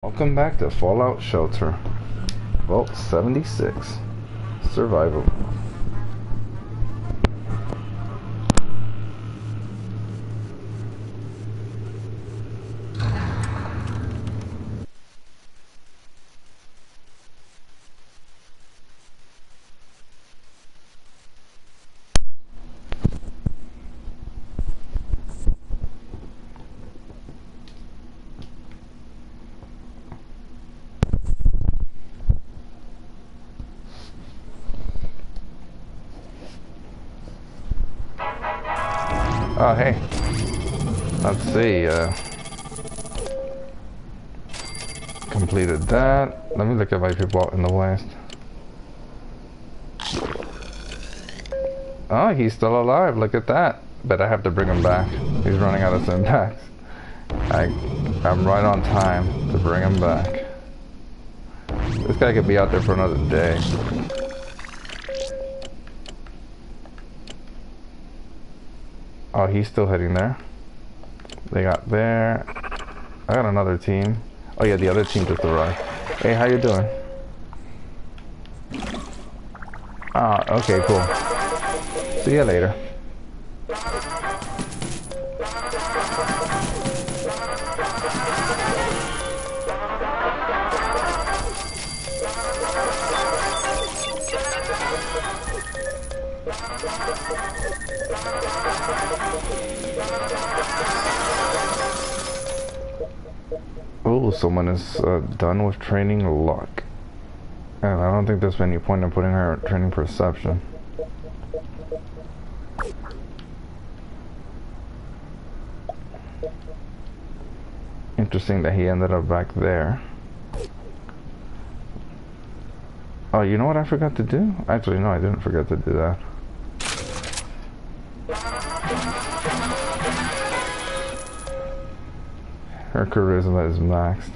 Welcome back to Fallout Shelter. Vault 76. Survival. Oh, hey. Let's see, completed that. Let me look at my people out in the west. Oh, he's still alive. Look at that. But I have to bring him back. He's running out of syntax. I'm right on time to bring him back. This guy could be out there for another day. Oh, he's still heading there. They got there. I got another team. Oh yeah, the other team just arrived. Hey, how you doing? Ah, okay, cool. See you later. Oh, someone is done with training luck. And I don't think there's any point in putting her training perception. Interesting that he ended up back there. Oh, you know what I forgot to do? Actually, no, I didn't forget to do that. Her charisma is maxed.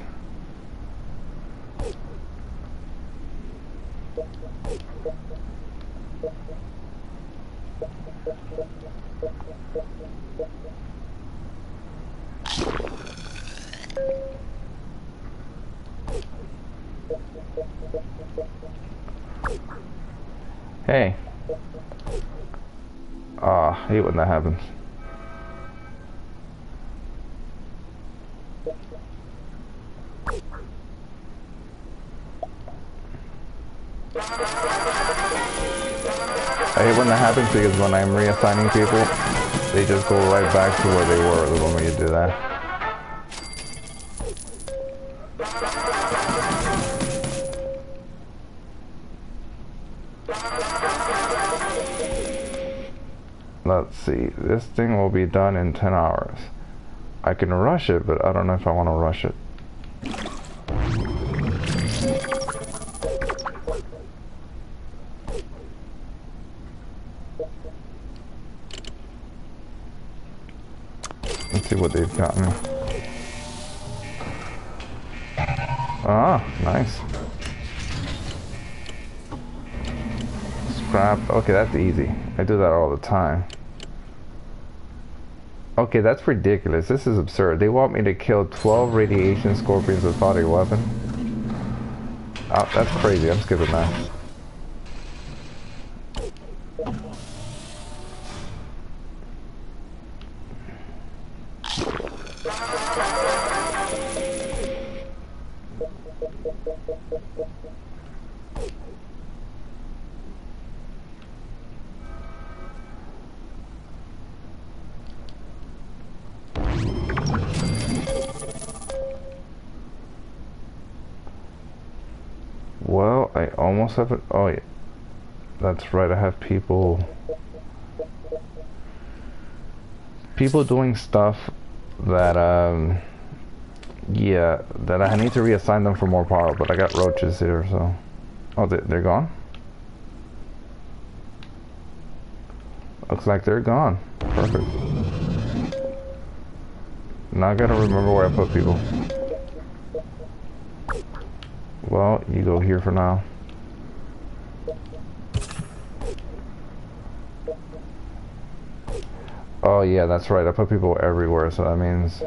Hey. Ah, I hate when that happens. I hate when that happens because when I'm reassigning people, they just go right back to where they were the moment you do that. Let's see, this thing will be done in 10 hours. I can rush it, but I don't know if I want to rush it. Let's see what they've got me. Ah, nice. Scrap. Okay, that's easy. I do that all the time. Okay, that's ridiculous. This is absurd. They want me to kill 12 radiation scorpions without a weapon. Oh, that's crazy. I'm skipping that. Well, I almost have it. Oh, yeah. That's right. I have people doing stuff that, yeah, that I need to reassign them for more power, but I got roaches here, so. Oh, they're gone? Looks like they're gone. Perfect. Now I gotta remember where I put people. Well, you go here for now. Oh yeah, that's right. I put people everywhere, so that means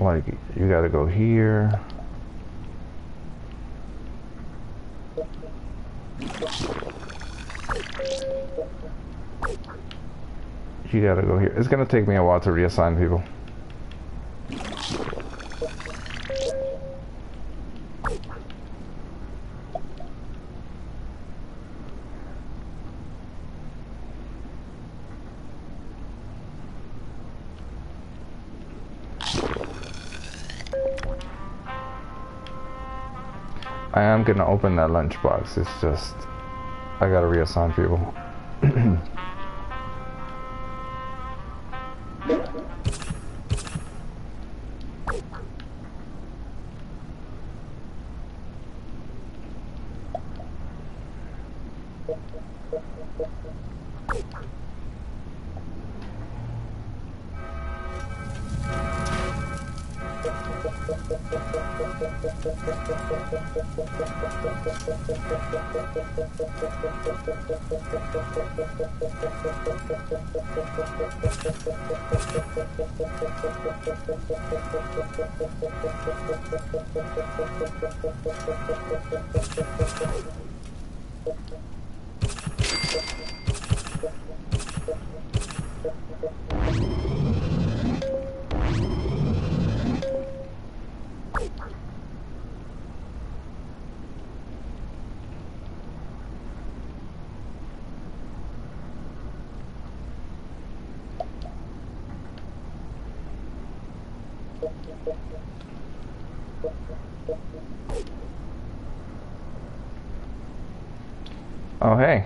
Like, you gotta go here. You gotta go here. It's gonna take me a while to reassign people. I am gonna open that lunchbox. It's just I gotta reassign people. Oh, hey.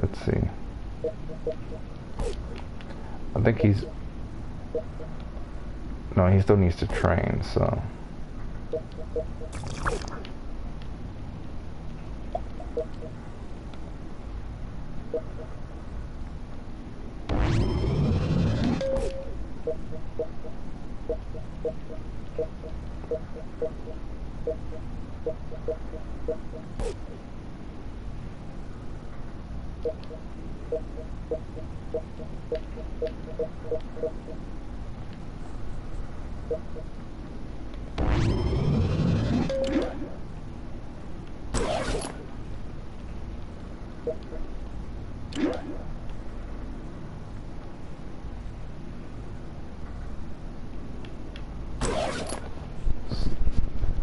Let's see. I think he's... No, he still needs to train, so...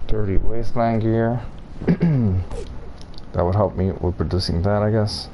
Dirty wasteland gear. That would help me with producing that, I guess.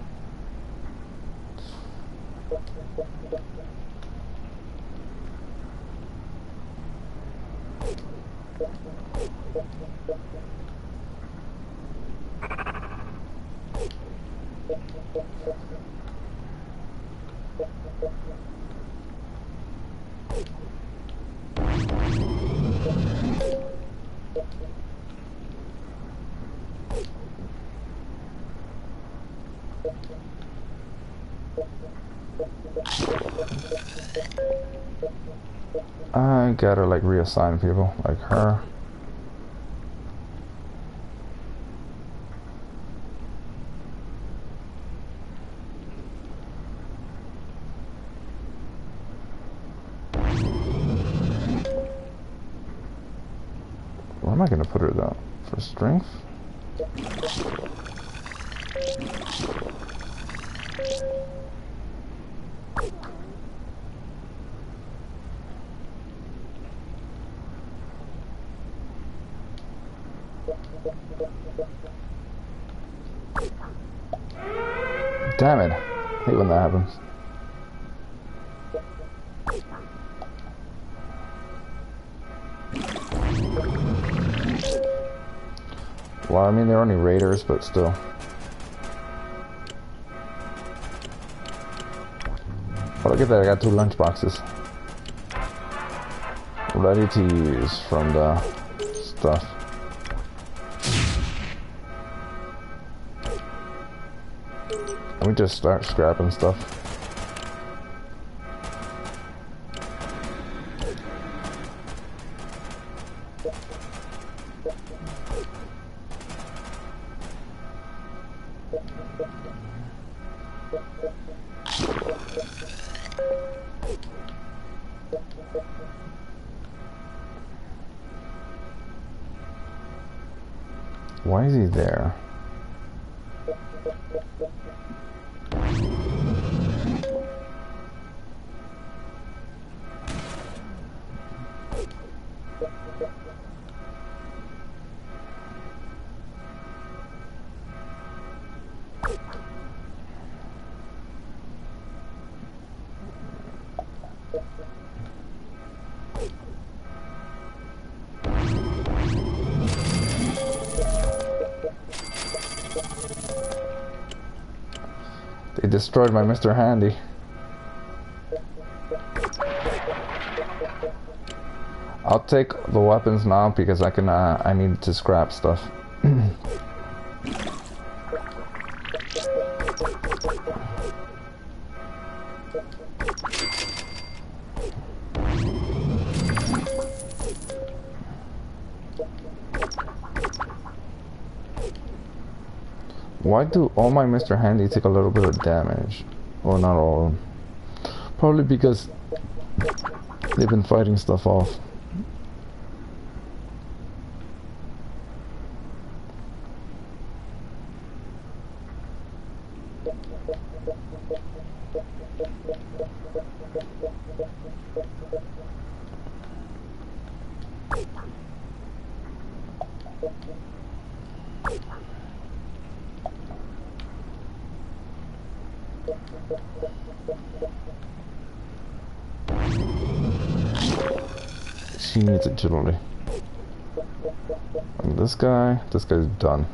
I gotta like reassign people, like her. Where am I gonna put her though? For strength? Damn it. I hate when that happens. Well, I mean, they're only raiders, but still. Oh, look at that, I got 2 lunch boxes. Ready to use from the stuff. Let me just start scrapping stuff. Why is he there? They destroyed my Mr. Handy. I'll take the weapons now because I need to scrap stuff. Why do all my Mr. Handy take a little bit of damage? Well, not all of them. Probably because they've been fighting stuff off. She needs agility. And this guy's done.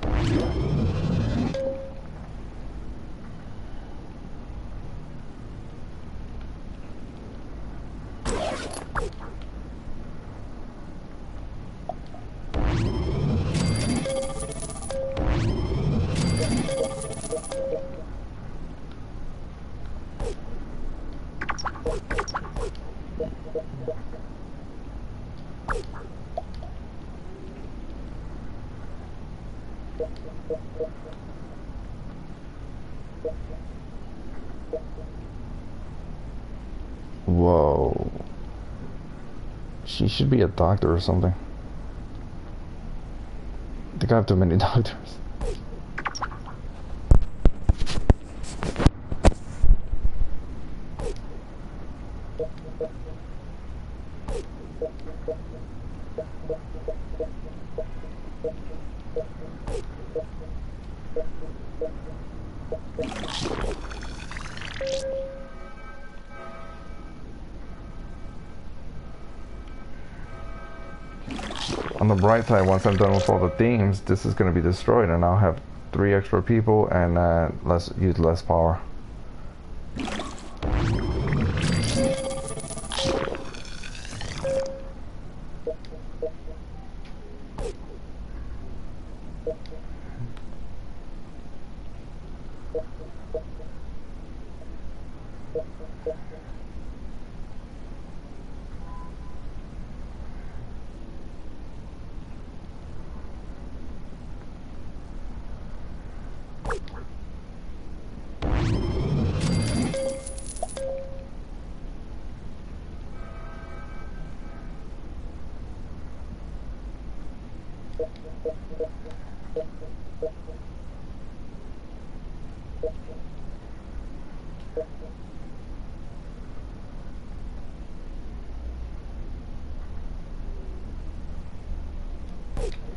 Whoa. She should be a doctor or something. I think I have too many doctors. On the bright side, once I'm done with all the themes, this is going to be destroyed and I'll have 3 extra people and use less power.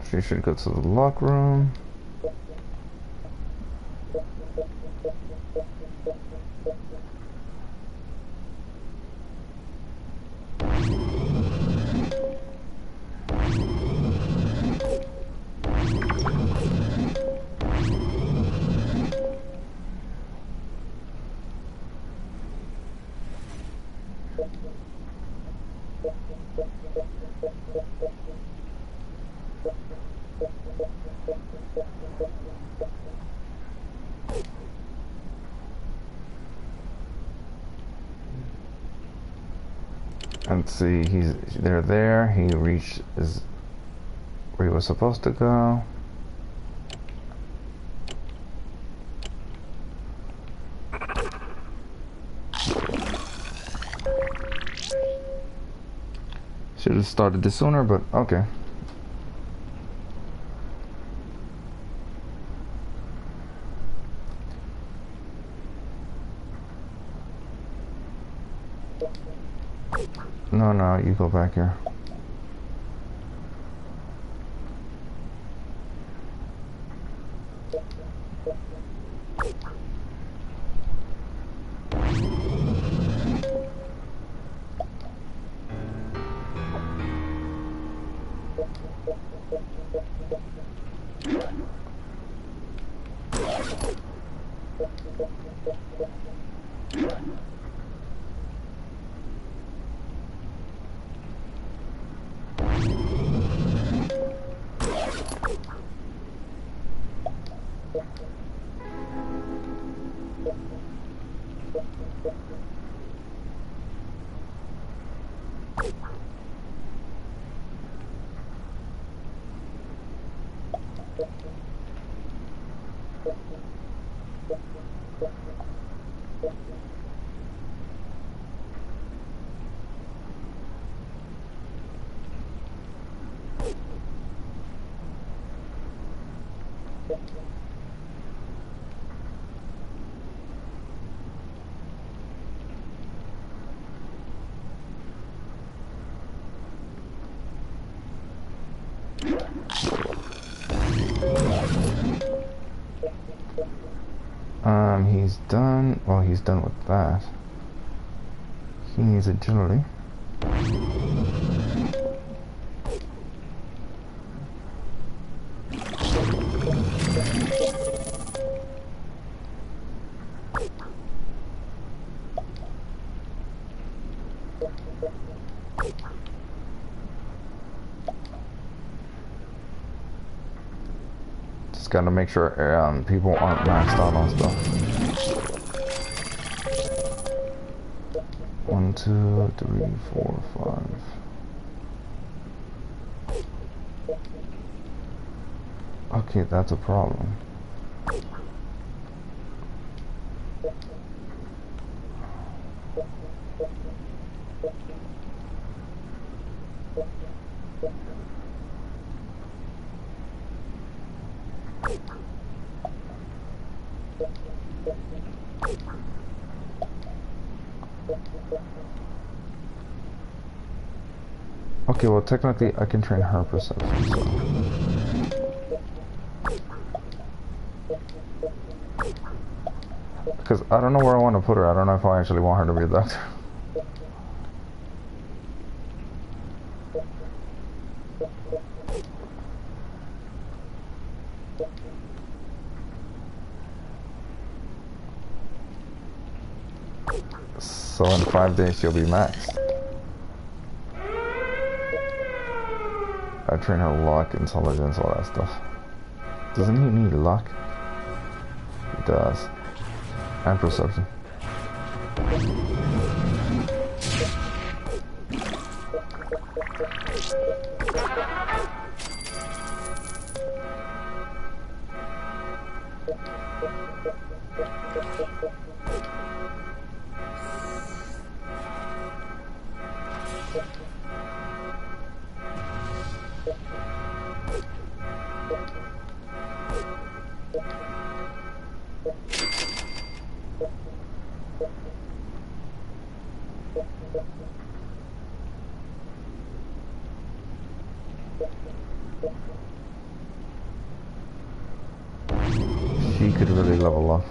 She should go to the lock room. Let's see, they're there. He reached where he was supposed to go. Should have started this sooner, but okay. No, no, you go back here. He's done. Well, he's done with that. He needs agility. Just gotta make sure people aren't maxed out on stuff. 1, 2, 3, 4, 5. Okay, that's a problem. Okay, well technically I can train her perception, so. Because I don't know where I want to put her. I don't know if I actually want her to be a doctor. So in 5 days she'll be maxed. I train her luck, intelligence, all that stuff. Doesn't he need luck? He does. And perception. She could really level up.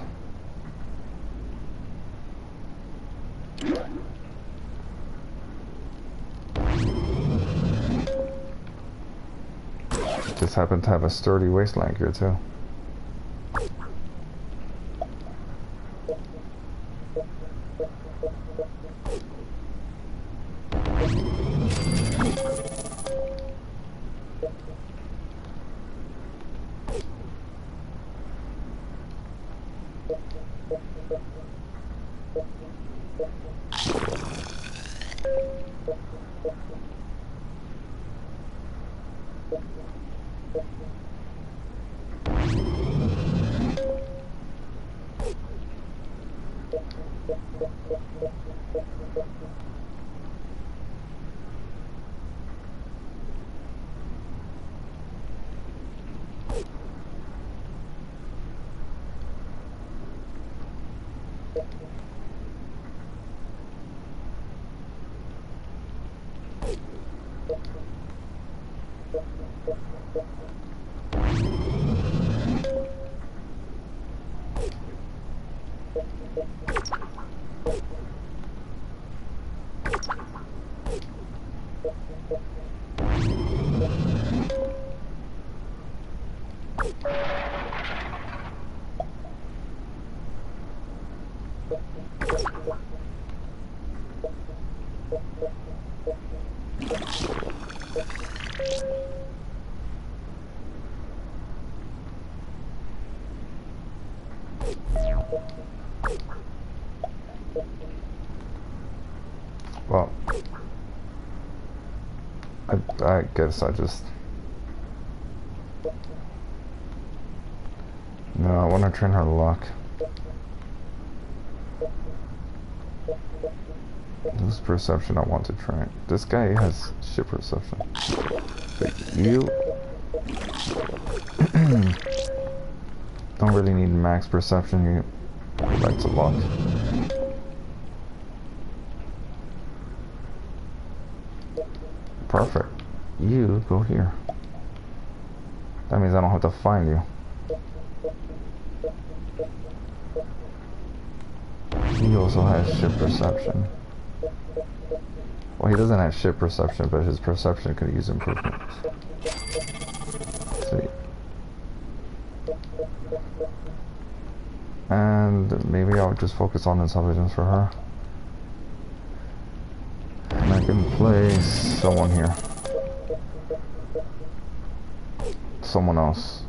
Just happen to have a sturdy waistline here too. Well, I guess I just... No, I want to train her luck. This perception I want to train. This guy has shit perception. But you... don't really need max perception, you go back to luck. Perfect. You go here. That means I don't have to find you. He also has ship perception. Well, he doesn't have ship perception, but his perception could use improvements. Sweet. And maybe I'll just focus on intelligence for her. And I can place someone here. Someone else.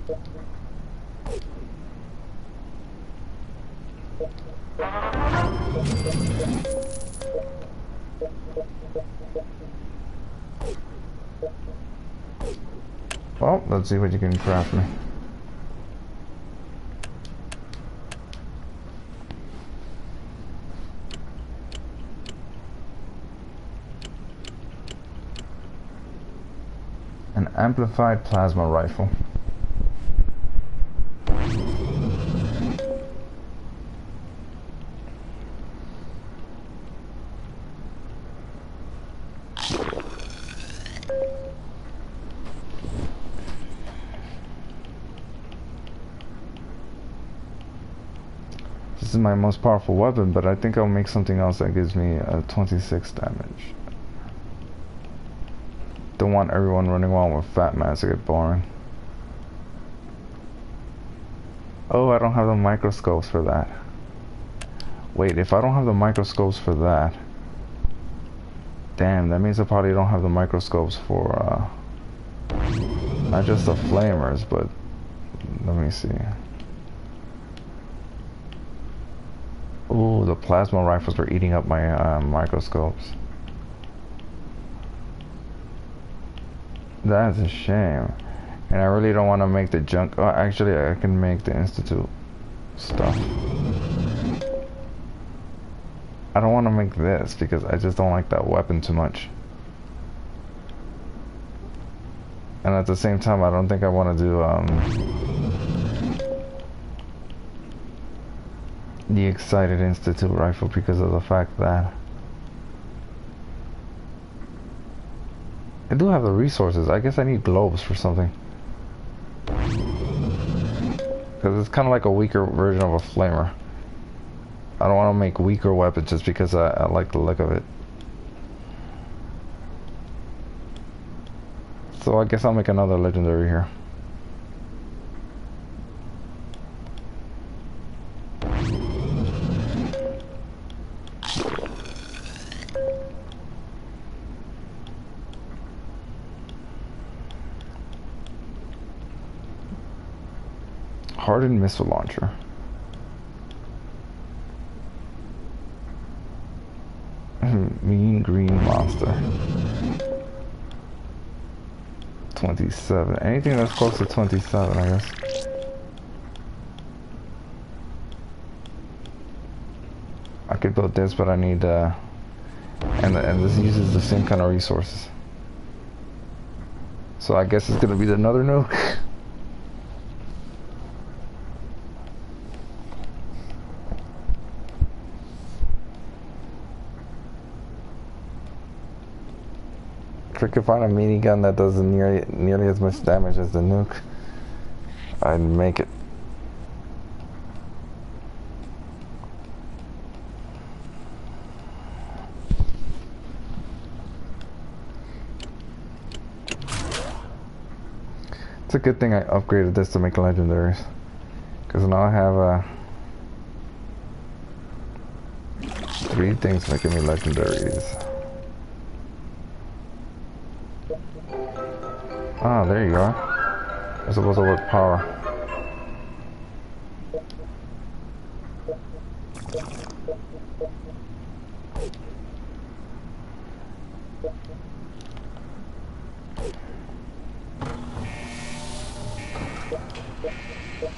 Well, let's see what you can craft me. An amplified plasma rifle. This is my most powerful weapon, but I think I'll make something else that gives me 26 damage. Don't want everyone running around with fat mats to get boring. Oh, I don't have the microscopes for that. Wait, if I don't have the microscopes for that, damn, that means I probably don't have the microscopes for not just the flamers, but let me see. Oh, the plasma rifles are eating up my microscopes. That's a shame. And I really don't want to make the junk. Oh, actually, I can make the Institute stuff. I don't want to make this because I just don't like that weapon too much. And at the same time, I don't think I want to do the Excited Institute rifle because of the fact that I do have the resources. I guess I need globes for something. Because it's kind of like a weaker version of a flamer. I don't want to make weaker weapons just because I like the look of it. So I guess I'll make another legendary here. Hardened missile launcher. Mean green monster. 27. Anything that's close to 27, I guess. I could build this, but I need and this uses the same kind of resources. So I guess it's gonna be another nuke. If I could find a minigun that does nearly as much damage as the nuke, I'd make it. It's a good thing I upgraded this to make legendaries. Because now I have 3 things making me legendaries. Ah, there you are. It's supposed to work power.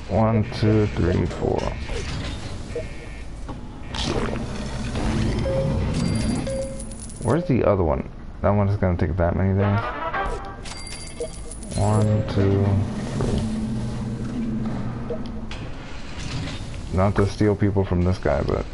One, two, three, 4. Where's the other one? That one is gonna take that many days. 1, 2, 3. Not to steal people from this guy, but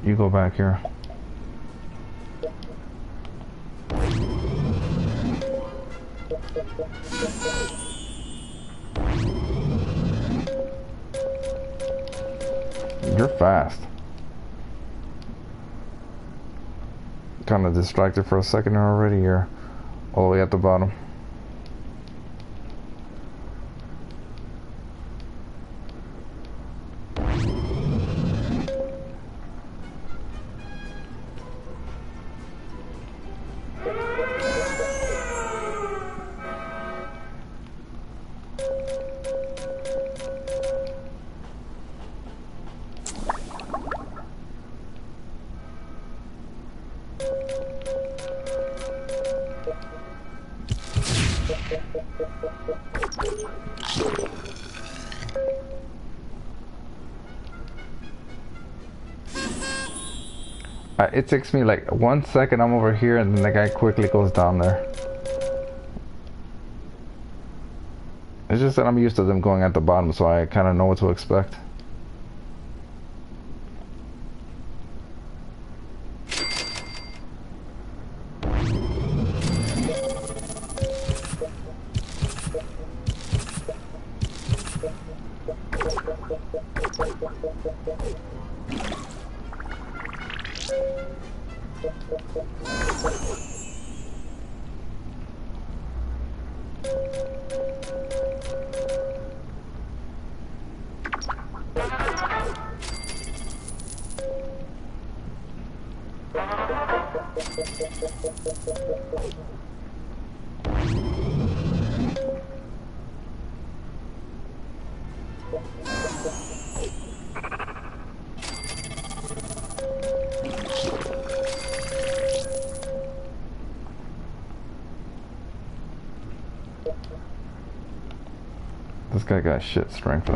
you go back here. You're fast. Kind of distracted for a second already. You're all the way at the bottom. It takes me like 1 second, I'm over here, and then the guy quickly goes down there. It's just that I'm used to them going at the bottom, so I kind of know what to expect. This guy got shit strength though.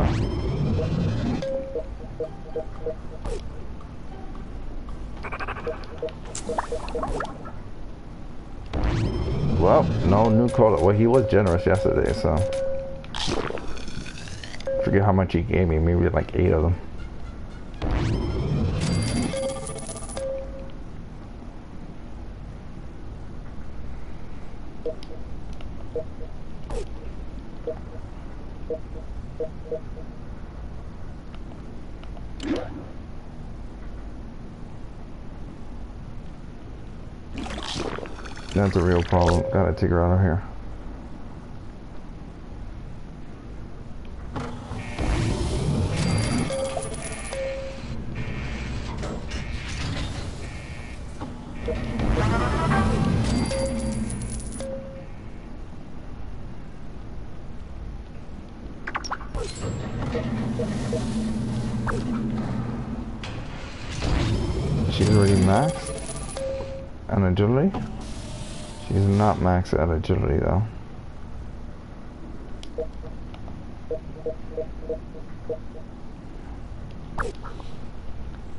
Well, no new color. Well, he was generous yesterday, so I forget how much he gave me. Maybe like 8 of them. That's a real problem. Gotta take her out of here. She's already maxed on agility. She's not maxed at agility though.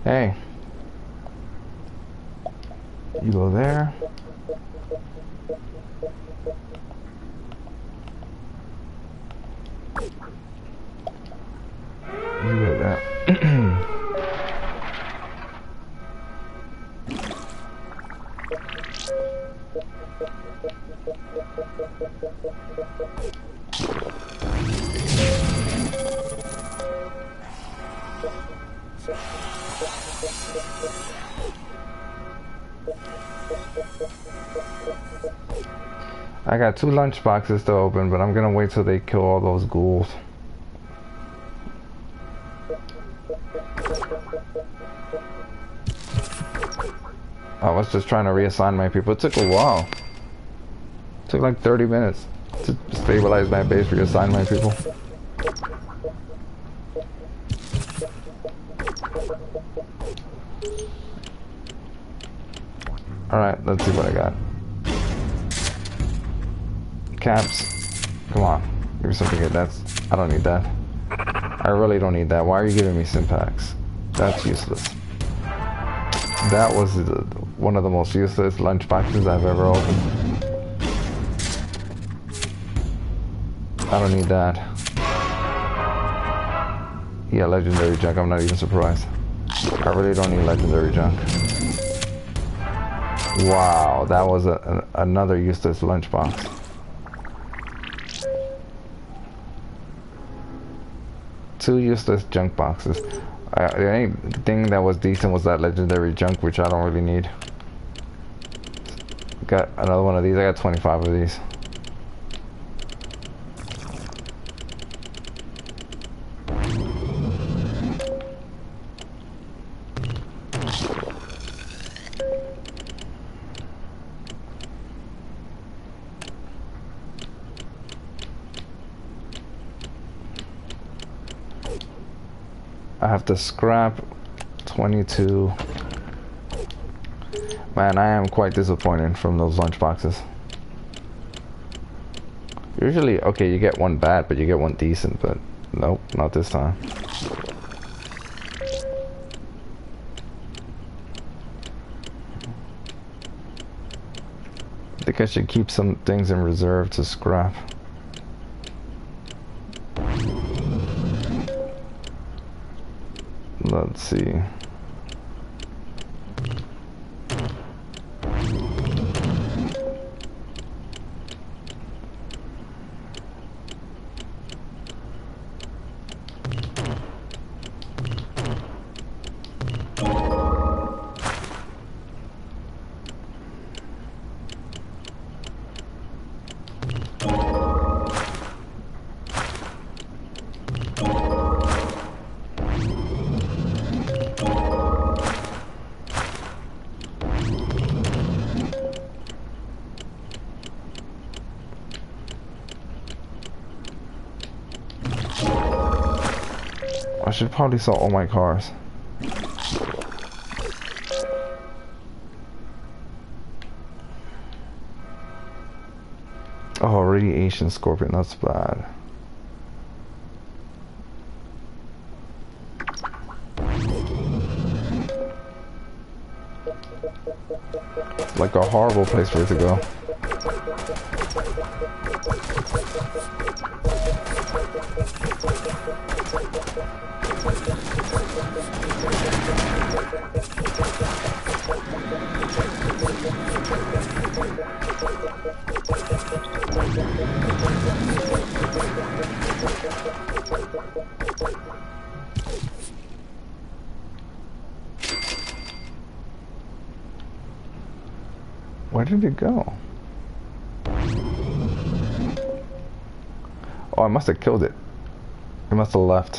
Hey. You go there. You got that. I got 2 lunch boxes to open, but I'm gonna wait till they kill all those ghouls. I was just trying to reassign my people. It took a while. It took like 30 minutes to stabilize my base, reassign my people. Alright, let's see what I got. Caps. Come on. Give me something good. I don't need that. I really don't need that. Why are you giving me Simpacks? That's useless. That was one of the most useless lunch boxes I've ever opened. I don't need that. Yeah, legendary junk. I'm not even surprised. I really don't need legendary junk. Wow, that was another useless lunchbox. Two useless junk boxes. The only thing that was decent was that legendary junk, which I don't really need. Got another one of these. I got 25 of these. I have to scrap 22. Man, I am quite disappointed from those lunch boxes. Usually, okay, you get one bad, but you get one decent, but nope, not this time. I think I should keep some things in reserve to scrap. Let's see. I should probably sell all my cars. Oh, radiation scorpion, that's bad. Like a horrible place for it to go. Where did it go? Oh, I must have killed it. It must have left.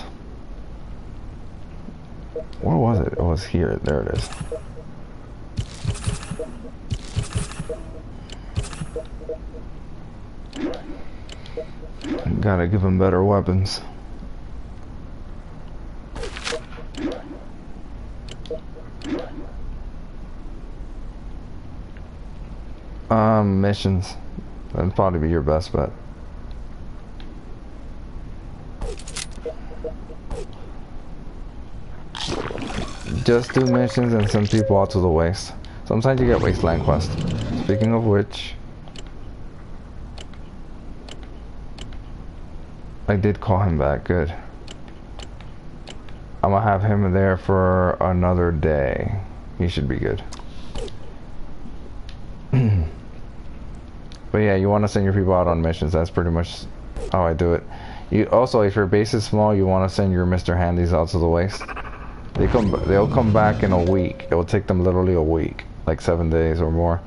Where was it? It was here. There it is. Gotta give him better weapons. Missions. That'd probably be your best bet. Just do missions and send people out to the waste. Sometimes you get wasteland quests. Speaking of which, I did call him back. Good. I'm gonna have him there for another day. He should be good. But yeah, you want to send your people out on missions. That's pretty much how I do it. You also, if your base is small, you want to send your Mr. Handies out to the waste. They'll come back in a week. It will take them literally a week, like 7 days or more,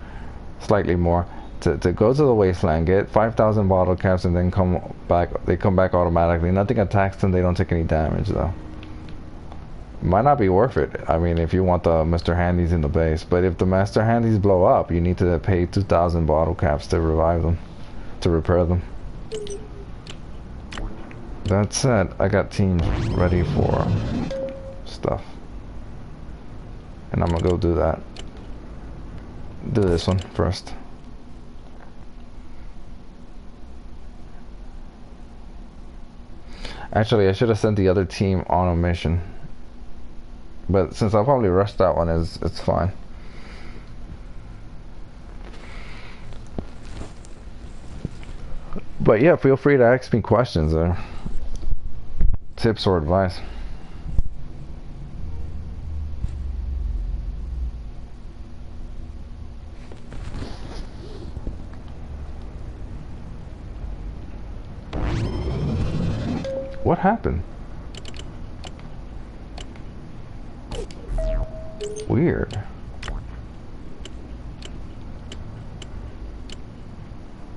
slightly more, to go to the wasteland, get 5,000 bottle caps, and then come back. They come back automatically. Nothing attacks them. They don't take any damage though. Might not be worth it. I mean, if you want the Mr. Handies in the base, but if the Master Handies blow up, you need to pay 2,000 bottle caps to revive them, to repair them. That said, I got teams ready for stuff, and I'm gonna go do that. Do this one first. Actually, I should have sent the other team on a mission. But since I'll probably rush that one, it's fine. But yeah, feel free to ask me questions or tips or advice. What happened? Weird.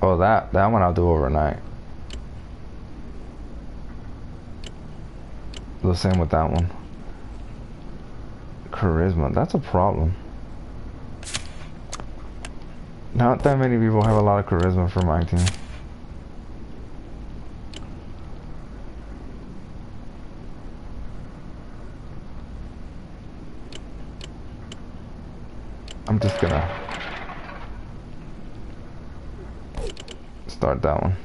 Oh, that one I'll do overnight. The same with that one. Charisma, that's a problem. Not that many people have a lot of charisma for my team. I'm just gonna start that one.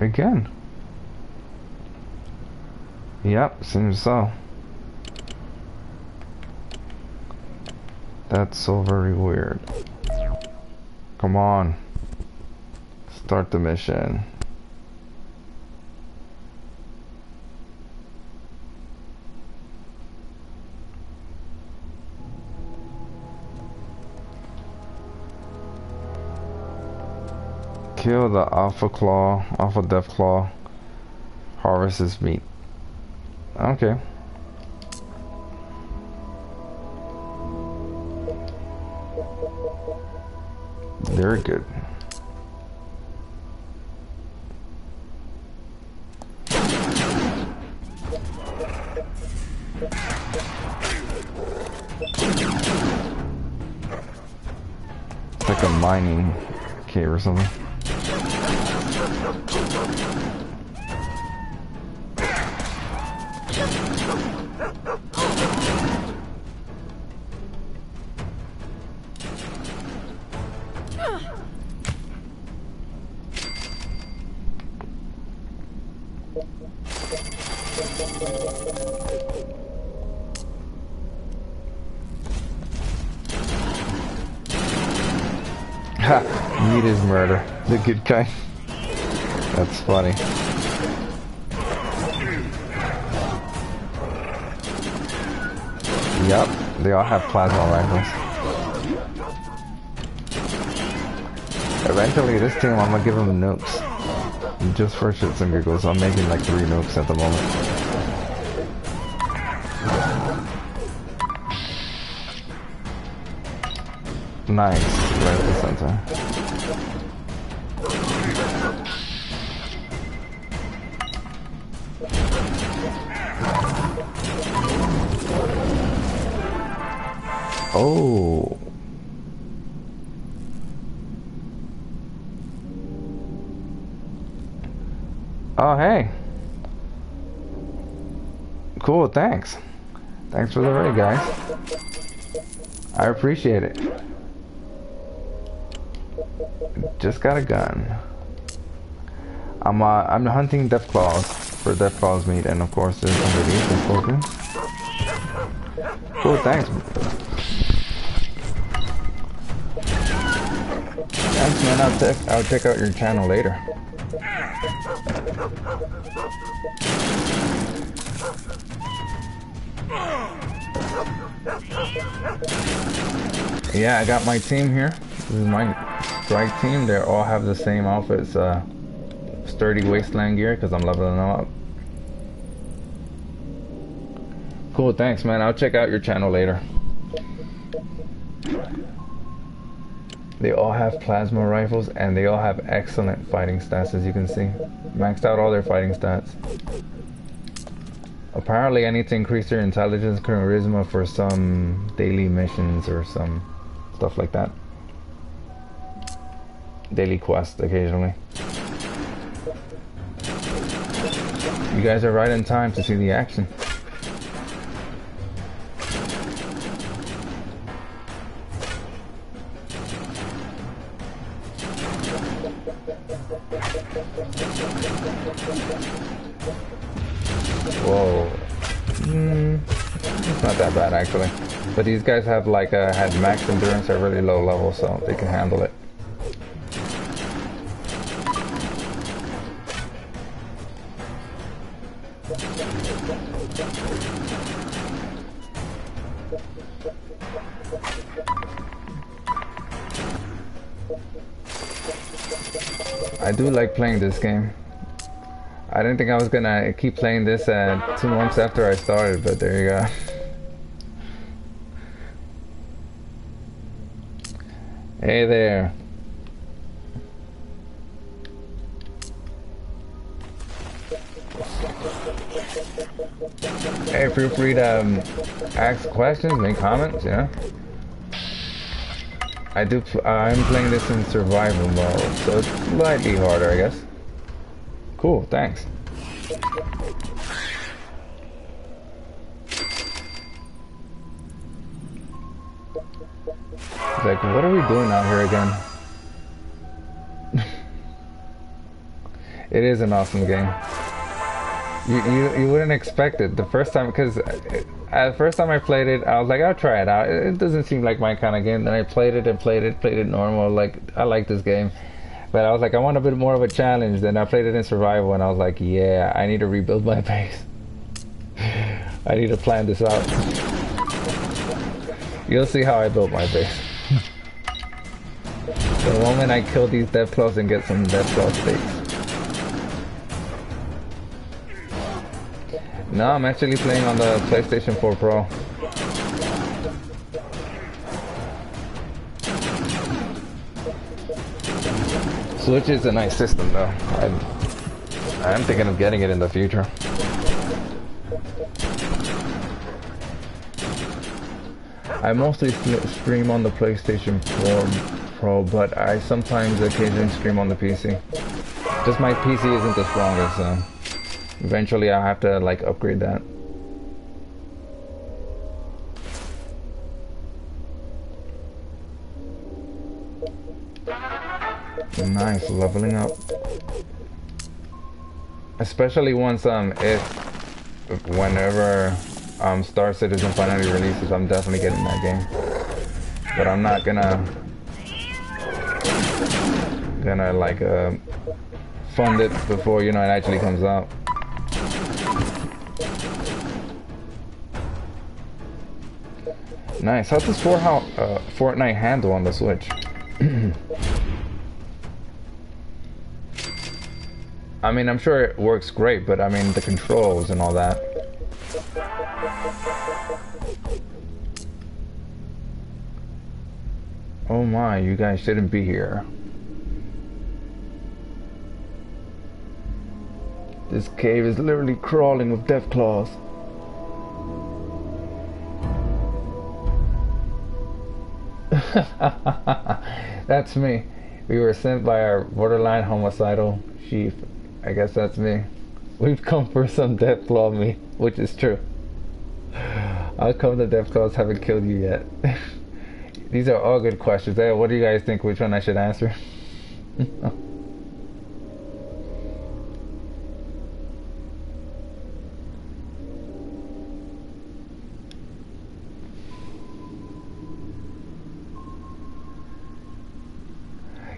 Again. Yep, seems so. That's so very weird. Come on. Start the mission. Kill the Alpha Death Claw. Harvest his meat. Okay. Very good. It's like a mining cave or something. Ha! Meat is murder. The good guy. That's funny. Yep, they all have plasma rifles. Eventually, this team, I'm gonna give them nukes. Just for shits and giggles. I'm making like 3 nukes at the moment. Nice, right at the center. Oh. Oh, hey. Cool, thanks. Thanks for the raid, guys. I appreciate it. Just got a gun. I'm hunting Deathclaws for Deathclaws meat, and of course there's underneath the scorpion. Cool, thanks. Thanks, man. I'll check out your channel later. Yeah, I got my team here. This is my strike team. They all have the same outfits. Sturdy wasteland gear because I'm leveling them up. Cool, thanks, man. I'll check out your channel later. They all have plasma rifles and they all have excellent fighting stats, as you can see. Maxed out all their fighting stats. Apparently I need to increase their intelligence and charisma for some daily missions or some stuff like that. Daily quests occasionally. You guys are right in time to see the action. Whoa. It's not that bad actually. But these guys have like had max endurance at really low level, so they can handle it. I do like playing this game. I didn't think I was gonna keep playing this 2 months after I started, but there you go. Hey there. Hey, feel free to ask questions, make comments, yeah. I'm playing this in survival mode, so it's slightly harder, I guess. Cool, thanks. It's like, what are we doing out here again? It is an awesome game. You wouldn't expect it the first time, because the first time I played it, I was like, I'll try it out. It doesn't seem like my kind of game. Then I played it normal. Like, I like this game. But I was like, I want a bit more of a challenge. Then I played it in survival, and I was like, yeah, I need to rebuild my base. I need to plan this out. You'll see how I built my base. The moment I kill these Deathclaws and get some Deathclaw steaks. No, I'm actually playing on the PlayStation 4 Pro. Switch is a nice system though. I'm thinking of getting it in the future. I mostly stream on the PlayStation 4 Pro, but I sometimes occasionally stream on the PC. Just my PC isn't the strongest, so eventually I'll have to like upgrade that. Nice, leveling up. Especially once whenever Star Citizen finally releases, I'm definitely getting that game. But I'm not gonna like fund it before, you know, it actually comes out. Nice. How's this Fortnite handle on the Switch? I mean, I'm sure it works great, but I mean, the controls and all that. Oh my, you guys shouldn't be here. This cave is literally crawling with Deathclaws. That's me. We were sent by our borderline homicidal chief I guess that's me. We've come for some Deathclaw me, which is true. How come the Deathclaws haven't killed you yet? These are all good questions. Hey, what do you guys think? Which one I should answer?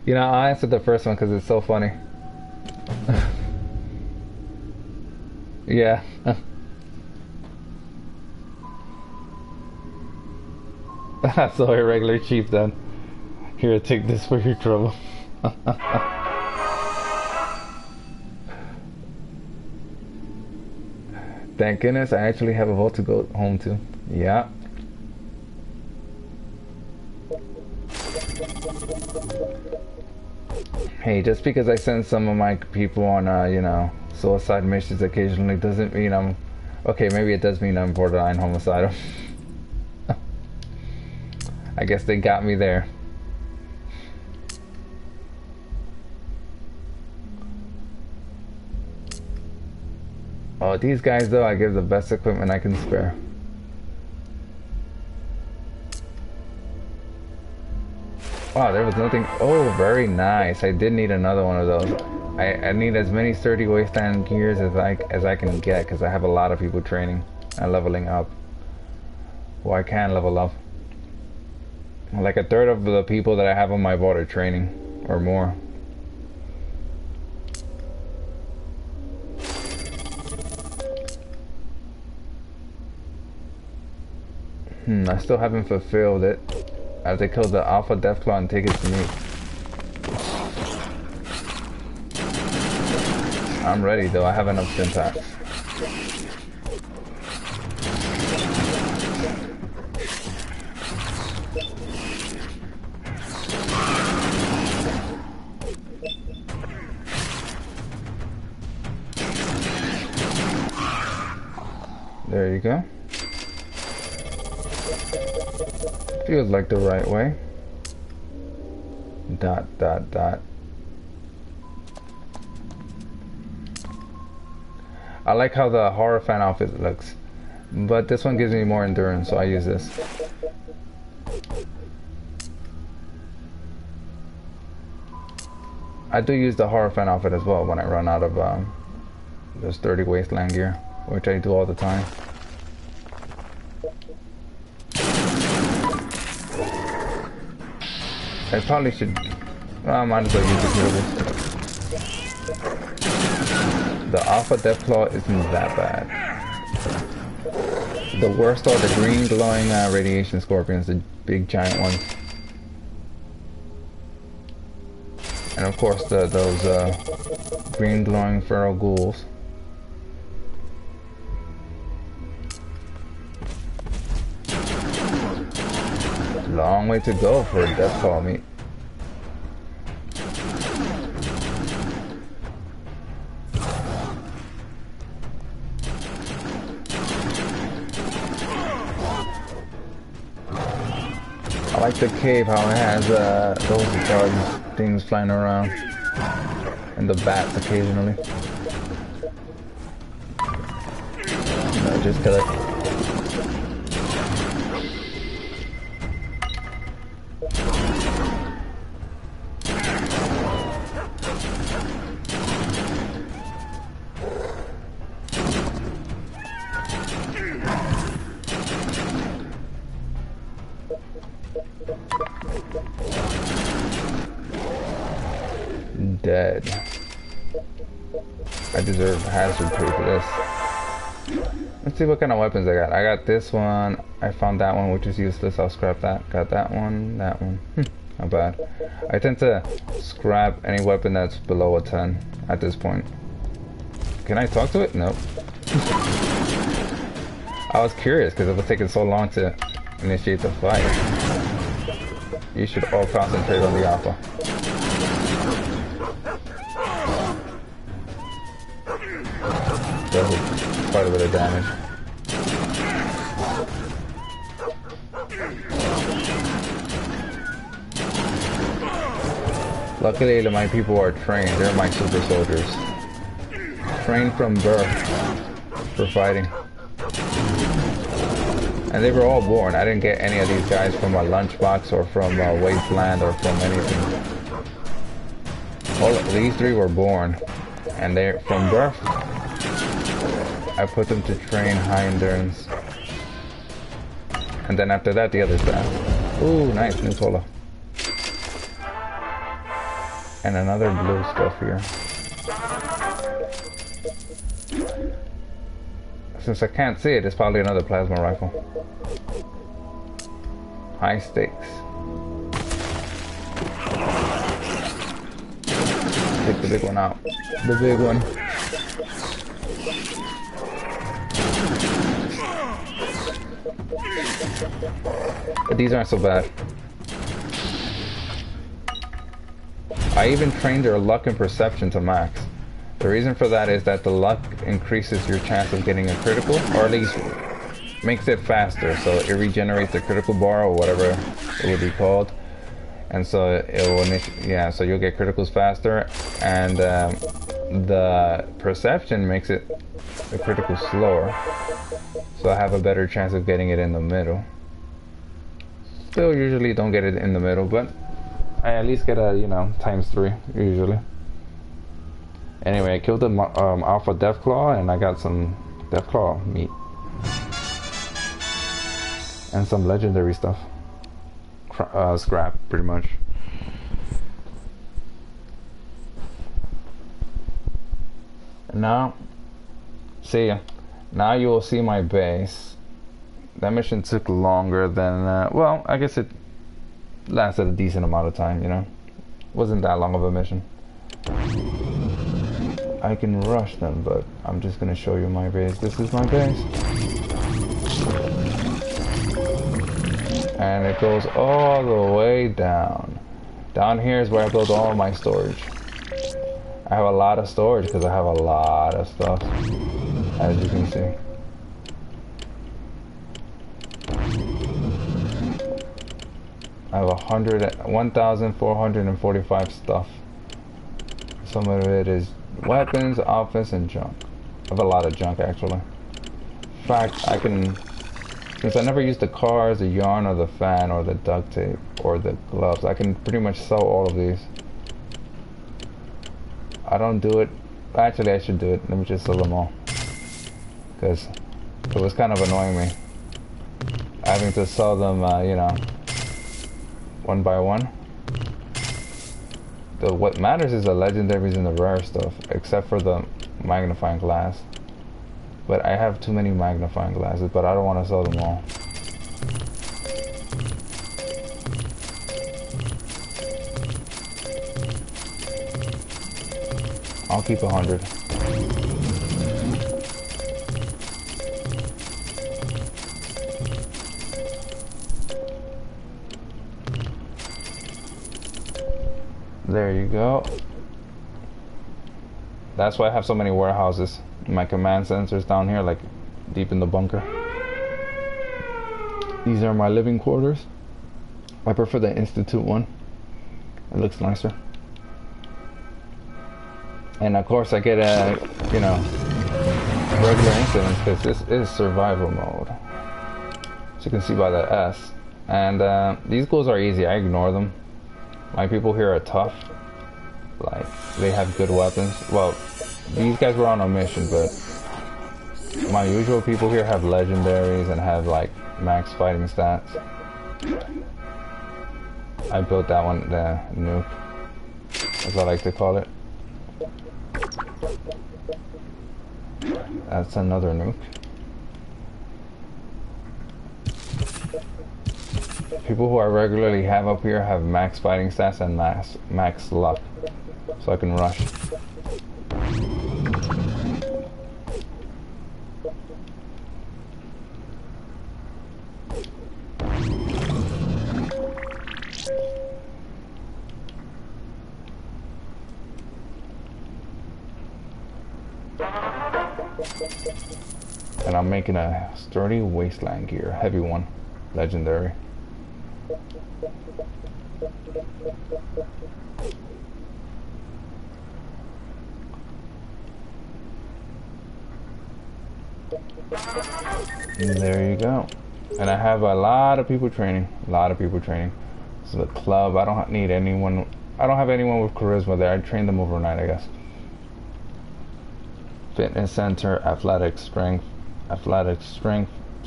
You know, I answered the first one because it's so funny. Yeah. So irregular cheap then. Here, take this for your trouble. Thank goodness I actually have a vault to go home to. Yeah. Hey, just because I send some of my people on, you know, suicide missions occasionally doesn't mean I'm... Okay, maybe it does mean I'm borderline homicidal. I guess they got me there. Oh, these guys though, I give the best equipment I can spare. Wow, there was nothing. Oh, very nice. I did need another one of those. I need as many sturdy wasteland gears as I can get because I have a lot of people training and leveling up. Well, I can level up. Like a third of the people that I have on my vault are training or more. I still haven't fulfilled it. I have to kill the Alpha Deathclaw and take it to me. I'm ready though, I have enough syntax. There you go. Feels like the right way. Dot, dot, dot. I like how the horror fan outfit looks, but this one gives me more endurance, so I use this. I do use the horror fan outfit as well when I run out of the sturdy wasteland gear, which I do all the time. I probably should... Well, I might as well use the killers. The Alpha Deathclaw isn't that bad. The worst are the green glowing radiation scorpions, the big giant ones. And of course those green glowing feral ghouls. Long way to go for a Deathclaw meat. I like the cave, how it has those guard things flying around. And the bats occasionally. No, just kill it. Dead. I deserve hazard pay for this. Let's see what kind of weapons I got. I got this one. I found that one, which is useless. I'll scrap that. Got that one. That one. Not bad. I tend to scrap any weapon that's below a 10 at this point. Can I talk to it? Nope. I was curious because it was taking so long to initiate the fight. You should all concentrate on the Alpha. Does quite a bit of damage. Luckily, my people are trained. They're my super soldiers. trained from birth for fighting. And they were all born. I didn't get any of these guys from a lunchbox or from a wasteland or from anything. All these three were born, and they're from birth. I put them to train high endurance, and then after that, the other staff. Ooh, nice new cola, and another blue stuff here. Since I can't see it, it's probably another plasma rifle. High stakes. Take the big one out. The big one. But these aren't so bad. I even trained their luck and perception to max. The reason for that is that the luck increases your chance of getting a critical, or at least makes it faster. So it regenerates the critical bar or whatever it would be called, and so it will, yeah. So you'll get criticals faster, and the perception makes it the critical slower. So I have a better chance of getting it in the middle. Still, usually don't get it in the middle, but I at least get a, you know, ×3 usually. Anyway, I killed the Alpha Deathclaw, and I got some Deathclaw meat. And some legendary stuff. Scrap, pretty much. Now, see, now you will see my base. That mission took longer than, well, I guess it lasted a decent amount of time, you know. Wasn't that long of a mission. I can rush them, but I'm just gonna show you my base. This is my base. And it goes all the way down. Down here is where I build all my storage. I have a lot of storage because I have a lot of stuff, as you can see. I have 1,445 stuff. Some of it is weapons, outfits, and junk. I have a lot of junk, actually. In fact, I can, since I never use the cars, the yarn, or the fan, or the duct tape, or the gloves, I can pretty much sell all of these. I don't do it. Actually, I should do it. Let me just sell them all. Because it was kind of annoying me having to sell them, you know, one by one. What matters is the legendaries and the rare stuff, except for the magnifying glass. But I have too many magnifying glasses, but I don't want to sell them all. I'll keep 100. There you go. That's why I have so many warehouses. My command centers down here, like deep in the bunker. These are my living quarters. I prefer the Institute one. It looks nicer. And of course I get a, you know, regular incidents because this is survival mode. As you can see by the S. And these goals are easy. I ignore them. My people here are tough. Like, they have good weapons. Well, these guys were on a mission, but my usual people here have legendaries and have like max fighting stats. I built that one, the nuke, as I like to call it. That's another nuke. People who I regularly have up here have max fighting stats and max luck, so I can rush. And I'm making a sturdy wasteland gear, heavy one, legendary. And there you go. And I have a lot of people training. A lot of people training. So the club, I don't need anyone. I don't have anyone with charisma there. I train them overnight, I guess. Fitness center, athletics, strength,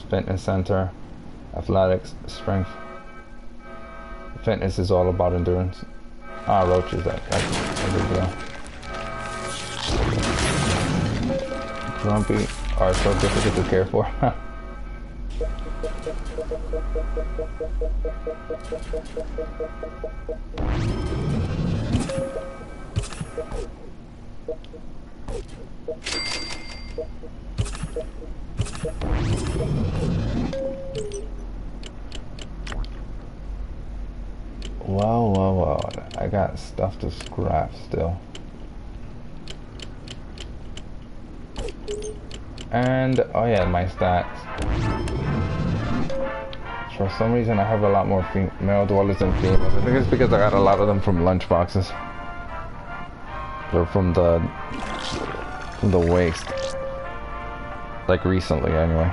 fitness center, athletics, strength. Fitness is all about endurance. Ah, roaches, that's a good deal. Grumpy are so difficult to care for. Well, I got stuff to scrap still. And, oh yeah, my stats. For some reason I have a lot more male dwellers than females. I think it's because I got a lot of them from lunch boxes. Or from the waste. Like recently anyway.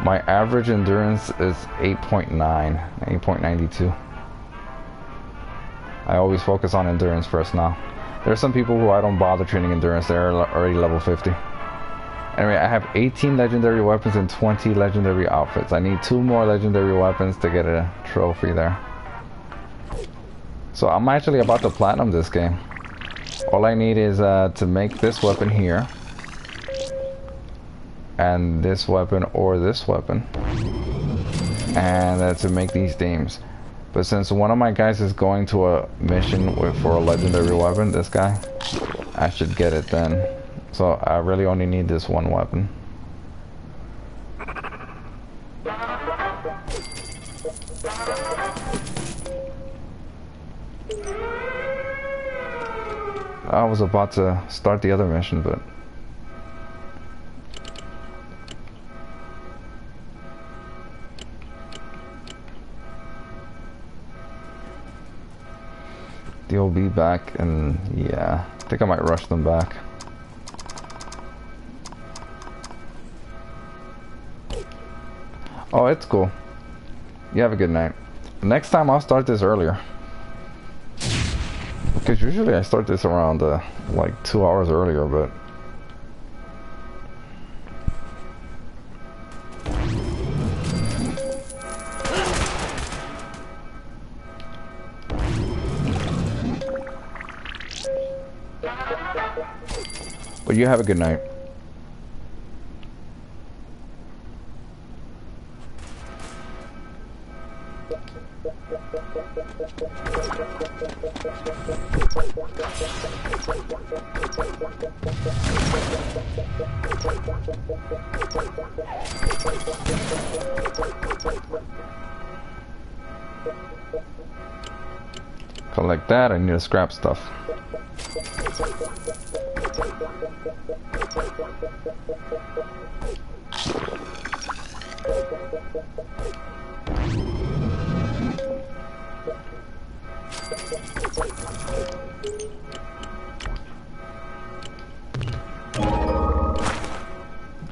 My average endurance is 8.92. I always focus on endurance first now. There are some people who I don't bother training endurance, they're already level 50. Anyway, I have 18 legendary weapons and 20 legendary outfits. I need 2 more legendary weapons to get a trophy there. So I'm actually about to platinum this game. All I need is to make this weapon here. And this weapon or this weapon. And to make these themes. But since one of my guys is going to a mission for a legendary weapon, this guy, I should get it then. So I really only need this one weapon. I was about to start the other mission, but they'll be back, and yeah, I think I might rush them back. Oh, it's cool. You have a good night. Next time I'll start this earlier. Because usually I start this around like 2 hours earlier, but you have a good night. Collect that, I need to scrap stuff.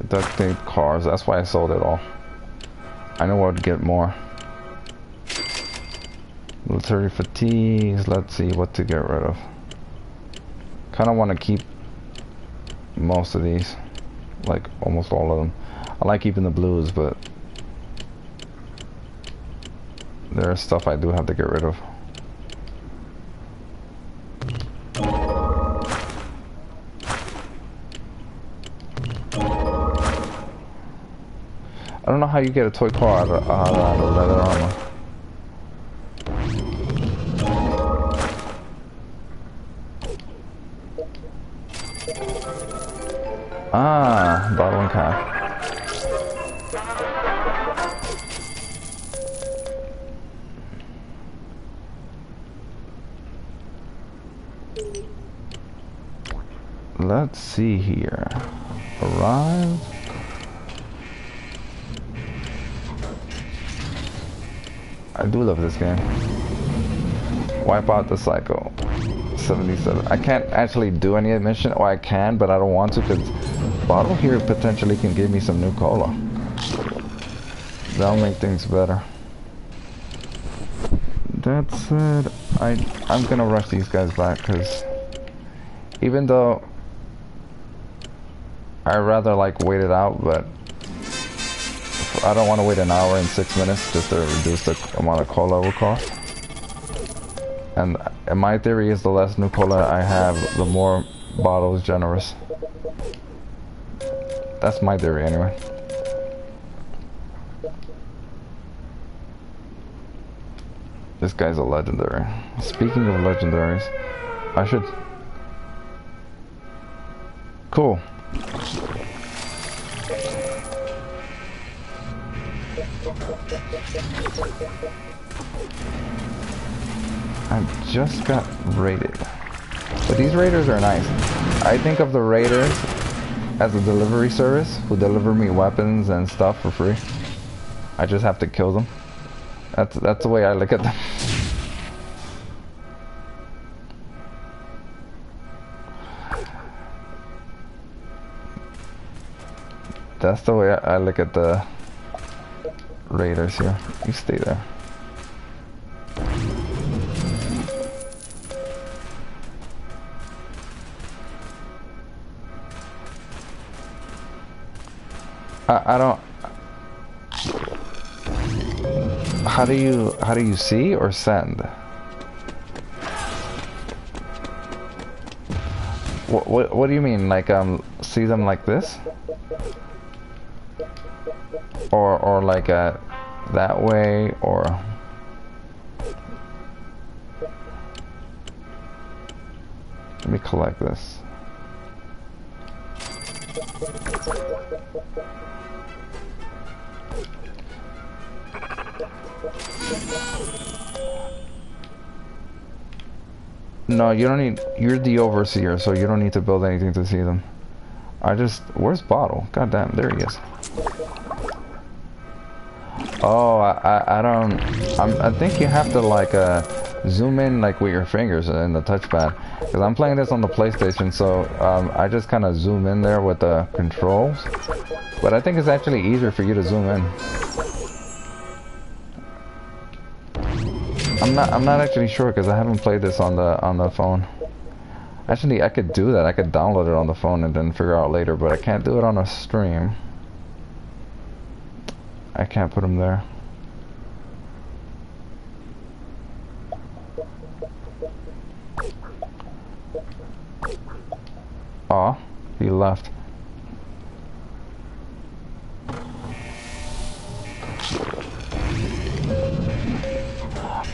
Duct tape cars, that's why I sold it all. I know I would get more. Military fatigues, let's see what to get rid of. Kinda wanna keep most of these. Like almost all of them. I like keeping the blues, but there's stuff I do have to get rid of. I don't know how you get a toy car out of leather armor. Ah, bottle and cap. Let's see here. Arrive. I do love this game. Wipe out the cycle. 77. I can't actually do any mission, or I can, but I don't want to because Bottle here potentially can give me some new cola. That'll make things better. That said, I'm gonna rush these guys back because even though I'd rather like wait it out, but I don't want to wait an hour and 6 minutes just to reduce the amount of cola it will cost. And my theory is the less new cola I have, the more bottle is generous. That's my theory anyway. This guy's a legendary. Speaking of legendaries, I should... Cool. I just got raided. But these raiders are nice. I think of the raiders as a delivery service who deliver me weapons and stuff for free. I just have to kill them. That's the way I look at them. That's the way I look at the raiders here. You stay there. I don't. How do you see or send? What do you mean? Like see them like this? Or like that way, or let me collect this. No, you don't need, you're the overseer, so you don't need to build anything to see them. Where's Bottle? God damn, there he is. Oh, I think you have to like zoom in like with your fingers in the touchpad. Because I'm playing this on the PlayStation, so I just kind of zoom in there with the controls. But I think it's actually easier for you to zoom in. I'm not actually sure because I haven't played this on the phone. Actually, I could do that. I could download it on the phone and then figure out later, but I can't do it on a stream. I can't put him there. Aw, he left.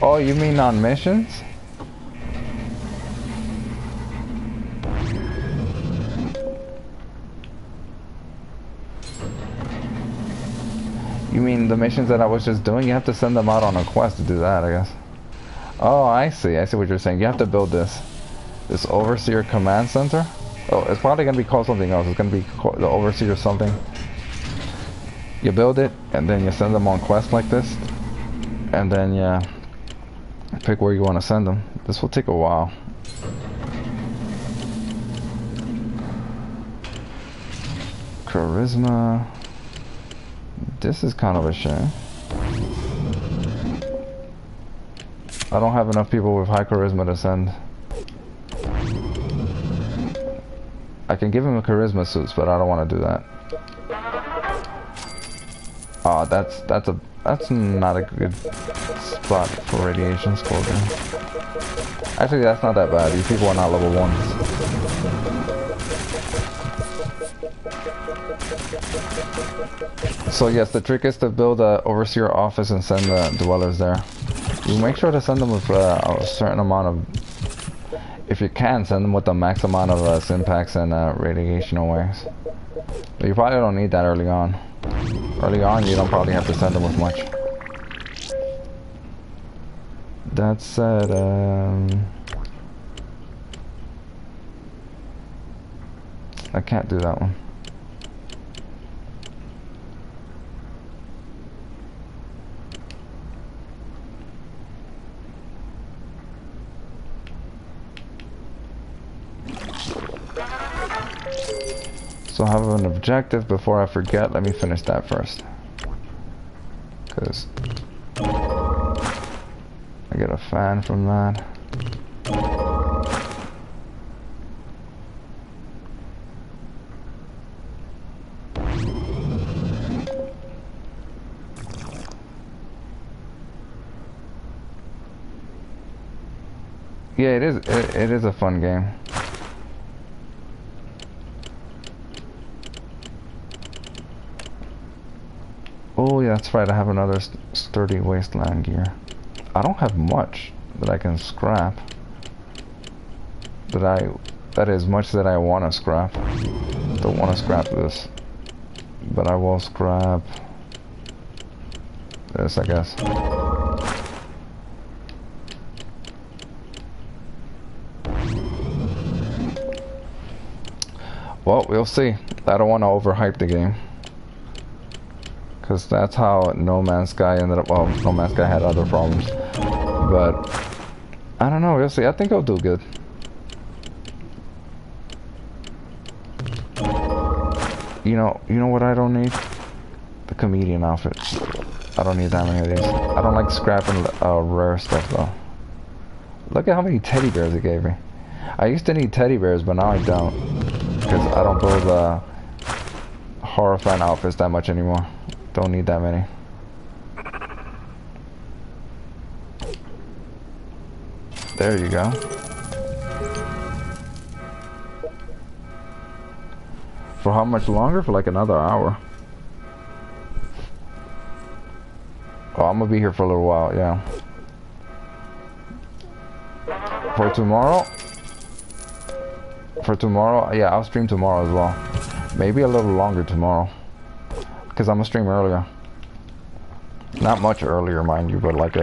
Oh, you mean on missions? You mean the missions that I was just doing? You have to send them out on a quest to do that, I guess. Oh, I see what you're saying. You have to build this Overseer Command Center. Oh, it's probably going to be called something else. It's going to be the Overseer something. You build it, and then you send them on quests like this. And then, yeah, pick where you want to send them. This will take a while. Charisma. This is kind of a shame. I don't have enough people with high charisma to send. I can give him a charisma suits, but I don't want to do that. Oh, that's not a good spot for radiation squadron. Actually, that's not that bad. These people are not level 1s. So yes, the trick is to build a overseer office and send the dwellers there. You make sure to send them with a certain amount of, if you can, send them with the max amount of Sympax and radiation awareness. But you probably don't need that early on. Early on, you don't probably have to send them with much. That said, I can't do that one. So I have an objective. Before I forget, let me finish that first. Because I get a fan from that. Yeah, it is a fun game. Oh yeah, that's right, I have another sturdy wasteland gear. I don't have much that I can scrap. That is much that I want to scrap. Don't want to scrap this. But I will scrap this, I guess. Well, we'll see. I don't want to overhype the game. Because that's how No Man's Sky ended up. Well, No Man's Sky had other problems. But I don't know, we'll see. I think I'll do good. You know what I don't need? The comedian outfit. I don't need that many of these. I don't like scrapping rare stuff though. Look at how many teddy bears it gave me. I used to need teddy bears, but now I don't. Because I don't build horror fan outfits that much anymore. Don't need that many. There you go. For how much longer? For like another hour. Oh, I'm gonna be here for a little while, yeah. For tomorrow, yeah, I'll stream tomorrow as well. Maybe a little longer tomorrow. Because I'm gonna stream earlier. Not much earlier, mind you, but like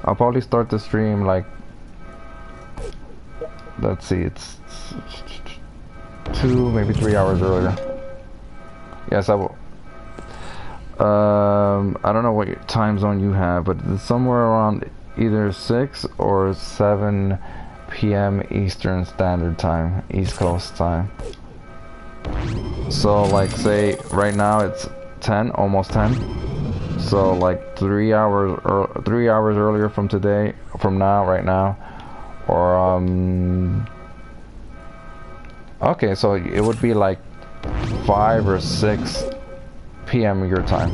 I'll probably start the stream like, let's see, it's 2, maybe 3 hours earlier. Yes, I will. I don't know what time zone you have, but it's somewhere around either 6 or 7 p.m. Eastern Standard Time, East Coast time. So like say right now it's 10, almost 10. So like 3 hours earlier from today, from now, right now, or okay, so it would be like 5 or 6 p.m. your time.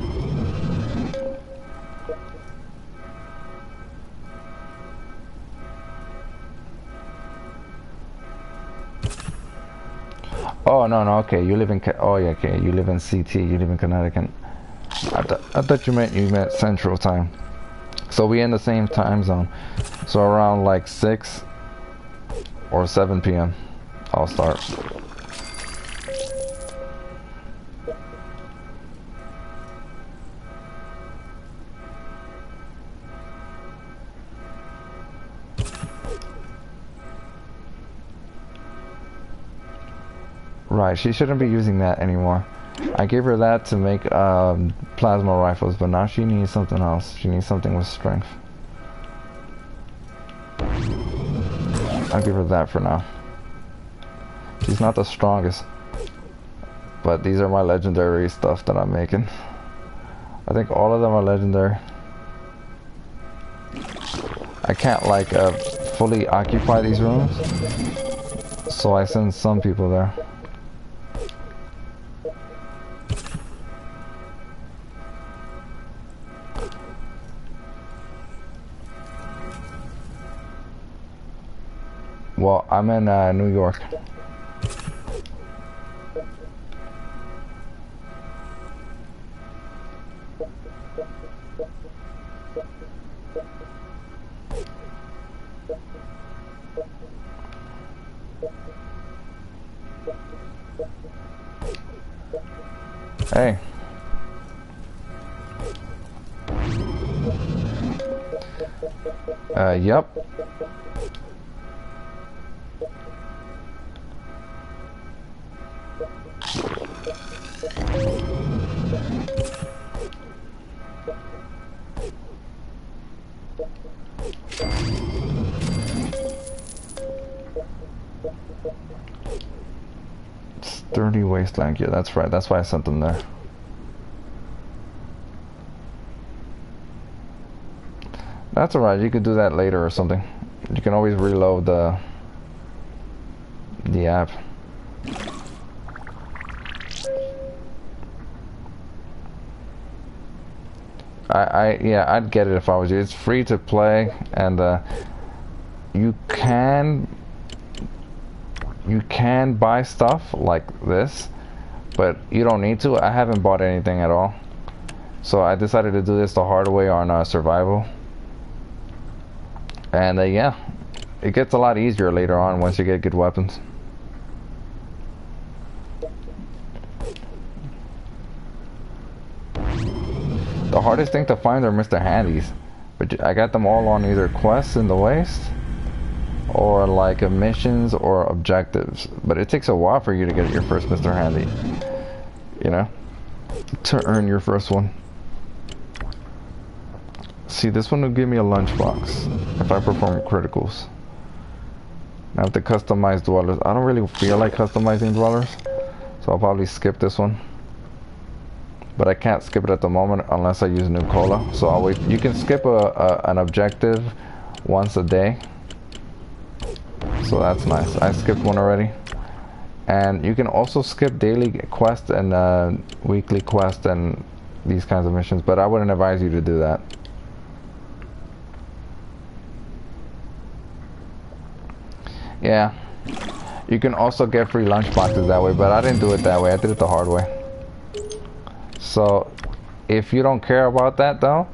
Oh no, okay, you live in oh yeah, okay, you live in CT, you live in Connecticut. I thought you meant Central Time. So we in the same time zone. So around like 6 or 7 p.m. I'll start. Right, she shouldn't be using that anymore. I gave her that to make plasma rifles, but now she needs something else. She needs something with strength. I'll give her that for now. She's not the strongest, but these are my legendary stuff that I'm making. I think all of them are legendary. I can't like fully occupy these rooms, so I send some people there. Well, I'm in New York. Hey. Yep. Dirty Wasteland. Yeah, that's right. That's why I sent them there. That's alright. You could do that later or something. You can always reload the app. Yeah, I'd get it if I was you. It's free to play, and you can buy stuff like this, but you don't need to. I haven't bought anything at all, so I decided to do this the hard way on survival. And yeah, it gets a lot easier later on once you get good weapons. The hardest thing to find are Mr. Handies, but I got them all on either quests in the waste or like missions or objectives. But it takes a while for you to get your first Mr. Handy, you know, to earn your first one. See, this one will give me a lunchbox if I perform criticals. I have to customize dwellers. I don't really feel like customizing dwellers, so I'll probably skip this one. But I can't skip it at the moment unless I use New Cola. So I'll wait. You can skip an objective once a day. So that's nice. I skipped one already. And you can also skip daily quests and weekly quests and these kinds of missions. But I wouldn't advise you to do that. Yeah. You can also get free lunch boxes that way. But I didn't do it that way. I did it the hard way. So if you don't care about that though,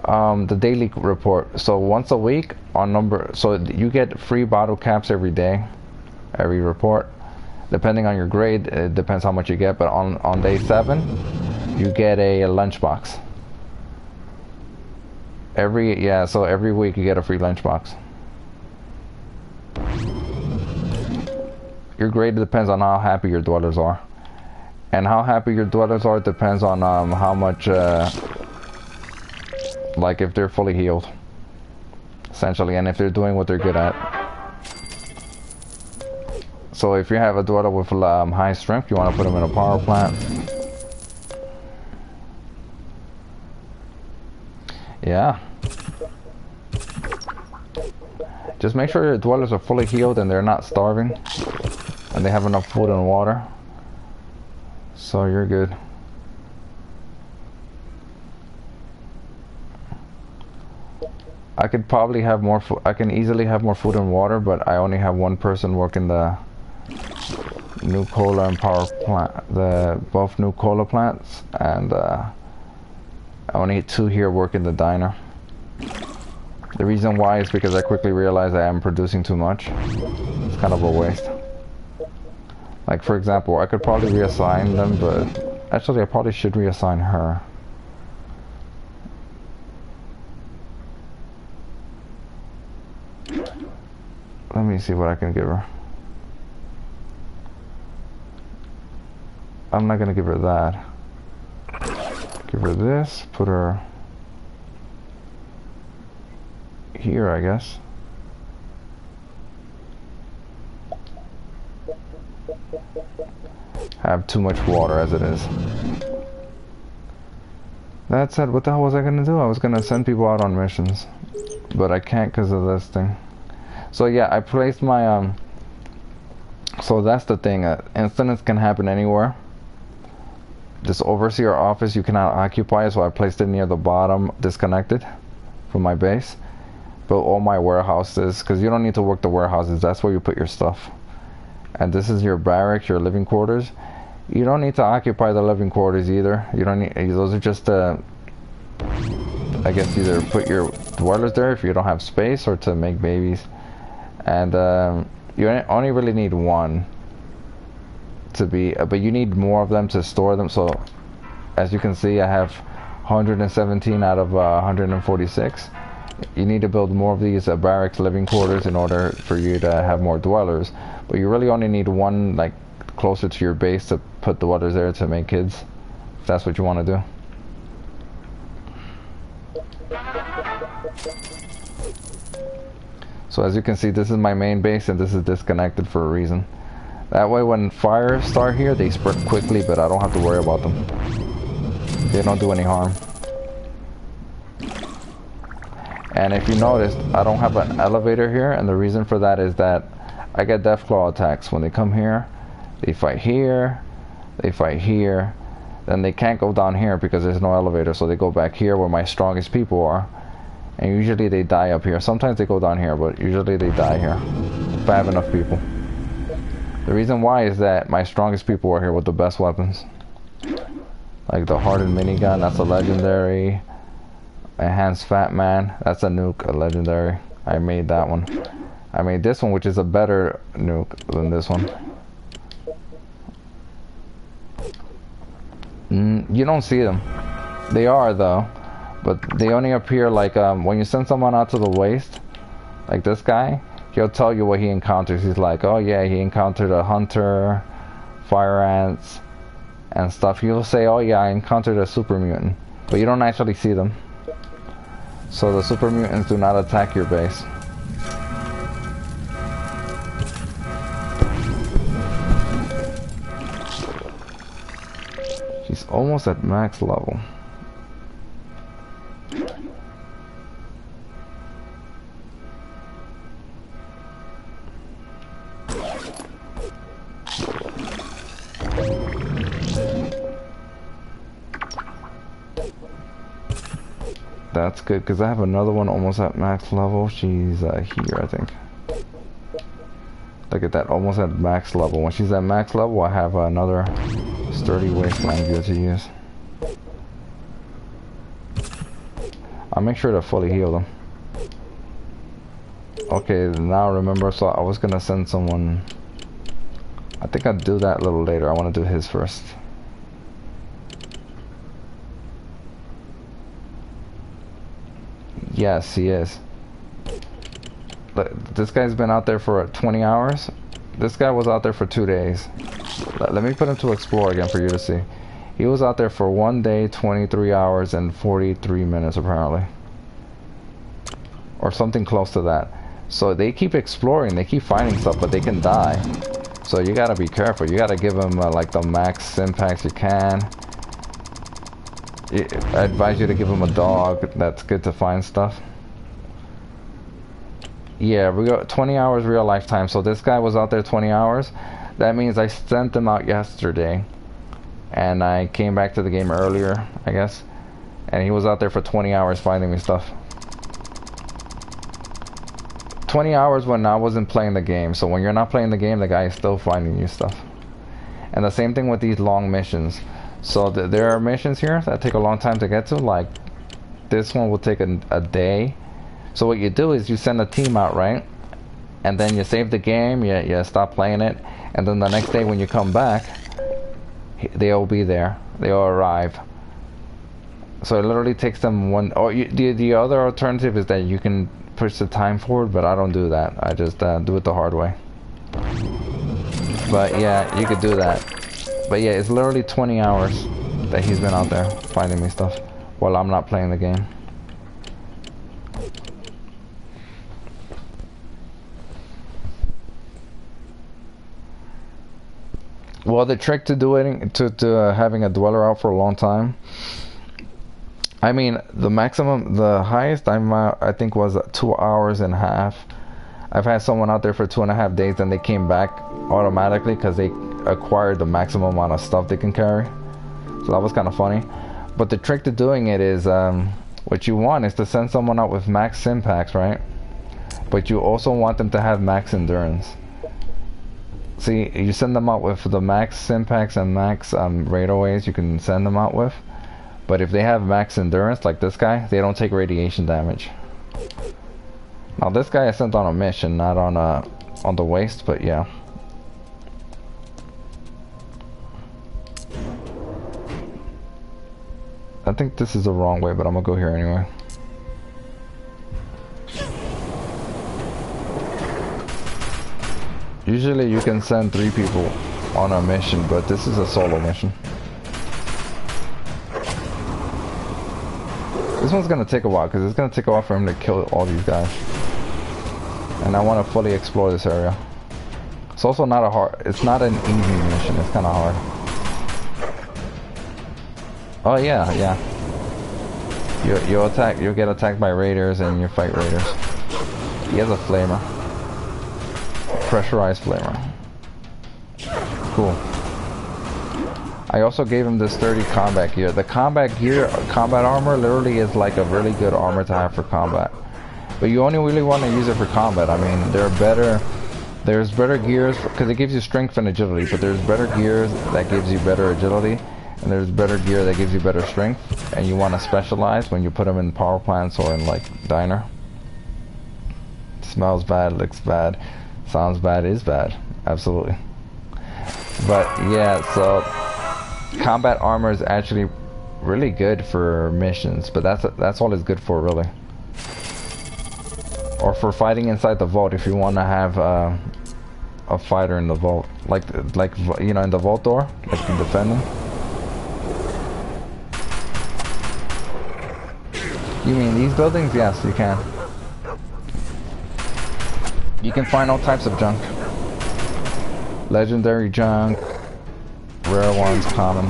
the daily report, so once a week on so you get free bottle caps every day, every report, depending on your grade. It depends how much you get, but on day 7 you get a lunchbox. So every week you get a free lunchbox. Your grade depends on how happy your dwellers are. And how happy your dwellers are depends on how much, like if they're fully healed, essentially, and if they're doing what they're good at. So if you have a dweller with high strength, you want to put them in a power plant. Yeah. Just make sure your dwellers are fully healed and they're not starving, and they have enough food and water. So you're good. I could probably have more I can easily have more food and water, but I only have one person working the New Cola and power plant, both New Cola plants, and I only need 2 here working the diner. The reason why is because I quickly realized I am producing too much. It's kind of a waste. Like, for example, I could probably reassign them, but actually I probably should reassign her. Let me see what I can give her. I'm not gonna give her that. Give her this, put her here, I guess. I have too much water as it is. That said, what the hell was I gonna do? I was gonna send people out on missions, but I can't because of this thing. So yeah, I placed my so that's the thing. Incidents can happen anywhere. This overseer office you cannot occupy, so I placed it near the bottom, disconnected from my base. But all my warehouses, because you don't need to work the warehouses, that's where you put your stuff. And this is your barracks, your living quarters. You don't need to occupy the living quarters either. You don't need, those are just I guess either put your dwellers there if you don't have space, or to make babies. And you only really need one to be, but you need more of them to store them. So as you can see, I have 117 out of 146. You need to build more of these barracks living quarters in order for you to have more dwellers, but you really only need one, like closer to your base, to put dwellers there to make kids, if that's what you want to do. So as you can see, this is my main base and this is disconnected for a reason. That way when fires start here, they spread quickly, but I don't have to worry about them. They don't do any harm. And if you notice, I don't have an elevator here, and the reason for that is that I get Deathclaw attacks. When they come here, they fight here, they fight here, then they can't go down here because there's no elevator, so they go back here where my strongest people are. And usually they die up here. Sometimes they go down here, but usually they die here if I have enough people. The reason why is that my strongest people are here with the best weapons. Like the hardened minigun, that's a legendary. Enhanced Fat Man, that's a nuke, a legendary. I made that one. I made this one, which is a better nuke than this one. You don't see them. They are though, but they only appear like when you send someone out to the waste, like this guy. He'll tell you what he encounters. He's like, oh yeah, he encountered a hunter, fire ants, and stuff. He'll say, oh yeah, I encountered a super mutant, but you don't actually see them. So the super mutants do not attack your base. She's almost at max level. That's good, because I have another one almost at max level. She's here, I think. Look at that, almost at max level. When she's at max level, I have another sturdy wasteland gear to use. I'll make sure to fully heal them. Okay, now remember, so I was gonna send someone. I think I'll do that a little later. I want to do his first. Yes, he is. This guy's been out there for 20 hours. This guy was out there for 2 days. Let me put him to explore again for you to see. He was out there for 1 day, 23 hours, and 43 minutes apparently. Or something close to that. So they keep exploring, they keep finding stuff, but they can die. So you gotta be careful. You gotta give them like the max impacts you can. I advise you to give him a dog. That's good to find stuff. Yeah, 20 hours real lifetime. So this guy was out there 20 hours. That means I sent him out yesterday, and I came back to the game earlier, I guess. And he was out there for 20 hours finding me stuff. 20 hours when I wasn't playing the game. So when you're not playing the game, the guy is still finding you stuff. And the same thing with these long missions. So there are missions here that take a long time to get to, like this one will take a day. So what you do is you send a team out, right? And then you save the game, you stop playing it, and then the next day when you come back, they'll be there, they'll arrive. So it literally takes them one, or the other alternative is that you can push the time forward, but I don't do that. I just do it the hard way. But yeah, you could do that. But yeah, it's literally 20 hours that he's been out there finding me stuff while I'm not playing the game. Well, the trick to doing to having a dweller out for a long time. I mean, the maximum, the highest I think was 2 hours and a half. I've had someone out there for 2.5 days, and they came back automatically because they acquired the maximum amount of stuff they can carry. So that was kind of funny. But the trick to doing it is, what you want is to send someone out with max impacts, right? But you also want them to have max endurance. See, you send them out with the max impacts and max radaways you can send them out with. But if they have max endurance, like this guy, they don't take radiation damage. Now this guy I sent on a mission, not on the waste, but yeah. I think this is the wrong way, but I'm gonna go here anyway. Usually you can send 3 people on a mission, but this is a solo mission. This one's gonna take a while, because it's gonna take a while for him to kill all these guys. And I want to fully explore this area. It's also not a hard, it's not an easy mission, it's kind of hard. Oh yeah, yeah. You'll get attacked by raiders and you fight raiders. He has a flamer. Pressurized flamer. Cool. I also gave him this sturdy combat gear. The combat gear, combat armor literally is like a really good armor to have for combat. But you only really want to use it for combat. I mean, there's better gears, because it gives you strength and agility, but there's better gears that gives you better agility, and there's better gear that gives you better strength, and you want to specialize when you put them in power plants or in like diner. Smells bad, looks bad, sounds bad, is bad. Absolutely. But yeah, so combat armor is actually really good for missions, but that's all it's good for, really. Or for fighting inside the vault, if you want to have a fighter in the vault, like you know, in the vault door, like you defend them. You mean these buildings? Yes, you can. You can find all types of junk. Legendary junk, rare ones, common.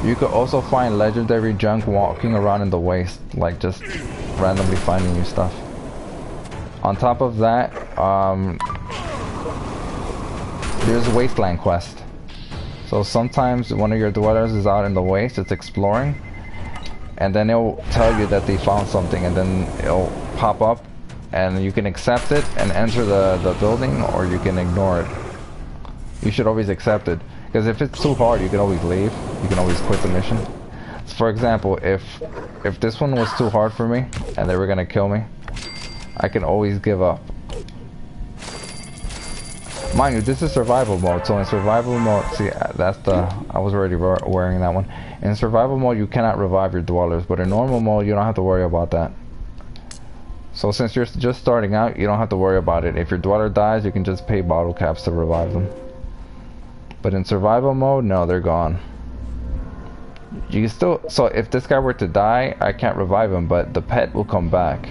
You could also find legendary junk walking around in the waste, like just randomly finding new stuff. On top of that, there's a wasteland quest. So sometimes one of your dwellers is out in the waste, it's exploring, and then it'll tell you that they found something, and then it'll pop up, and you can accept it and enter the building, or you can ignore it. You should always accept it, because if it's too hard, you can always leave. You can always quit the mission. So for example, if this one was too hard for me, and they were gonna kill me, I can always give up. Mind you, this is survival mode, so in survival mode, see, that's I was already wearing that one. In survival mode, you cannot revive your dwellers, but in normal mode, you don't have to worry about that. So since you're just starting out, you don't have to worry about it. If your dweller dies, you can just pay bottle caps to revive them. But in survival mode, no, they're gone. You can still, so if this guy were to die, I can't revive him, but the pet will come back.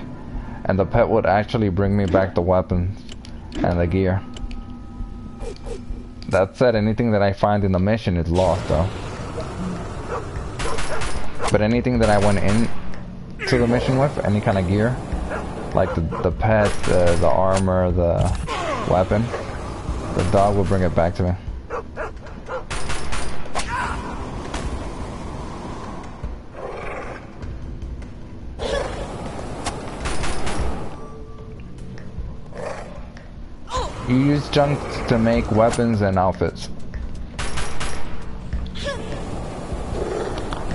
And the pet would actually bring me back the weapons and the gear. That said, anything that I find in the mission is lost though. But anything that I went in to the mission with, any kind of gear, like the pet, the armor, the weapon, the dog will bring it back to me. You use junk to make weapons and outfits.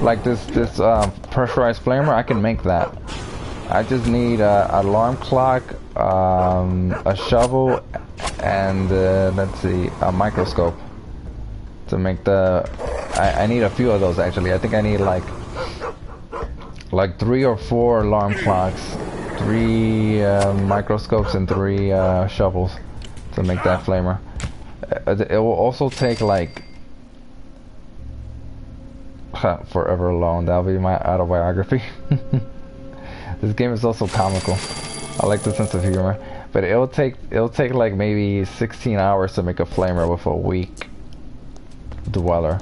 Like this pressurized flamer, I can make that. I just need an alarm clock, a shovel, and let's see, a microscope to make the. I need a few of those actually. I think I need like 3 or 4 alarm clocks, 3 microscopes, and 3 shovels to make that flamer. It will also take like forever alone. That'll be my autobiography. This game is also comical. I like the sense of humor, but it'll take like maybe 16 hours to make a flamer with a weak dweller.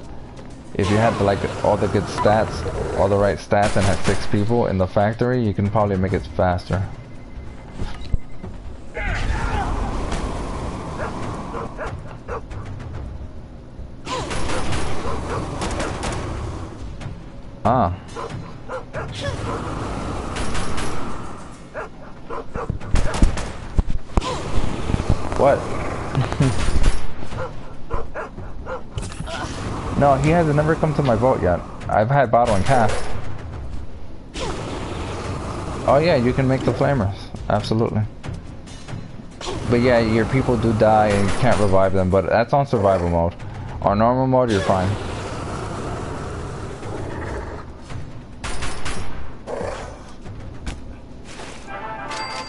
If you had like all the good stats, all the right stats, and had 6 people in the factory, you can probably make it faster. Ah. What? No, he has never come to my vault yet. I've had bottle and cast. Oh yeah, you can make the flamers. Absolutely. But yeah, your people do die and you can't revive them, but that's on survival mode. On normal mode, you're fine.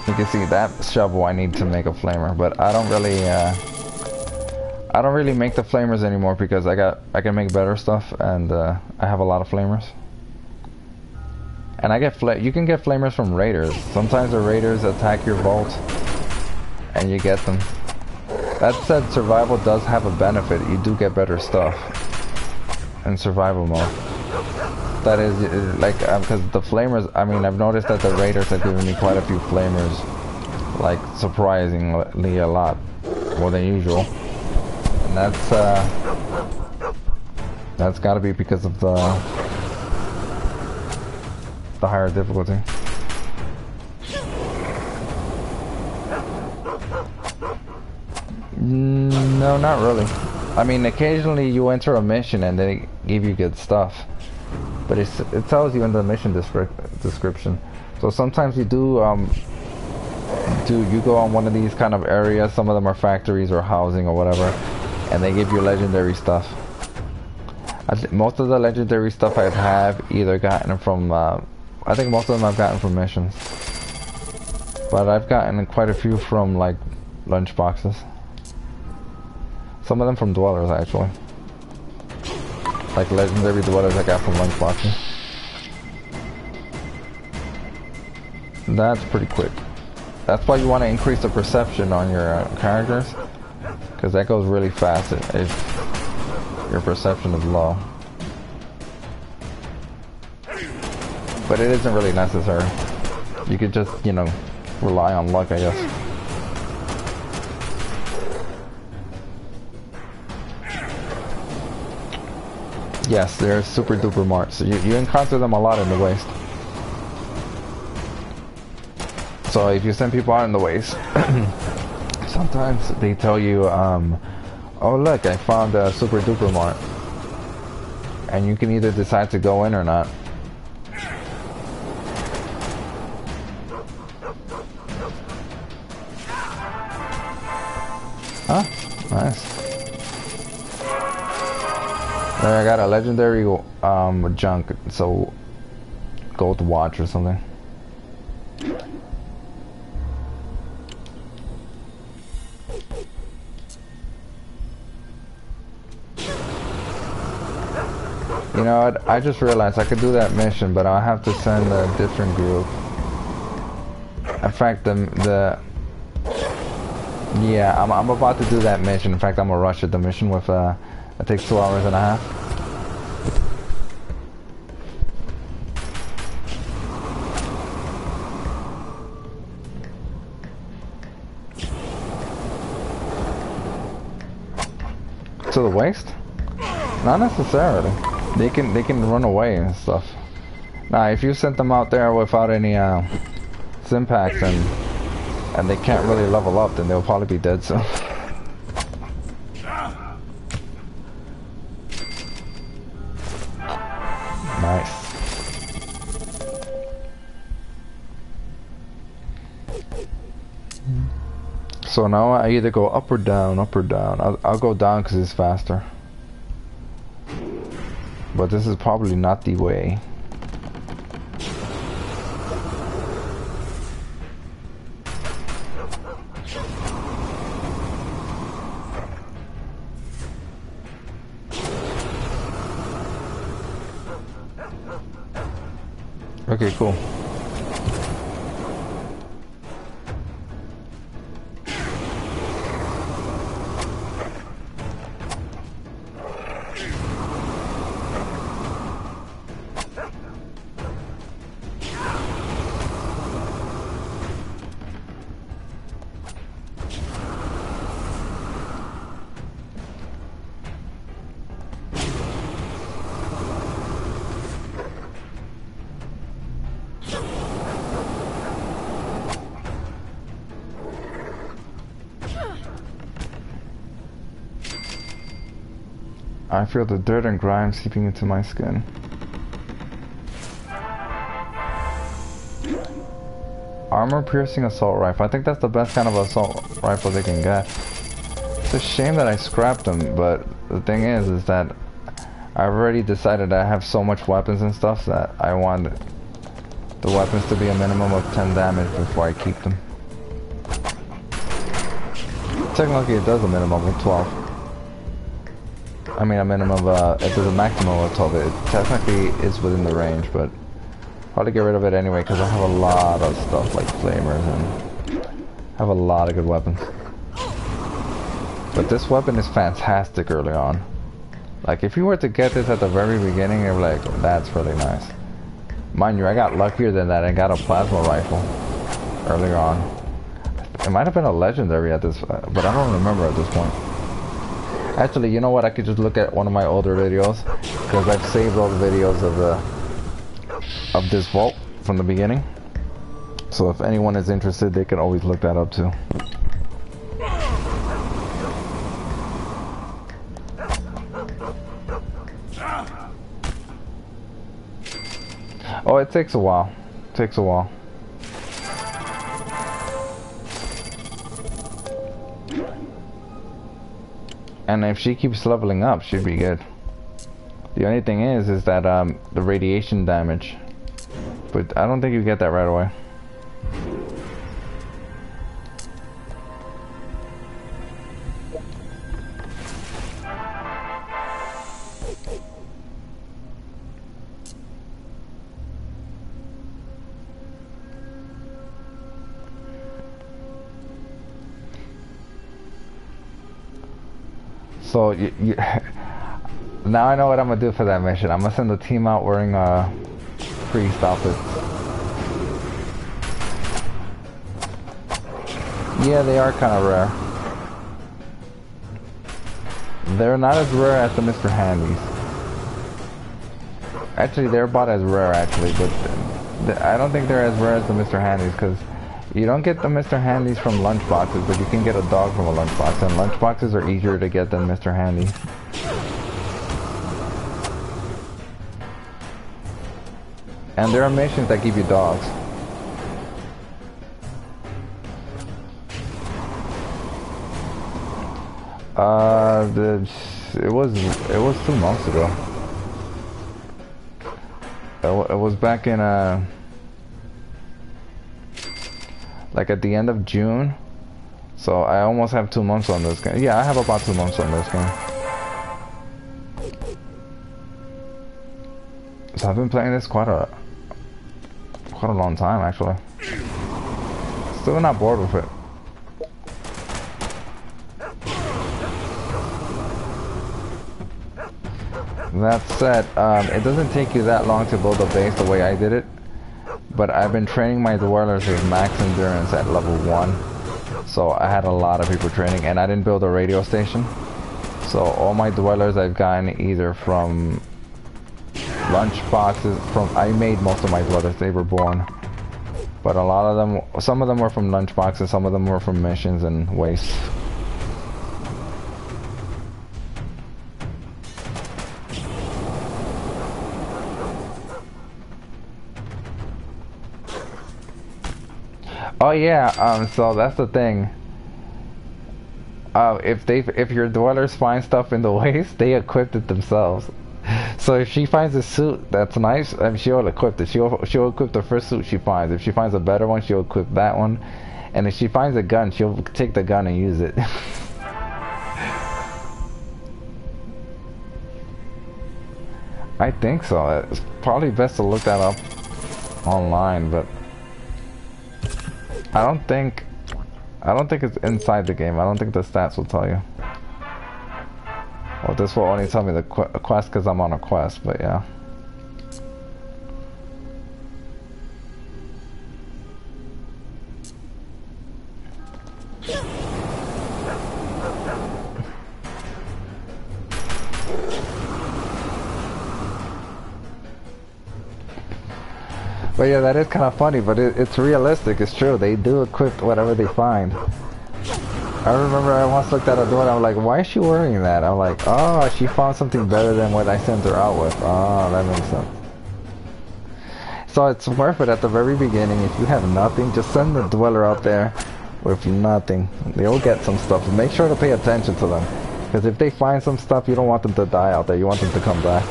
You can see that shovel I need to make a flamer, but I don't really make the flamers anymore because I can make better stuff, and I have a lot of flamers. And you can get flamers from raiders. Sometimes the raiders attack your vault and you get them. That said, survival does have a benefit. You do get better stuff in survival mode. That is, like, because the flamers, I mean, I've noticed that the raiders have given me quite a few flamers, like, surprisingly a lot more than usual. And that's gotta be because of the higher difficulty. No, not really. I mean, occasionally you enter a mission and they give you good stuff, but it tells you in the mission description. So sometimes you you go on one of these kind of areas. Some of them are factories or housing or whatever, and they give you legendary stuff. Most of the legendary stuff I have either gotten from, I think most of them I've gotten from missions, but I've gotten quite a few from like lunch boxes. Some of them from dwellers, actually. Like legendary dwellers I got from lunch boxes. That's pretty quick. That's why you want to increase the perception on your characters, because that goes really fast if your perception is low. But it isn't really necessary. You could just, you know, rely on luck, I guess. Yes, they're super duper marts. You encounter them a lot in the waste. So if you send people out in the waste, sometimes they tell you, oh look, I found a super duper mart. And you can either decide to go in or not. Huh? Nice. There, I got a legendary junk, so gold watch or something. You know what? I just realized I could do that mission, but I'll have to send a different group. In fact, yeah, I'm about to do that mission. In fact, I'm gonna rush at the mission with it takes 2 hours and a half. To the waste? Not necessarily. They can run away and stuff. Now, if you sent them out there without any sim packs and they can't really level up, then they'll probably be dead soon. Nice. So now I either go up or down, up or down. I'll go down because it's faster. But this is probably not the way. Okay, cool. I feel the dirt and grime seeping into my skin. Armor-piercing assault rifle. I think that's the best kind of assault rifle they can get. It's a shame that I scrapped them, but the thing is that I've already decided I have so much weapons and stuff that I want the weapons to be a minimum of 10 damage before I keep them. Technically it does a minimum of 12. I mean a minimum of, it does a maximum of 12. It technically is within the range, but probably get rid of it anyway because I have a lot of stuff like flamers and I have a lot of good weapons. But this weapon is fantastic early on. Like, if you were to get this at the very beginning, you're like, that's really nice. Mind you, I got luckier than that and got a plasma rifle earlier on. It might have been a legendary at this, but I don't remember at this point. Actually, you know what? I could just look at one of my older videos, because I've saved all the videos of this vault from the beginning. So if anyone is interested, they can always look that up too. Oh, it takes a while. It takes a while. And if she keeps leveling up, she'd be good. The only thing is that the radiation damage. But I don't think you get that right away. So now I know what I'm gonna do for that mission. I'm gonna send the team out wearing priest outfits. Yeah, they are kind of rare. They're not as rare as the Mr. Handies. Actually, they're about as rare actually, but I don't think they're as rare as the Mr. Handies, because you don't get the Mr. Handies from lunchboxes, but you can get a dog from a lunchbox, and lunchboxes are easier to get than Mr. Handy. And there are missions that give you dogs. It was 2 months ago. It was back in like at the end of June. So I almost have 2 months on this game. Yeah, I have about 2 months on this game. So I've been playing this quite a long time actually. Still not bored with it. That said, it doesn't take you that long to build a base the way I did it. But I've been training my dwellers with max endurance at level 1. So I had a lot of people training, and I didn't build a radio station. So all my dwellers I've gotten either from lunch boxes, I made most of my dwellers, they were born. But a lot of them, some of them were from lunch boxes, some of them were from missions and wastes. Oh yeah, so that's the thing. If your dwellers find stuff in the waste, they equip it themselves. So if she finds a suit that's nice, she'll equip it. She'll equip the first suit she finds. If she finds a better one, she'll equip that one. And if she finds a gun, she'll take the gun and use it. I think so. It's probably best to look that up online, but I don't think it's inside the game. I don't think the stats will tell you. Well, this will only tell me the quest because I'm on a quest, but yeah. But yeah, that is kind of funny, but it's realistic, it's true. They do equip whatever they find. I remember I once looked at a door and I'm like, why is she wearing that? I'm like, oh, she found something better than what I sent her out with. Oh, that makes sense. So it's worth it at the very beginning. If you have nothing, just send the dweller out there with nothing. They'll get some stuff. Make sure to pay attention to them. Because if they find some stuff, you don't want them to die out there. You want them to come back.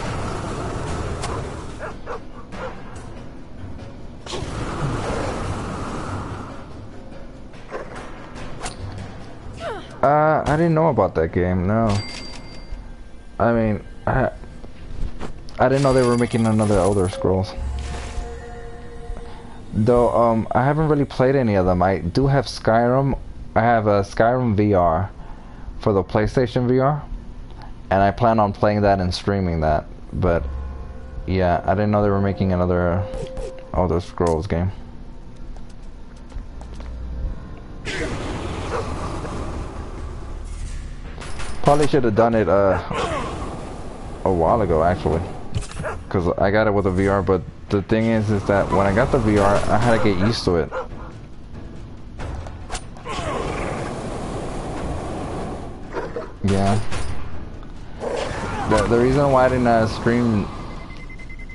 I didn't know about that game, no. I mean, I didn't know they were making another Elder Scrolls. Though, I haven't really played any of them. I do have Skyrim. I have a Skyrim VR for the PlayStation VR, and I plan on playing that and streaming that. But yeah, I didn't know they were making another Elder Scrolls game. Probably should have done it a while ago, actually, because I got it with a VR. But the thing is that when I got the VR, I had to get used to it. Yeah. The reason why I didn't stream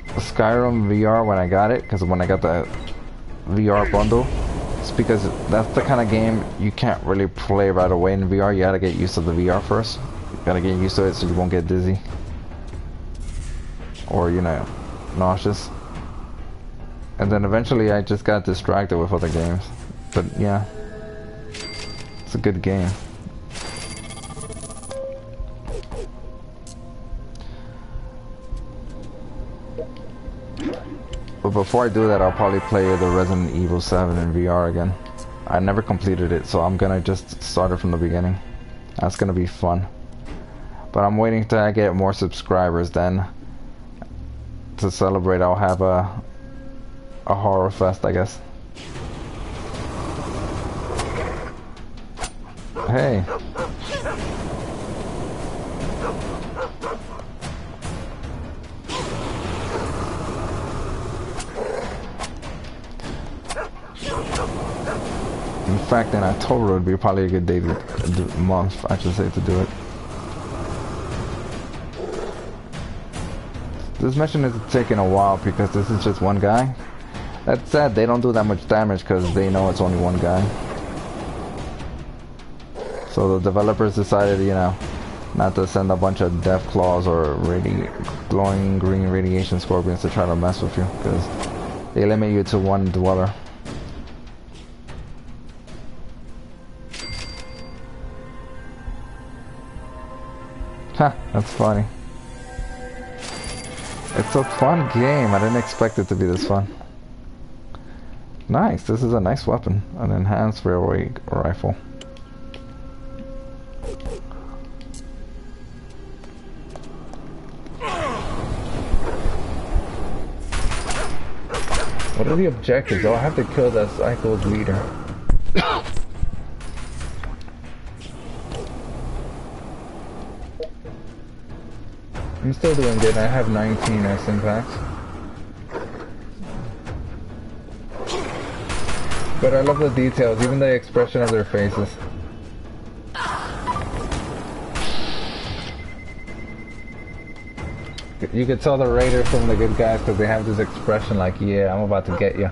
Skyrim VR when I got it, because when I got the VR bundle, it's because that's the kind of game you can't really play right away in VR. You gotta get used to the VR first. You gotta get used to it so you won't get dizzy. Or, you know, nauseous. And then eventually I just got distracted with other games. But yeah, it's a good game. But before I do that, I'll probably play the Resident Evil 7 in VR again. I never completed it, so I'm gonna just start it from the beginning. That's gonna be fun. But I'm waiting till I get more subscribers, then to celebrate I'll have a horror fest, I guess. Hey. In fact, in October would be probably a good day month, I should say, to do it. This mission is taking a while because this is just one guy. That said, they don't do that much damage because they know it's only one guy. So the developers decided, you know, not to send a bunch of death claws or glowing green radiation scorpions to try to mess with you, because they limit you to one dweller. Ha, that's funny. It's a fun game. I didn't expect it to be this fun. Nice, this is a nice weapon. An enhanced railway rifle. What are the objectives? Oh, I have to kill that Psycho's leader. I'm still doing good. I have 19 SM packs. But I love the details, even the expression of their faces. You could tell the raiders from the good guys because they have this expression like, yeah, I'm about to get you.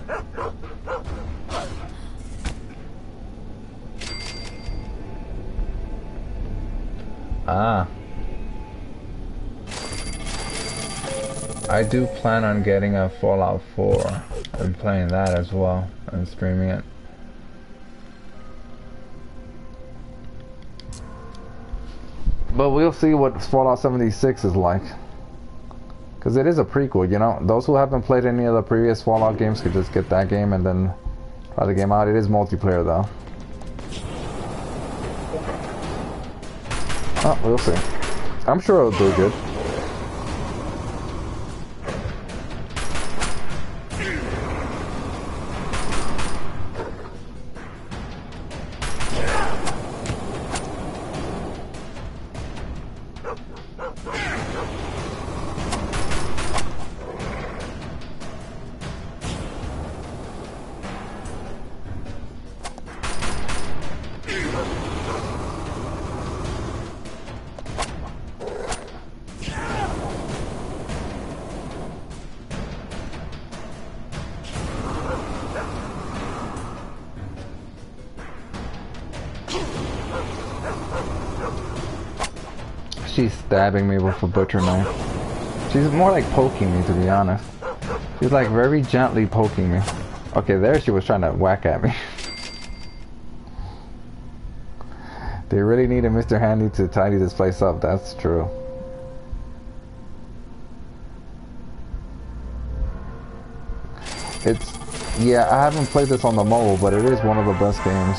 Ah. I do plan on getting a Fallout 4 and playing that as well and streaming it. But we'll see what Fallout 76 is like. Because it is a prequel, you know. Those who haven't played any of the previous Fallout games could just get that game and then try the game out. It is multiplayer though. Oh, we'll see. I'm sure it'll do good. She's stabbing me with a butcher knife. She's more like poking me, to be honest. She's like very gently poking me. Okay, there she was trying to whack at me. They really need a Mr. Handy to tidy this place up, that's true. Yeah, I haven't played this on the mobile, but it is one of the best games,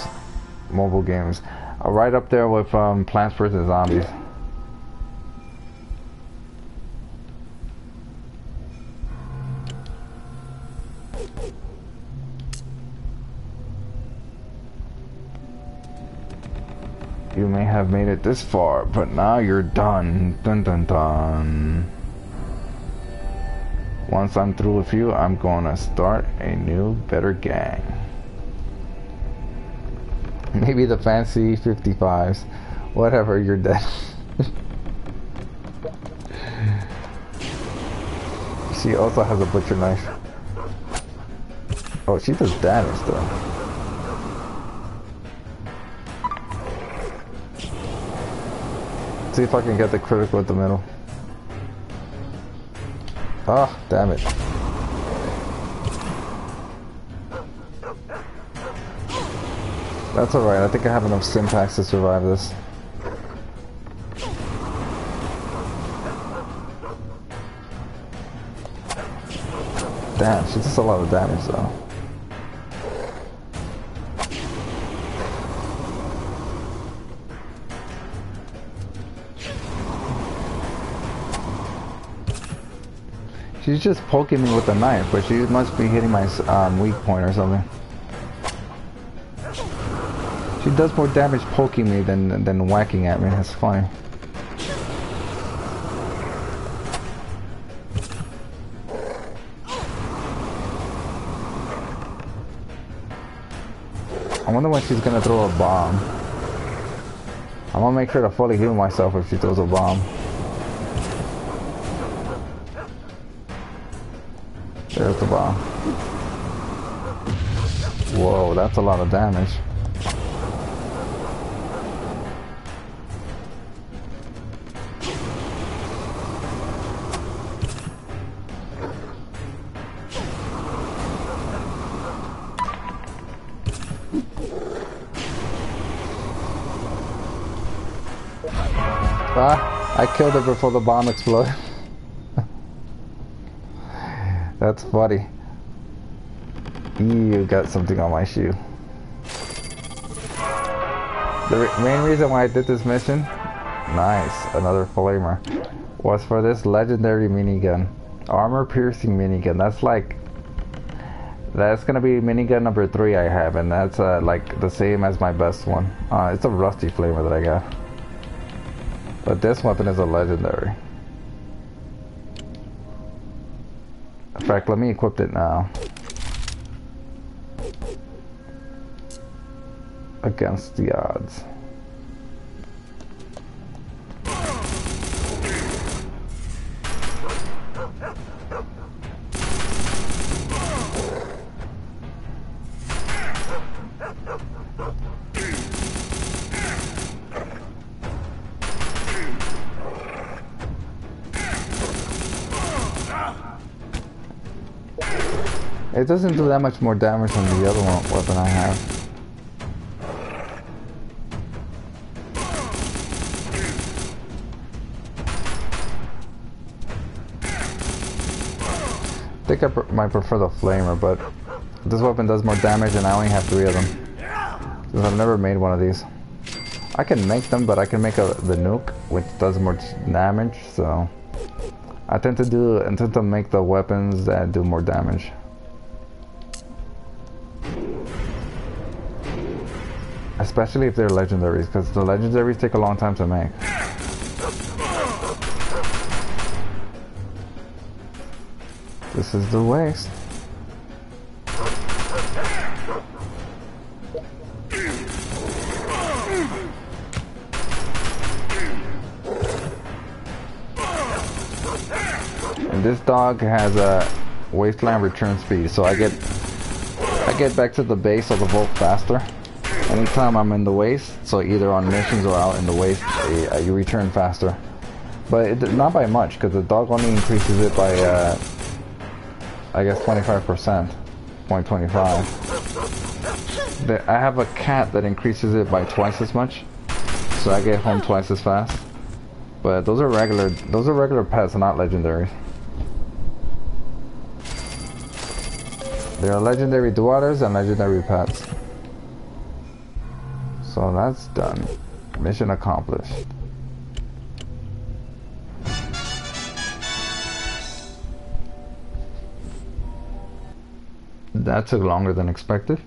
mobile games. Right up there with Plants vs. Zombies. You may have made it this far, but now you're done. Dun dun dun. Once I'm through with you, I'm gonna start a new, better gang. Maybe the fancy 55s. Whatever, you're dead. She also has a butcher knife. Oh, she does damage though. See if I can get the critical at the middle. Oh, damn it. That's alright, I think I have enough syntax to survive this. Damn, she does a lot of damage though. She's just poking me with a knife, but she must be hitting my weak point or something. She does more damage poking me than whacking at me. That's funny. I wonder when she's gonna throw a bomb. I'm gonna make sure to fully heal myself if she throws a bomb. There's the bomb. Whoa, that's a lot of damage. Ah, I killed her before the bomb exploded. That's funny. You got something on my shoe. The main reason why I did this mission, nice, another flamer, was for this legendary minigun. Armor piercing minigun. That's gonna be minigun number 3 I have, and that's like the same as my best one. It's a rusty flamer that I got. But this weapon is a legendary. In fact, let me equip it now. Against the odds. It doesn't do that much more damage than the other weapon I have. I think I might prefer the flamer, but this weapon does more damage and I only have 3 of them. Because I've never made one of these. I can make them, but I can make the nuke, which does more damage, so I tend to make the weapons that do more damage. Especially if they're legendaries, because the legendaries take a long time to make. This is the waste. And this dog has a wasteland return speed, so I get back to the base of the vault faster. Anytime I'm in the waste, so either on missions or out in the waste, you return faster. But not by much, because the dog only increases it by, I guess 25%, 0.25. I have a cat that increases it by twice as much, so I get home twice as fast. But those are regular pets, not legendaries. There are legendary dwellers and legendary pets. So that's done. Mission accomplished. That took longer than expected.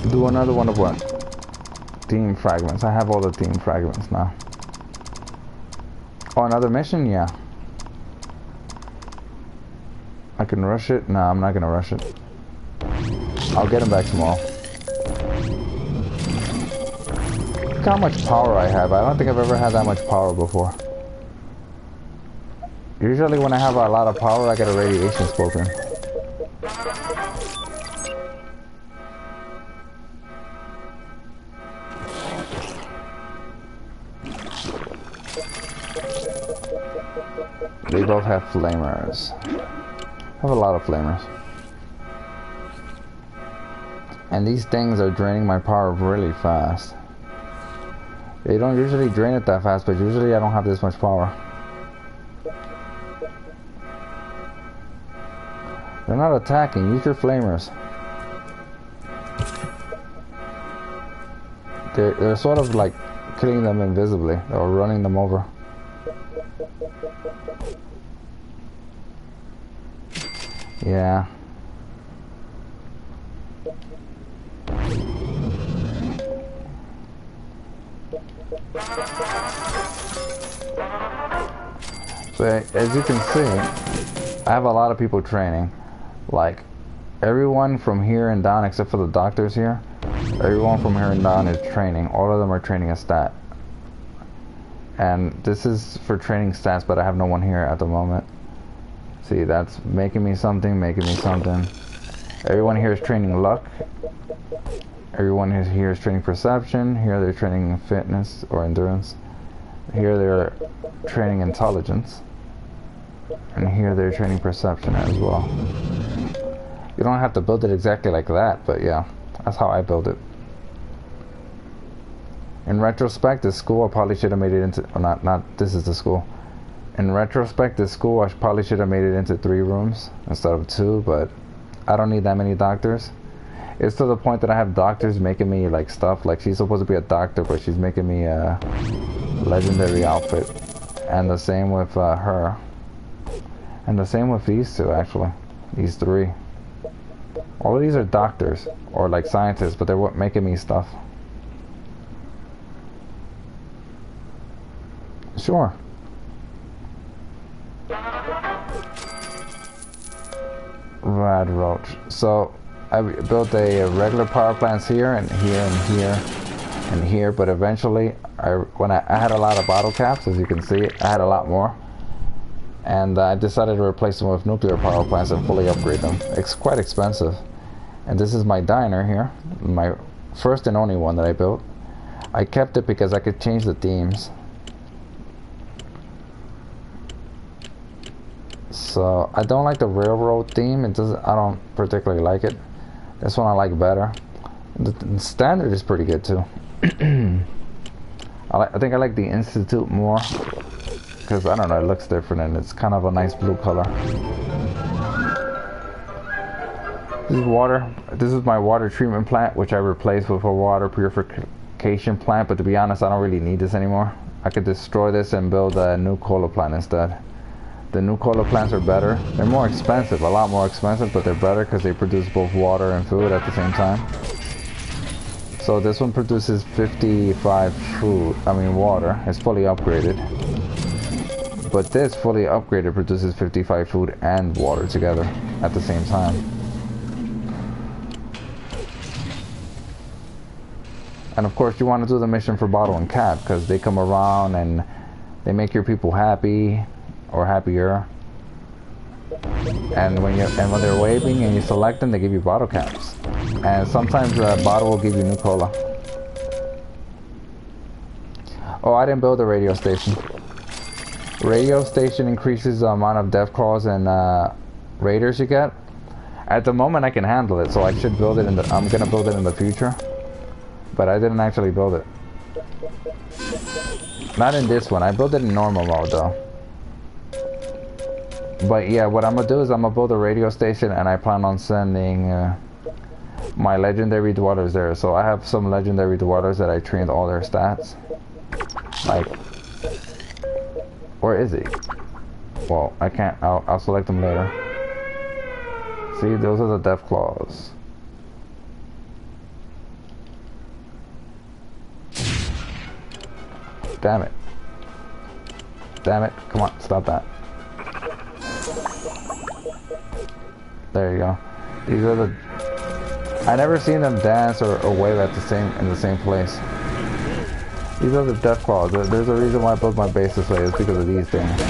Do another one of what? Theme fragments. I have all the theme fragments now. Oh, another mission? Yeah. I can rush it? No, I'm not gonna rush it. I'll get him back tomorrow. Look how much power I have. I don't think I've ever had that much power before. Usually when I have a lot of power, I get a radiation spoken. They both have flamers. I have a lot of flamers. And these things are draining my power really fast. They don't usually drain it that fast, but usually I don't have this much power. They're not attacking. Use your flamers. They're sort of like killing them invisibly or running them over. Yeah. So as you can see, I have a lot of people training. Like everyone from here and down except for the doctors here. Everyone from here and down is training. All of them are training a stat. And this is for training stats, but I have no one here at the moment. See, that's making me something, making me something. Everyone here is training luck. Everyone here is training perception. Here they're training fitness or endurance. Here they're training intelligence. And here they're training perception as well. You don't have to build it exactly like that, but yeah, that's how I build it. In retrospect, this school I probably should have made it into, well, not this is the school. In retrospect, this school I probably should have made it into 3 rooms instead of 2, but I don't need that many doctors. It's to the point that I have doctors making me like stuff, like she's supposed to be a doctor, but she's making me a legendary outfit. And the same with her. And the same with these 2 actually. These 3. All of these are doctors, or like scientists, but they're making me stuff. Sure. Rad roach. So I built a regular power plants here and here and here and here, but eventually when I had a lot of bottle caps, as you can see, I had a lot more, and I decided to replace them with nuclear power plants and fully upgrade them. It's quite expensive. And this is my diner here, my first and only one that I built. I kept it because I could change the themes. So I don't like the railroad theme. I don't particularly like it. This one I like better. The standard is pretty good too. I think I like the Institute more because I don't know, it looks different and it's kind of a nice blue color. This is water. This is my water treatment plant, which I replaced with a water purification plant. But to be honest, I don't really need this anymore. I could destroy this and build a new cola plant instead. The new cola plants are better. They're more expensive, a lot more expensive, but they're better because they produce both water and food at the same time. So this one produces 55 water. It's fully upgraded. But this fully upgraded produces 55 food and water together at the same time. And of course you want to do the mission for bottle and cap because they come around and they make your people happy or happier. And when they're waving and you select them, they give you bottle caps. And sometimes the bottle will give you new cola. Oh, I didn't build a radio station. Radio station increases the amount of death calls and raiders you get. At the moment I can handle it, so I should build it in the... I'm gonna build it in the future. But I didn't actually build it. Not in this one. I built it in normal mode though. But yeah, what I'm gonna do is I'm gonna build a radio station, and I plan on sending my legendary dwellers there. So I have some legendary dwellers that I trained all their stats. Like, where is he? Well, I can't. I'll select them later. See, those are the death claws. Damn it. Damn it. Come on, stop that. There you go. These are the... I never seen them dance or wave at in the same place. These are the death claws. There's a reason why I built my base this way. It's because of these things.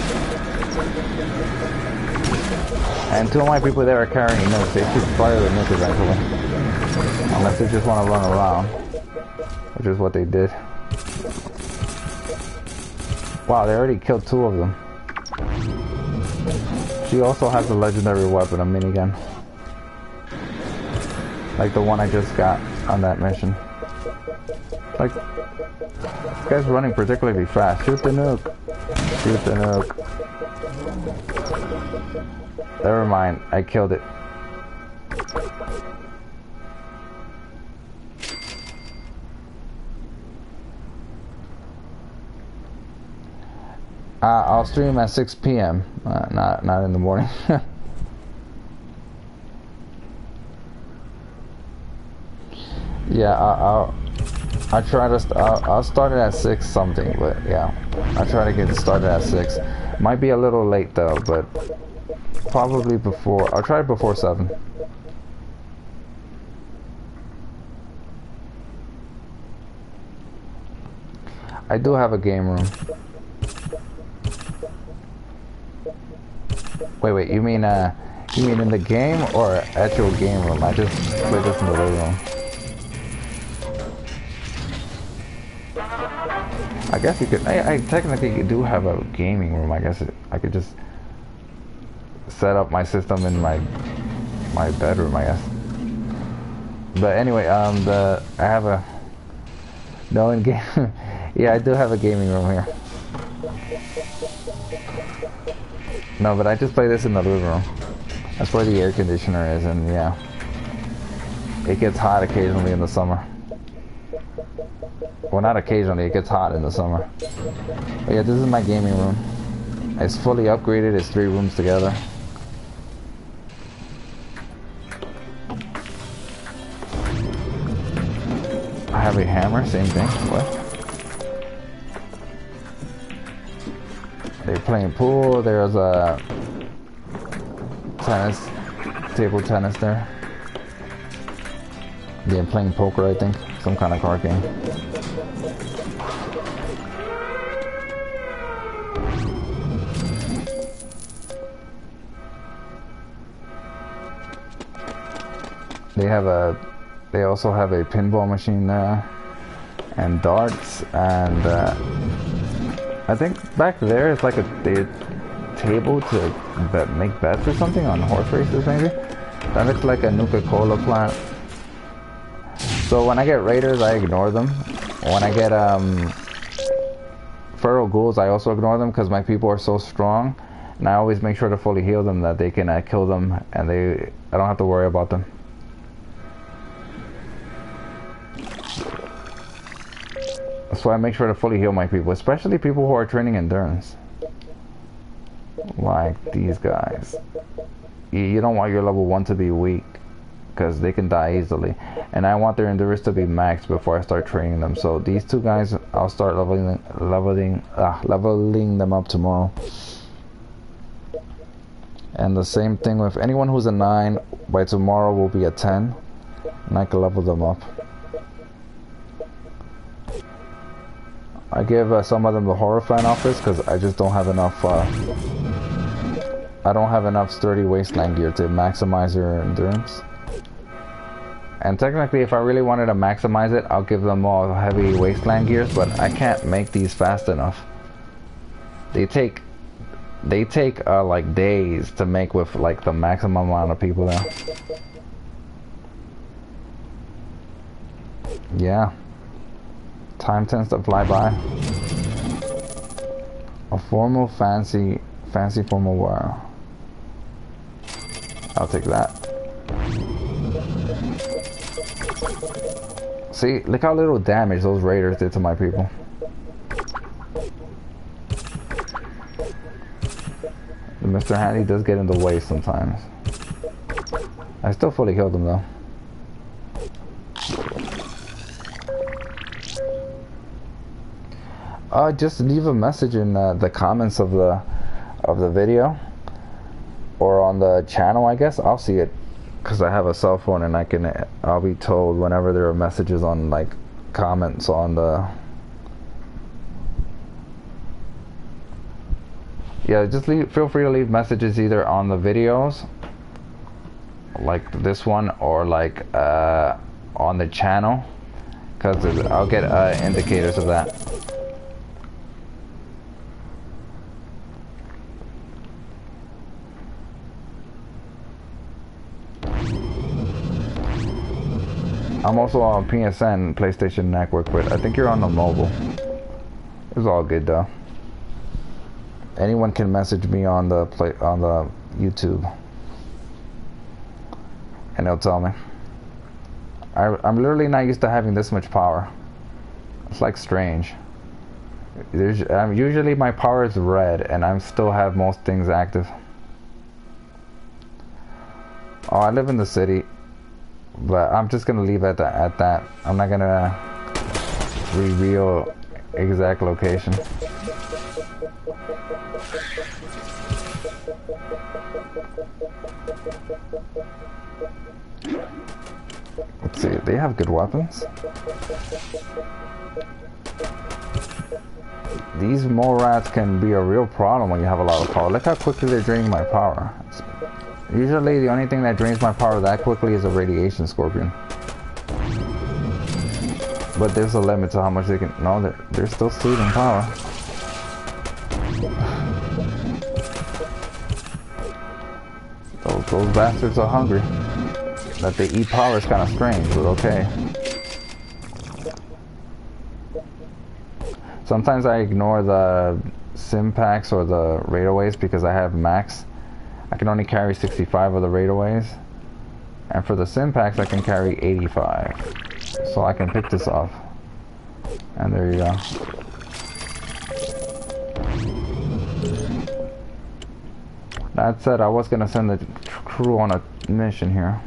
And two of my people there are carrying nukes. They should fire the nuke eventually. Unless they just want to run around. Which is what they did. Wow, they already killed two of them. She also has a legendary weapon, a minigun. Like the one I just got on that mission. Like, this guy's running particularly fast. Shoot the nuke. Shoot the nuke. Never mind, I killed it. I'll stream at 6 p.m. Not in the morning. Yeah, I'll try to. I'll start it at 6 something, but yeah, I'll try to get it started at 6. Might be a little late though, but probably before. I'll try it before 7. I do have a game room. Wait, you mean in the game or at your game room? I just played this in the living room. I guess you could, I technically do have a gaming room. I guess I could just set up my system in my bedroom, I guess. But anyway, I have a, no in game, yeah, I do have a gaming room here. No, but I just play this in the living room. That's where the air conditioner is, and yeah. It gets hot occasionally in the summer. Well, not occasionally, it gets hot in the summer. But yeah, this is my gaming room. It's fully upgraded, it's 3 rooms together. I have a hammer, same thing. What? They're playing pool. There's a table tennis there. They're playing poker, I think. Some kind of card game. They also have a pinball machine there, and darts, and I think back there it's like a table to make bets or something on horse races, maybe. That looks like a Nuka-Cola plant. So when I get raiders, I ignore them. When I get feral ghouls, I also ignore them because my people are so strong, and I always make sure to fully heal them that they can kill them, and I don't have to worry about them. So I make sure to fully heal my people, especially people who are training endurance. Like these guys. You don't want your level 1 to be weak, because they can die easily. And I want their endurance to be maxed before I start training them. So these 2 guys, I'll start leveling them up tomorrow. And the same thing with anyone who's a 9, by tomorrow will be a 10. And I can level them up. I give some of them the horror fan outfits because I just don't have enough. I don't have enough sturdy wasteland gear to maximize their endurance. And technically, if I really wanted to maximize it, I'll give them all heavy wasteland gears. But I can't make these fast enough. They take they take like days to make with like the maximum amount of people there. Yeah. Time tends to fly by. A formal, fancy formal wear. I'll take that. See, look how little damage those raiders did to my people. Mr. Handy does get in the way sometimes. I still fully killed him though. Just leave a message in the comments of the video, or on the channel. I guess I'll see it because I have a cell phone, and I'll be told whenever there are messages on like comments on the. Yeah, just feel free to leave messages either on the videos, like this one, or like on the channel, because I'll get indicators of that. I'm also on PSN, PlayStation Network, but I think you're on the mobile. It's all good though. Anyone can message me on the YouTube, and they'll tell me. I'm literally not used to having this much power. It's like strange. Usually my power is red, and I still have most things active. Oh, I live in the city. But I'm just gonna leave it at that. I'm not gonna reveal exact location. Let's see, they have good weapons. These mole rats can be a real problem when you have a lot of power. Look how quickly they're draining my power. Usually the only thing that drains my power that quickly is a radiation scorpion. But there's a limit to how much they can... No, they're still stealing power. Those bastards are hungry. That they eat power is kind of strange, but okay. Sometimes I ignore the sim packs or the raidaways because I have max. I can only carry 65 of the raidaways, and for the sim packs I can carry 85, so I can pick this off. And there you go. That said, I was gonna send the crew on a mission here.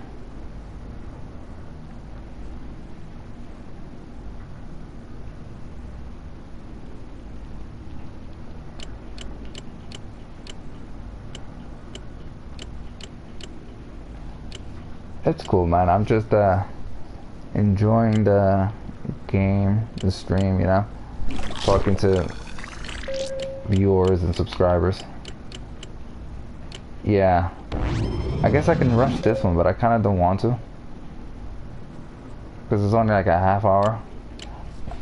It's cool, man. I'm just enjoying the game, the stream, you know, talking to viewers and subscribers. Yeah, I guess I can rush this one, but I kind of don't want to, because it's only like a half hour.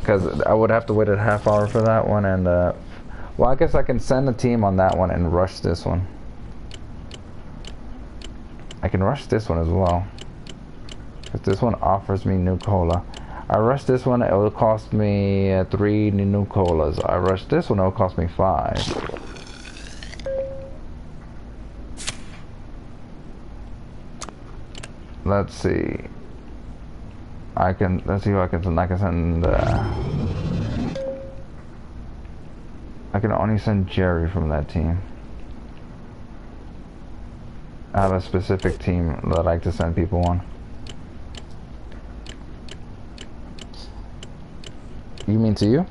Because I would have to wait a half hour for that one, and well, I guess I can send a team on that one and rush this one. I can rush this one as well, because this one offers me new cola. I rush this one, it will cost me 3 new colas. I rush this one, it will cost me 5. Let's see. Let's see who I can send. I can send. I can only send Jerry from that team. I have a specific team that I like to send people on. You mean to you?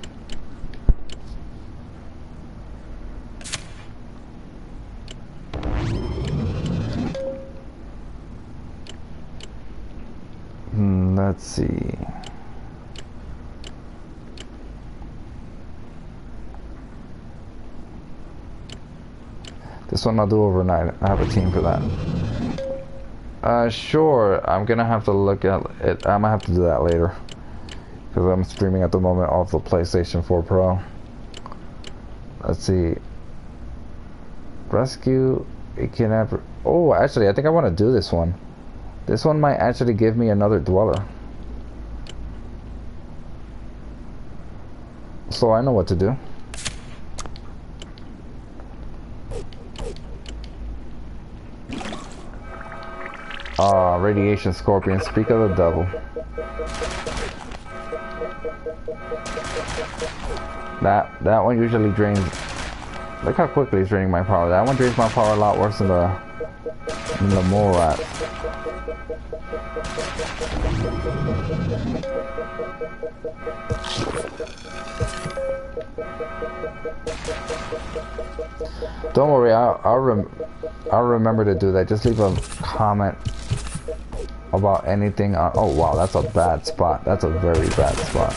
Let's see. This one I'll do overnight. I have a team for that. Sure. I'm gonna have to look at it. I'm gonna have to do that later, because I'm streaming at the moment off the PlayStation 4 Pro. Let's see. Rescue. It can have. Oh, actually, I think I want to do this one. This one might actually give me another dweller. So I know what to do. Radiation scorpion. Speak of the devil. That one usually drains. Look how quickly it's draining my power. That one drains my power a lot worse than the mole rat. Don't worry, I'll remember to do that. Just leave a comment about anything. Oh wow, that's a bad spot. That's a very bad spot.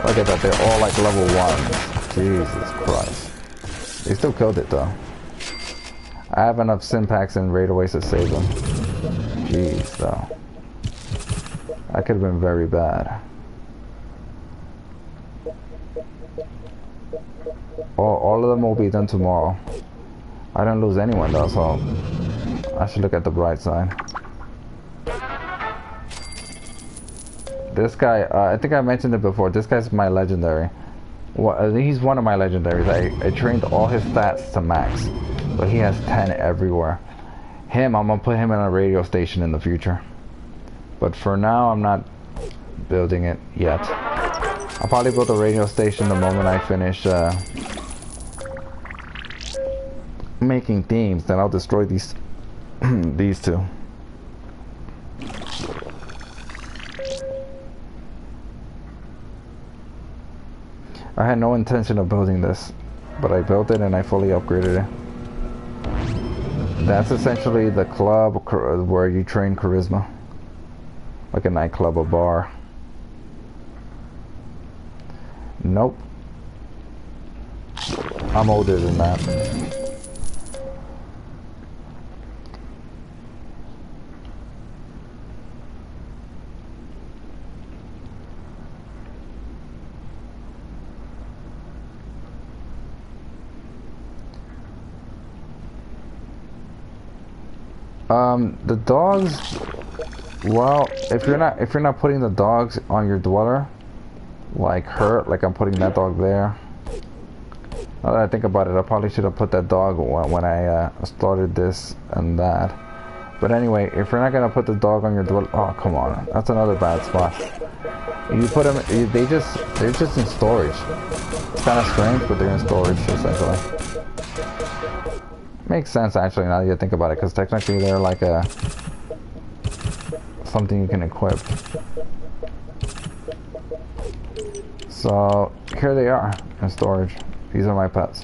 Look at that, they're all like level 1. Jesus Christ. They still killed it though. I have enough Simpacks and Raidaways to save them. Jeez though. That could have been very bad. All of them will be done tomorrow. I didn't lose anyone though, so I should look at the bright side. This guy, I think I mentioned it before, this guy's my legendary. He's one of my legendaries. I trained all his stats to max, but he has 10 everywhere. I'm gonna put him in a radio station in the future. But for now, I'm not building it yet. I'll probably build a radio station the moment I finish making themes. Then I'll destroy these these two. I had no intention of building this, but I built it and I fully upgraded it. That's essentially the club where you train charisma. Like a nightclub or bar. Nope. I'm older than that. The dogs, well, if you're not putting the dogs on your dweller, like I'm putting that dog there. Now that I think about it, I probably should have put that dog when I started this and that. But anyway, if you're not gonna put the dog on your dweller, oh come on, that's another bad spot. You put them, they're just in storage. It's kind of strange, but they're in storage essentially. Makes sense actually now that you think about it, because technically they're like something you can equip. So here they are in storage. These are my pets.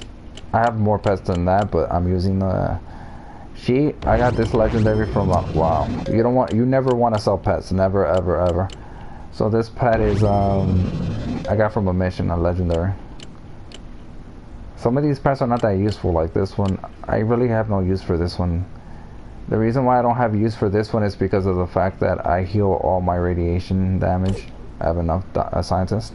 I have more pets than that, but I'm using the I got this legendary from wow. You never want to sell pets, never ever ever. So this pet is I got from a mission, a legendary. Some of these pets are not that useful, like this one. I really have no use for this one. The reason why I don't have use for this one is because of the fact that I heal all my radiation damage. I have enough scientists.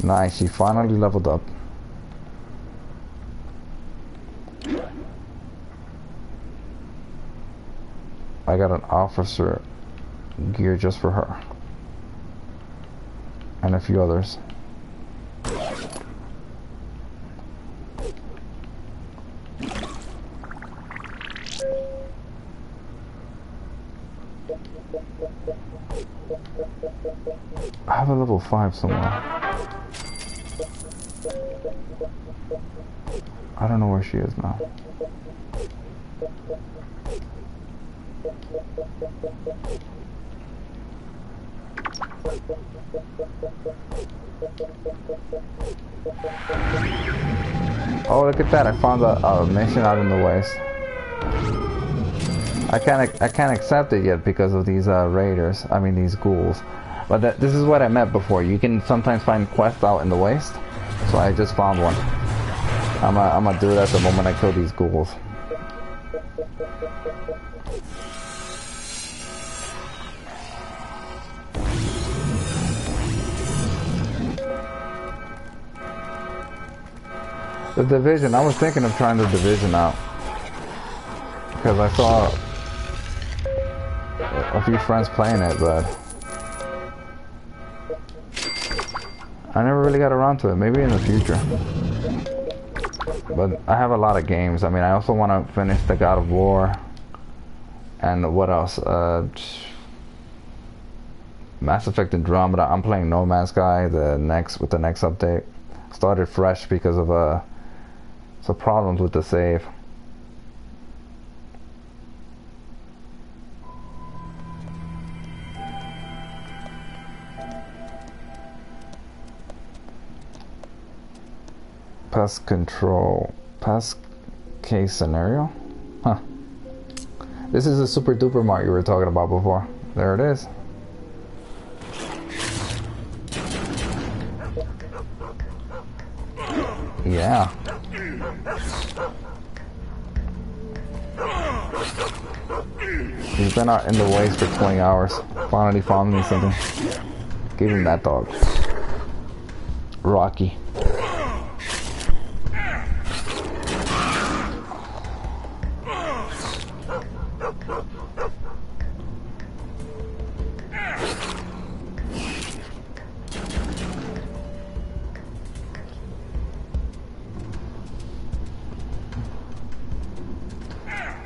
Nice, she finally leveled up. I got an officer gear just for her. And a few others. I have a level 5 somewhere. I don't know where she is now. Oh, look at that! I found a mission out in the waste. I can't accept it yet because of these raiders. I mean these ghouls. But this is what I meant before. You can sometimes find quests out in the waste. So I just found one. I'm gonna do that the moment I kill these ghouls. The Division, I was thinking of trying the Division out. Because I saw a few friends playing it, but I never really got around to it. Maybe in the future. But I have a lot of games. I mean, I also want to finish the God of War. And what else? Mass Effect Andromeda. I'm playing No Man's Sky with the next update. Started fresh because of some problems with the save. Pest control. Pest case scenario? Huh. This is a super duper mart you were talking about before. There it is. Yeah. He's been out in the waste for 20 hours. Finally found me something. Give him that dog. Rocky.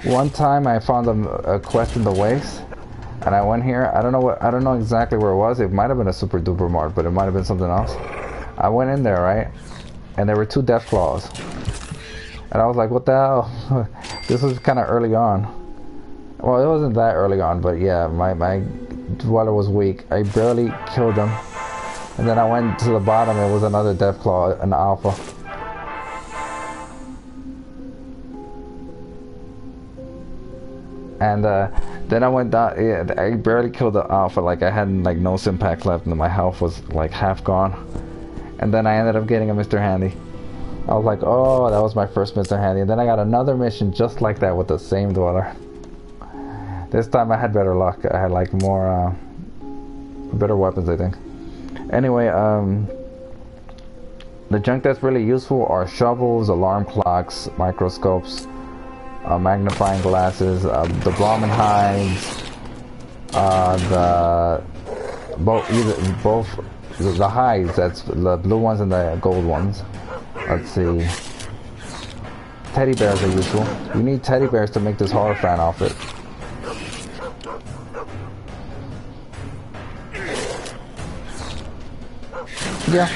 One time I found a quest in the waste, and I went here. I don't know exactly where it was. It might have been a super duper mart, but it might have been something else. I went in there, right, and there were 2 death claws, and I was like, "What the hell?" This was kind of early on. Well, it wasn't that early on, but yeah, my dweller was weak. I barely killed him, and then I went to the bottom. It was another death claw, an alpha. And then I went down. Yeah, I barely killed the alpha. Like I had like no Simpax left, and my health was like half gone. And then I ended up getting a Mr. Handy. I was like, oh, that was my first Mr. Handy. And then I got another mission just like that with the same dweller. This time I had better luck. I had like more better weapons, I think. Anyway, the junk that's really useful are shovels, alarm clocks, microscopes, magnifying glasses, the Brahmin hides, both the hides, that's the blue ones and the gold ones. Let's see. Teddy bears are useful. You need teddy bears to make this horror fan outfit. Yeah.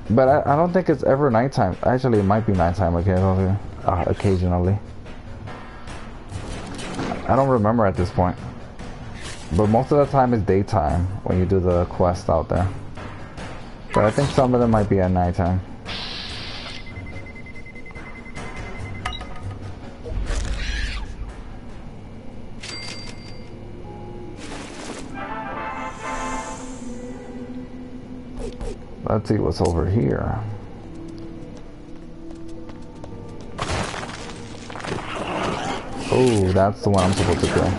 But I don't think it's ever nighttime. Actually, it might be nighttime occasionally. I don't remember at this point. But most of the time it's daytime when you do the quest out there. But I think some of them might be at nighttime. Let's see what's over here. Oh, that's the one I'm supposed to kill.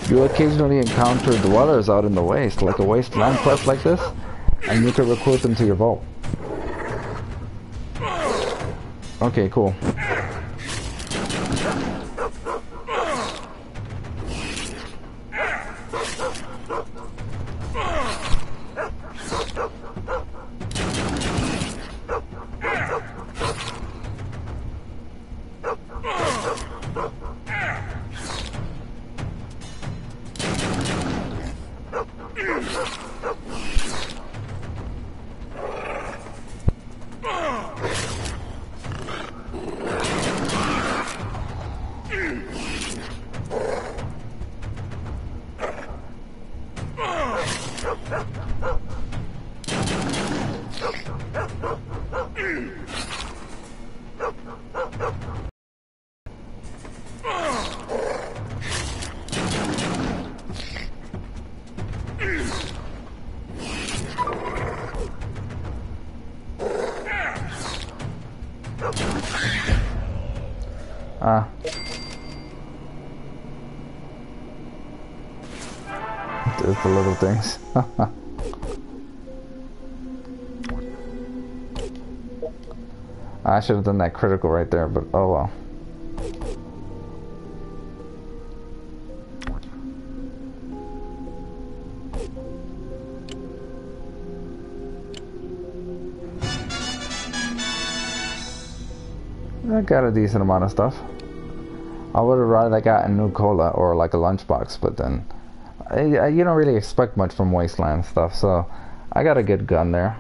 You occasionally encounter dwellers out in the waste, like a wasteland quest like this, and you can recruit them to your vault. Okay, cool. it's the little things. I should have done that critical right there, but oh well. I got a decent amount of stuff. I would have rather got a new cola or like a lunchbox, but then you don't really expect much from Wasteland stuff, so I got a good gun there.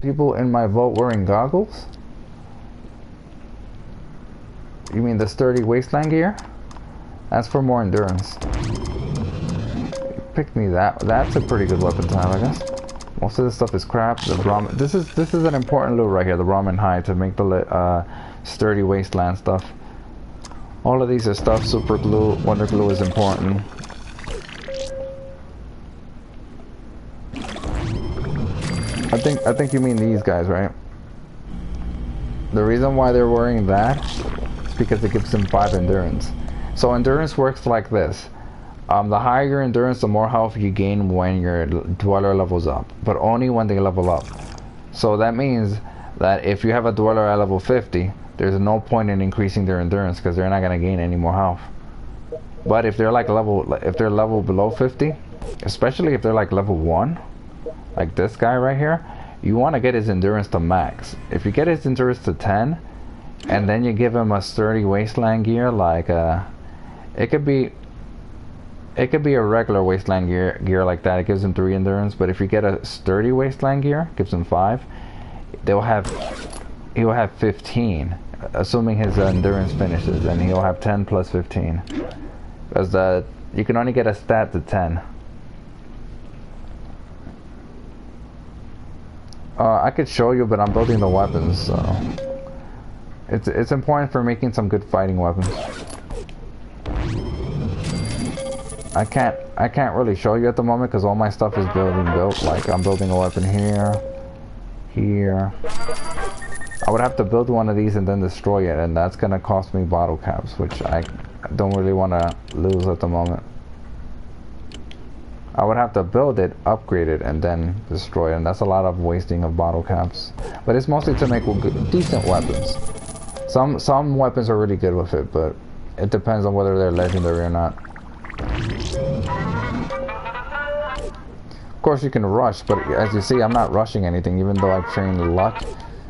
People in my vote wearing goggles? You mean the sturdy Wasteland gear? That's for more endurance. Pick me that. That's a pretty good weapon to have, I guess. Most of this stuff is crap. The ramen. This is an important loot right here. The ramen high to make the sturdy Wasteland stuff. All of these are stuff. Super glue, wonder glue is important. I think you mean these guys, right? The reason why they're wearing that is because it gives them 5 endurance. So endurance works like this. The higher your endurance, the more health you gain when your dweller levels up, but only when they level up. So that means that if you have a dweller at level 50, there's no point in increasing their endurance because they're not going to gain any more health. But if they're like level below 50, especially if they're like level 1, like this guy right here, you want to get his endurance to max. If you get his endurance to 10, and then you give him a sturdy Wasteland gear, like it could be a regular Wasteland gear like that. It gives him 3 endurance. But if you get a sturdy Wasteland gear, gives him 5. He'll have 15, assuming his endurance finishes, and he'll have 10 plus 15. Because you can only get a stat to 10. I could show you, but I'm building the weapons, so it's important for making some good fighting weapons. I can't really show you at the moment because all my stuff is built. Like I'm building a weapon here. I would have to build one of these and then destroy it, and that's gonna cost me bottle caps, which I don't really want to lose at the moment. I would have to build it, upgrade it, and then destroy it, and that's a lot of wasting of bottle caps. But it's mostly to make decent weapons. Some weapons are really good with it, but it depends on whether they're legendary or not. Of course you can rush, but as you see, I'm not rushing anything, even though I've trained luck,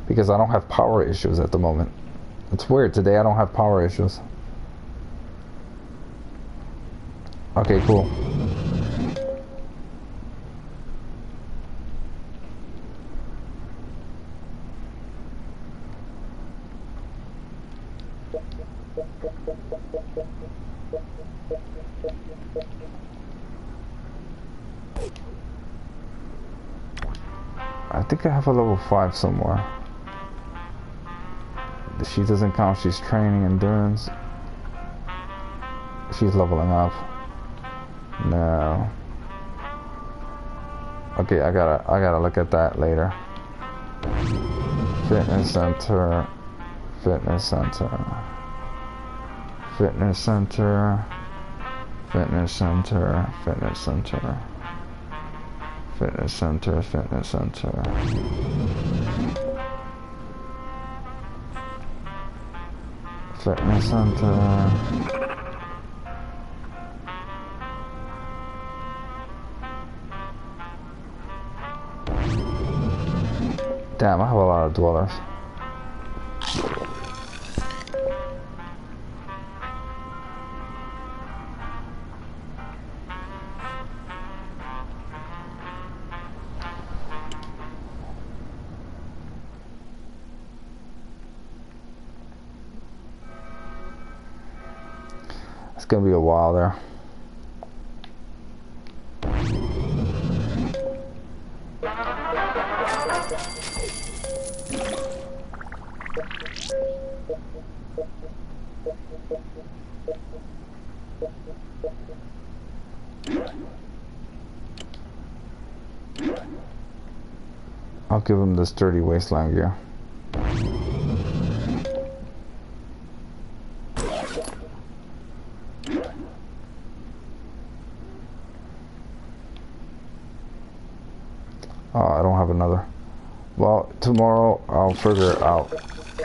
because I don't have power issues at the moment. It's weird, today I don't have power issues. Okay, cool. I think I have a level 5 somewhere. She doesn't count, she's training endurance. She's leveling up. No. Okay, I gotta look at that later. Fitness center. Fitness center. Fitness center. Fitness center. Fitness center. Fitness center, fitness center. Fitness center. Damn, I have a lot of dwellers. It's gonna be a while there. I'll give him the sturdy waistline gear. Oh, I don't have another. Well, tomorrow I'll figure it out.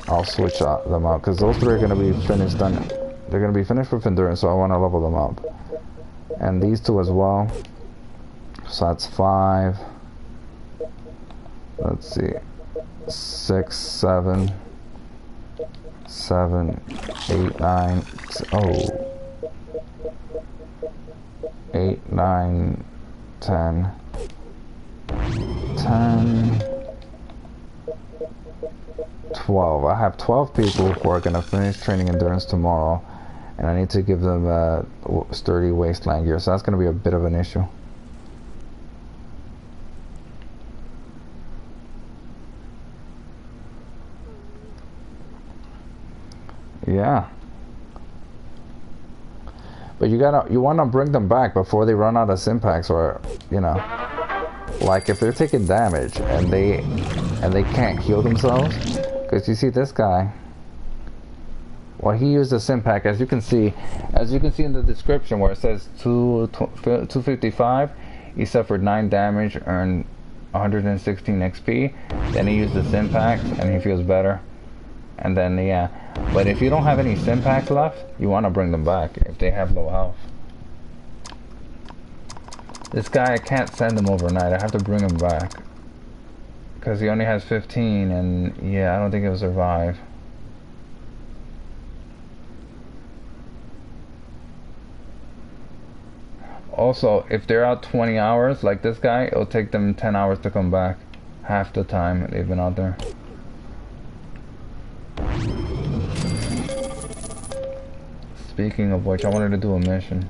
I'll switch them out because those three are going to be finished. They're going to be finished with endurance, so I want to level them up. And these two as well. So that's 5. Let's see. 6, 7, 7, 8, 9. Oh. 8, 9, 10. 10. 12. I have 12 people who are going to finish training endurance tomorrow, and I need to give them a sturdy waistline gear, so that's going to be a bit of an issue. Yeah, but you want to bring them back before they run out of simpacks, or you know, like if they're taking damage and they can't heal themselves. Because you see this guy, well, he used a simpack, as you can see in the description where it says 255. He suffered 9 damage, earned 116 XP. Then he used the simpack and he feels better. And then yeah, but if you don't have any simpacks left, you want to bring them back if they have low health. This guy, I can't send him overnight. I have to bring him back. Because he only has 15, and yeah, I don't think he'll survive. Also, if they're out 20 hours, like this guy, it'll take them 10 hours to come back. Half the time they've been out there. Speaking of which, I wanted to do a mission.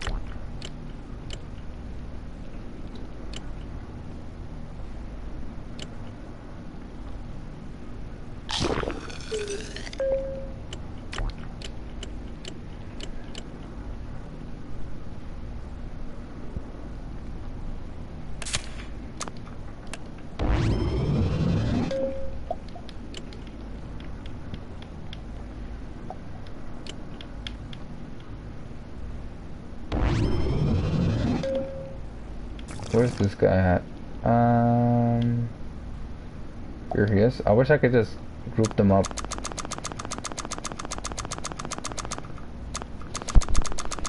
Where's this guy at? Here he is. I wish I could just group them up.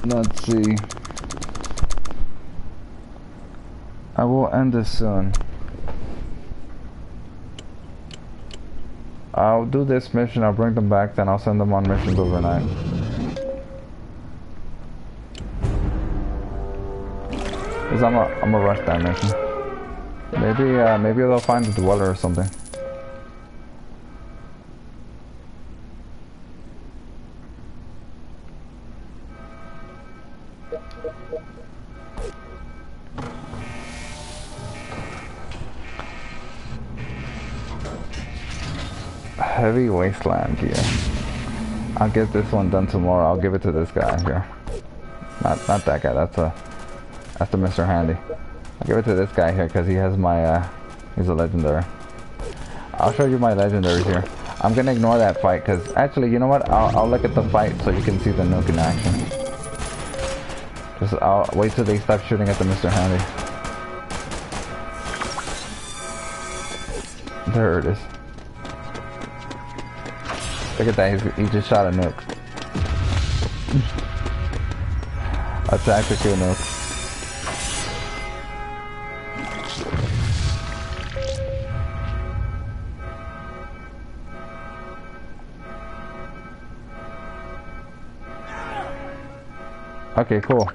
Let's see. I will end this soon. I'll do this mission, I'll bring them back, then I'll send them on missions overnight. Cause I'm a rush that mission. Maybe they'll find the dweller or something. Heavy wasteland gear. I'll get this one done tomorrow. I'll give it to this guy here. Not that guy. That's the Mr. Handy. I'll give it to this guy here because he has my he's a legendary. I'll show you my legendaries here. I'm gonna ignore that fight because actually, you know what? I'll look at the fight so you can see the nuke in action. I'll wait till they stop shooting at the Mr. Handy. There it is. Look at that, he just shot a nuke. A tactical nuke. Okay, cool.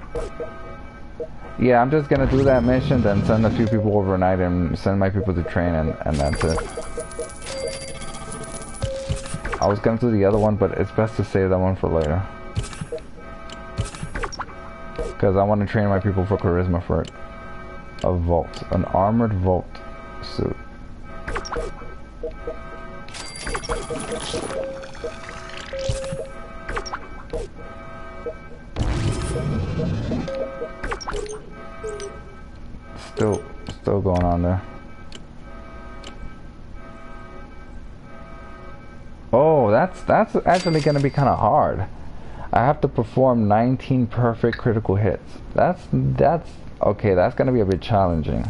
Yeah, I'm just gonna do that mission, then send a few people overnight and send my people to train, and that's it. I was gonna do the other one, but it's best to save that one for later. Because I want to train my people for charisma for it. A vault. An armored vault suit. Still going on there. that's actually gonna be kind of hard. I have to perform 19 perfect critical hits. That's okay. That's gonna be a bit challenging.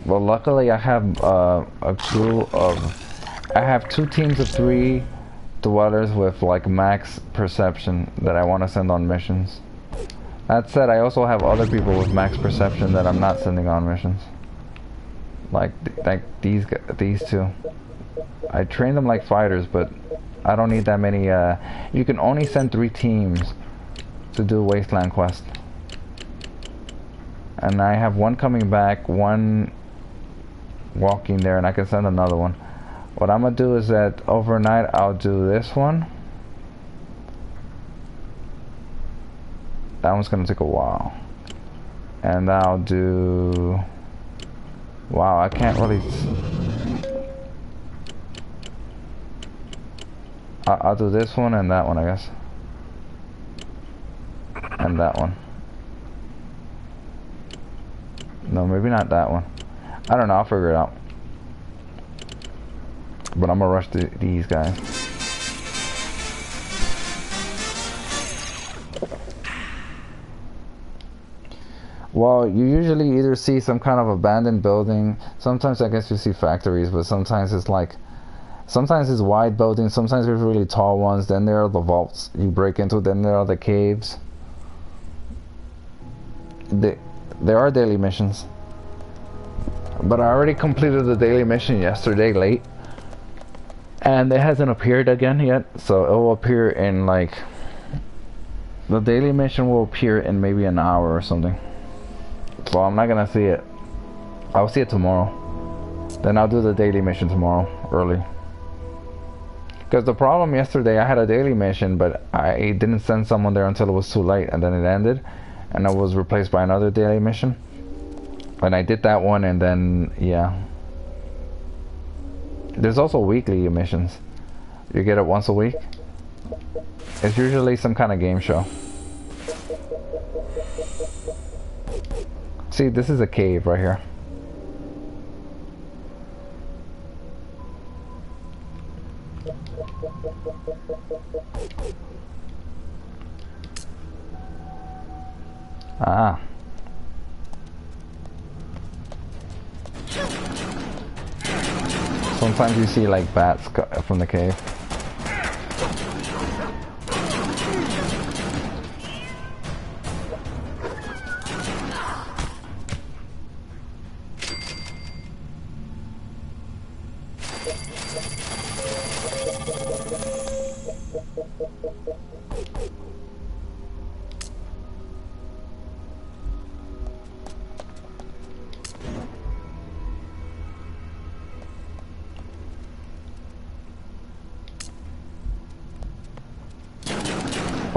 Well, luckily I have a crew of. I have 2 teams of 3 dwellers with like max perception that I want to send on missions. That said, I also have other people with max perception that I'm not sending on missions. Like these 2. I train them like fighters, but I don't need that many. You can only send 3 teams to do Wasteland quest. And I have 1 coming back, 1 walking there, and I can send another one. What I'm gonna do is that overnight I'll do this one. That one's gonna take a while. And I'll do... Wow, I can't really... I'll do this one and that one, I guess. And that one. No, maybe not that one. I don't know, I'll figure it out. But I'm gonna rush these guys. Well, you usually either see some kind of abandoned building. Sometimes I guess you see factories, but sometimes it's like... Sometimes it's wide buildings, sometimes there's really tall ones, then there are the vaults you break into, then there are the caves. There are daily missions. But I already completed the daily mission yesterday late. And it hasn't appeared again yet, so it will appear in like... The daily mission will appear in maybe an hour or something. So I'm not gonna see it. I'll see it tomorrow. Then I'll do the daily mission tomorrow, early. Because the problem yesterday, I had a daily mission, but I didn't send someone there until it was too late, and then it ended. And it was replaced by another daily mission. And I did that one, and then, yeah. There's also weekly missions. You get it once a week. It's usually some kind of game show. See, this is a cave right here. Ah. Sometimes you see like bats from the cave.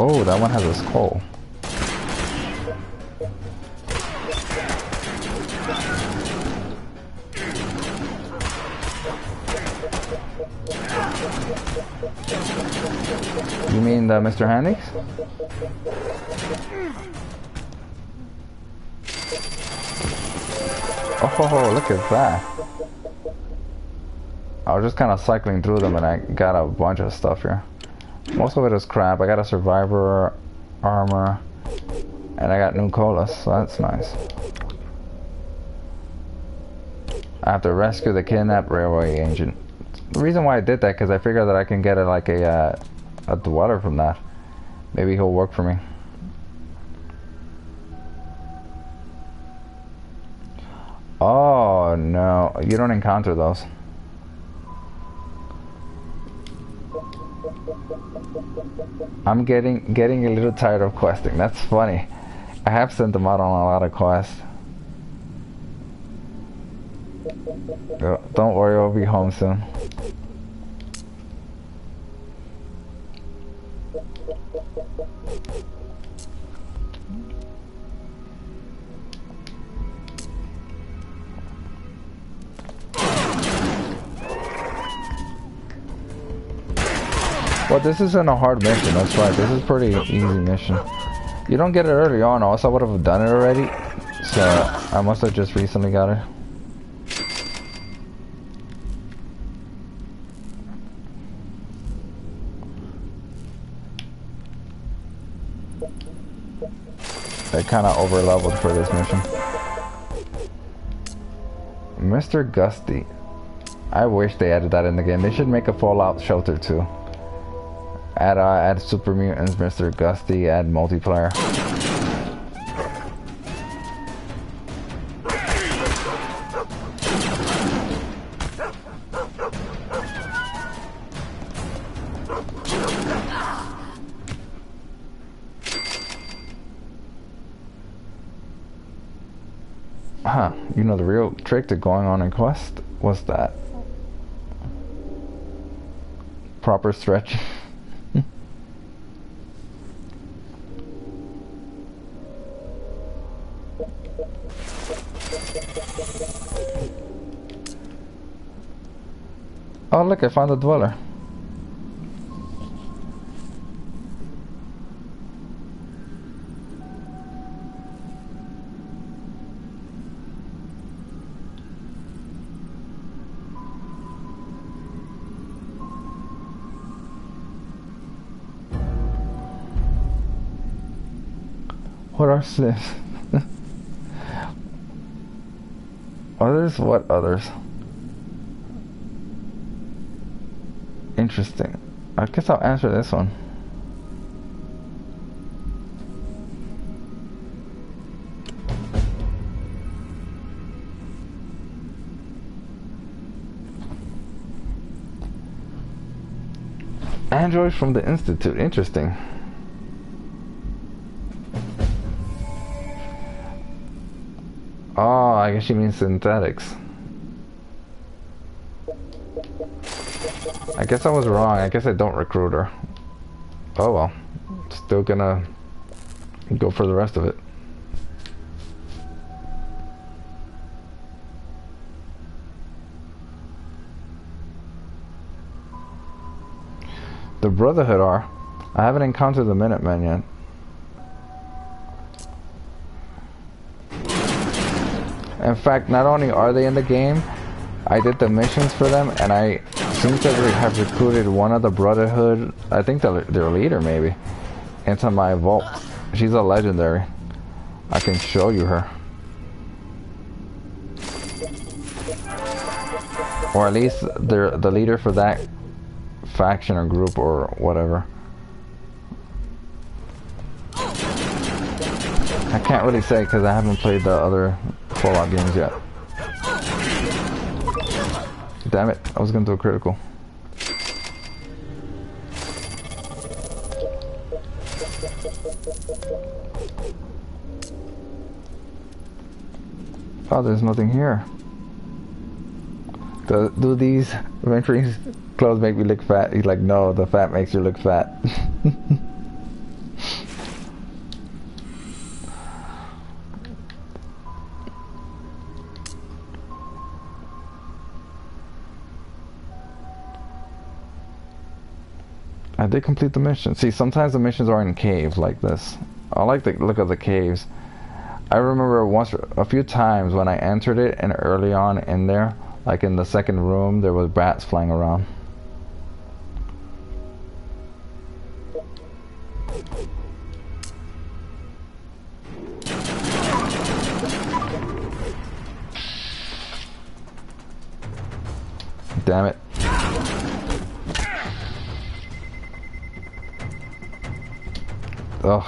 Oh, that one has a skull. You mean the Mr. Handy's? Oh, look at that. I was just kind of cycling through them and I got a bunch of stuff here. Most of it is crap. I got a survivor armor and I got new colas, so that's nice. I have to rescue the kidnapped railway agent. The reason why I did that because I figured that I can get like a dweller from that. Maybe he'll work for me. Oh no, you don't encounter those. I'm getting a little tired of questing. That's funny. I have sent them out on a lot of quests. Don't worry, I'll be home soon. Well, this isn't a hard mission, that's right. This is a pretty easy mission. You don't get it early on, or else I would have done it already. So, I must have just recently got it. They're kind of over leveled for this mission. Mr. Gusty. I wish they added that in the game. They should make a Fallout shelter too. Add Super Mutants, Mr. Gusty, add multiplayer. Huh, you know the real trick to going on a quest? What's that? Proper stretch. Oh look, I found a dweller. What are this? Others? What others? Interesting. I guess I'll answer this one. Androids from the Institute. Interesting. Oh, I guess she means synthetics. I guess I was wrong. I guess I don't recruit her. Oh well. Still gonna go for the rest of it. The Brotherhood are. I haven't encountered the Minutemen yet. In fact, not only are they in the game, I did the missions for them, and I seem to have recruited one of the Brotherhood, I think their leader maybe, into my vault. She's a legendary. I can show you her. Or at least they're the leader for that faction or group or whatever. I can't really say because I haven't played the other Fallout games yet. Damn it, I was gonna do a critical. Oh, there's nothing here. Do these Venturing clothes make me look fat? He's like, no, the fat makes you look fat. I did complete the mission. See, sometimes the missions are in caves like this. I like the look of the caves. I remember a few times when I entered it and early on in there, like in the second room, there was bats flying around. Damn it. Ugh.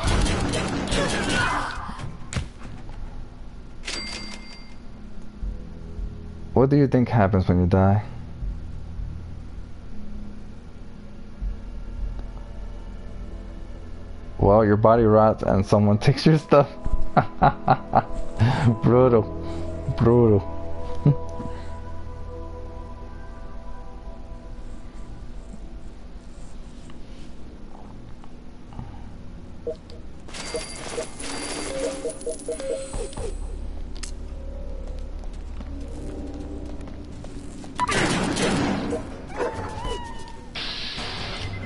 What do you think happens when you die? Well, your body rots and someone takes your stuff. Brutal. Brutal.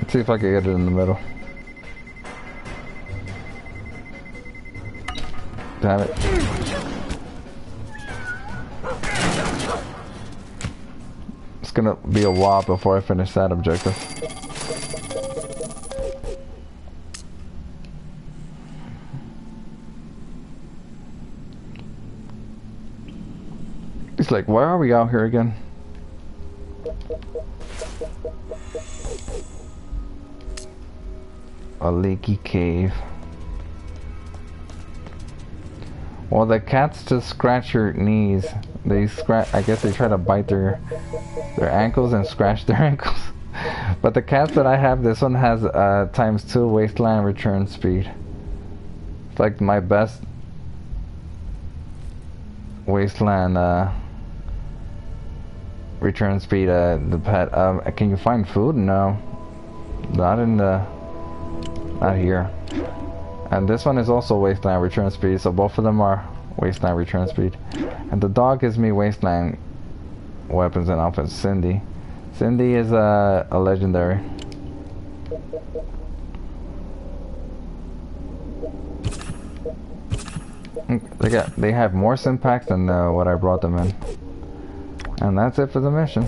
Let's see if I can get it in the middle. Damn it. It's gonna be a while before I finish that objective. It's like, why are we out here again? A leaky cave. Well, the cats just scratch your knees. They scratch. I guess they try to bite their ankles and scratch their ankles. But the cats that I have, this one has ×2 wasteland return speed. It's like my best wasteland return speed. The pet. Can you find food? No, not in the. Not here. And this one is also wasteland return speed, so both of them are wasteland return speed. And the dog gives me wasteland weapons and outfits. Cindy. Cindy is a legendary. They have more simpacks than what I brought them in. And that's it for the mission.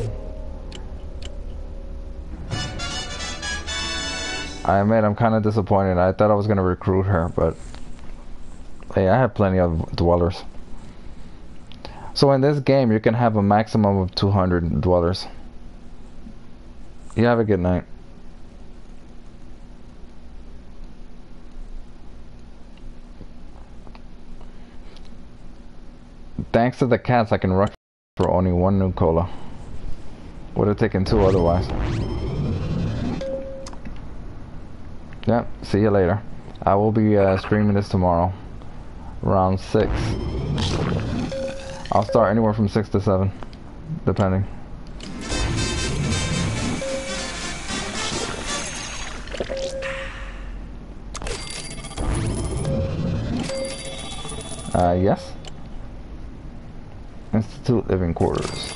I admit I'm kind of disappointed. I thought I was going to recruit her, but hey, I have plenty of dwellers. So in this game, you can have a maximum of 200 dwellers. You have a good night. Thanks to the cats, I can rush for only 1 new cola. Would have taken 2 otherwise. Yep, see you later. I will be streaming this tomorrow. Around 6. I'll start anywhere from 6 to 7. Depending. Yes. Institute living quarters.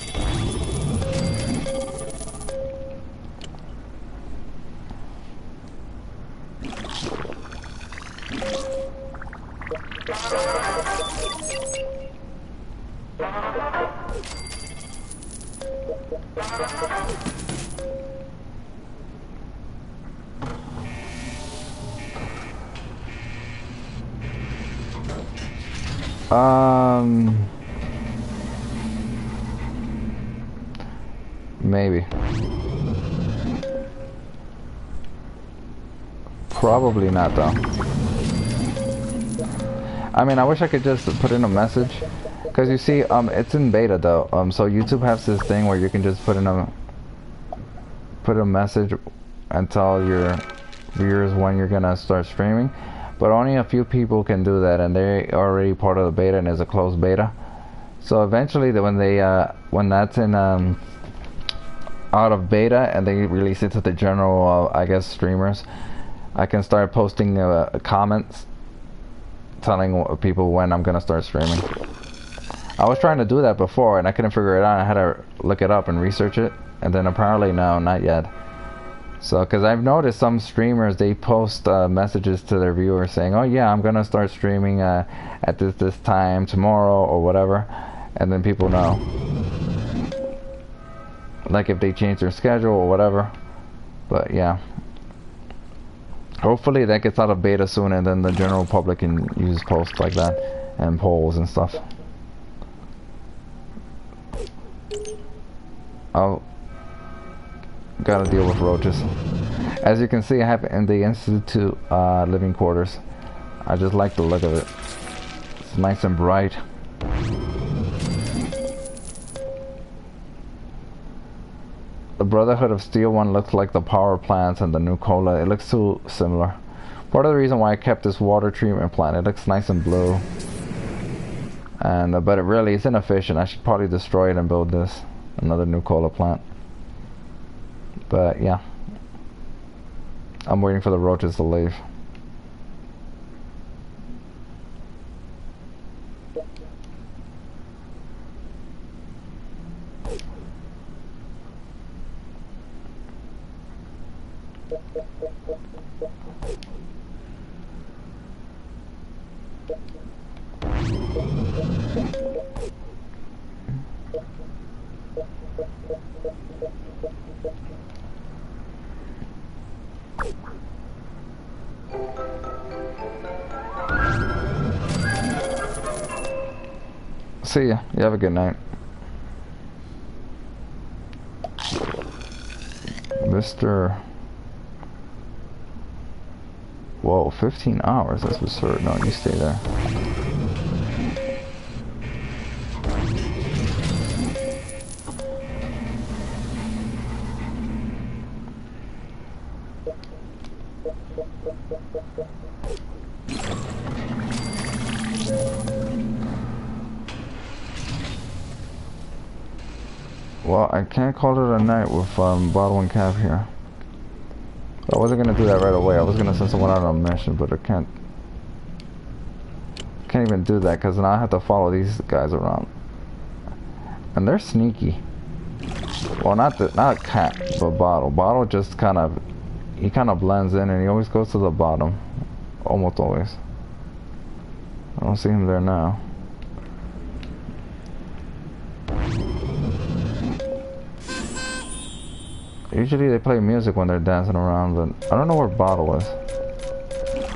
Maybe. Probably not though. I mean, I wish I could just put in a message, because you see, it's in beta though. So YouTube has this thing where you can just put a message and tell your viewers when you're gonna start streaming. But only a few people can do that, and they're already part of the beta, and it's a closed beta. So eventually, when that's in out of beta and they release it to the general, I guess, streamers, I can start posting comments telling people when I'm gonna start streaming. I was trying to do that before, and I couldn't figure it out. I had to look it up and research it, and then apparently no, not yet. So, because I've noticed some streamers, they post messages to their viewers saying, oh yeah, I'm gonna start streaming at this time tomorrow or whatever, and then people know, like if they change their schedule or whatever. But yeah, hopefully that gets out of beta soon, and then the general public can use posts like that and polls and stuff. Oh, gotta deal with roaches. As you can see, I have in the Institute living quarters. I just like the look of it. It's nice and bright. The Brotherhood of Steel one looks like the power plants, and the Nucola, it looks too similar. Part of the reason why I kept this water treatment plant, it looks nice and blue. And but it really is inefficient. I should probably destroy it and build this, another Nucola plant. But yeah, I'm waiting for the roaches to leave. See ya. You have a good night. Mr. Whoa, 15 hours, that's absurd. No, you stay there. Well, I can't call it a night with Bottle and Cap here. I wasn't gonna do that right away. I was gonna send someone out on a mission, but I can't even do that because now I have to follow these guys around, and they're sneaky. Well, not Cap, but Bottle. Bottle just he kind of blends in, and he always goes to the bottom, almost always. I don't see him there now. Usually they play music when they're dancing around, but I don't know where Bottle is.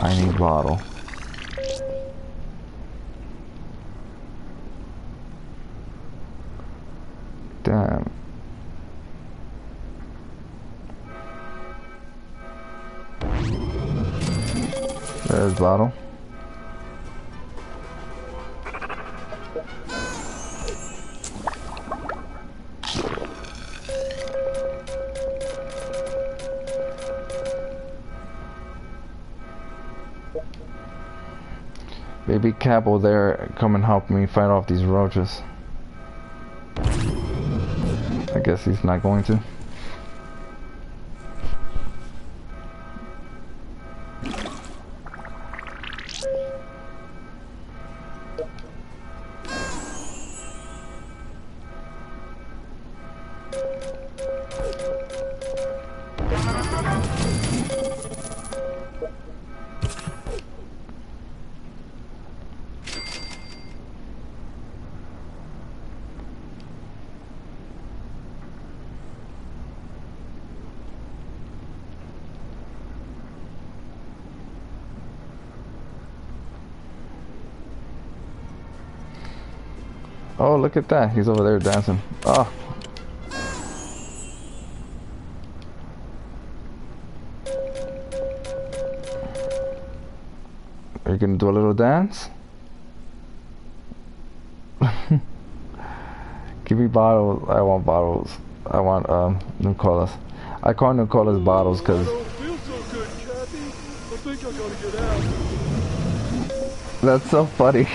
I need Bottle. Damn. There's Bottle. Maybe Cap will there come and help me fight off these roaches. I guess he's not going to. Oh, look at that. He's over there dancing. Oh. Are you gonna do a little dance? Give me bottles. I want bottles. I want Nicolas. I call Nicolas bottles because that's so funny.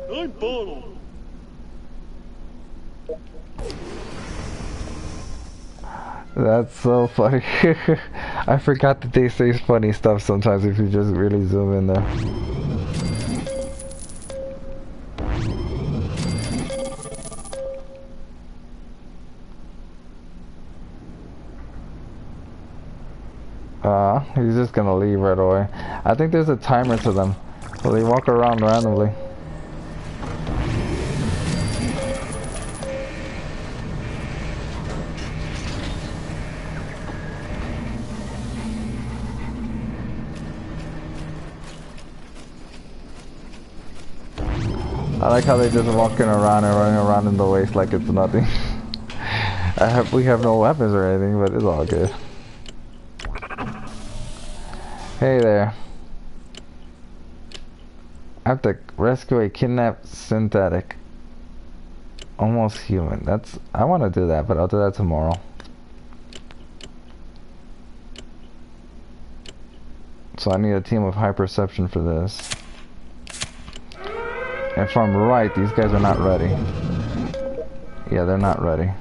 I'm Bottle. That's so funny. I forgot that they say funny stuff sometimes if you just really zoom in there. He's just gonna leave right away. I think there's a timer to them, so they walk around randomly. I like how they just walking around and running around in the waste like it's nothing. We have no weapons or anything, but it's all good. Hey there. I have to rescue a kidnapped synthetic. Almost human. I want to do that, but I'll do that tomorrow. So I need a team of high perception for this. If I'm right, these guys are not ready. Yeah, they're not ready.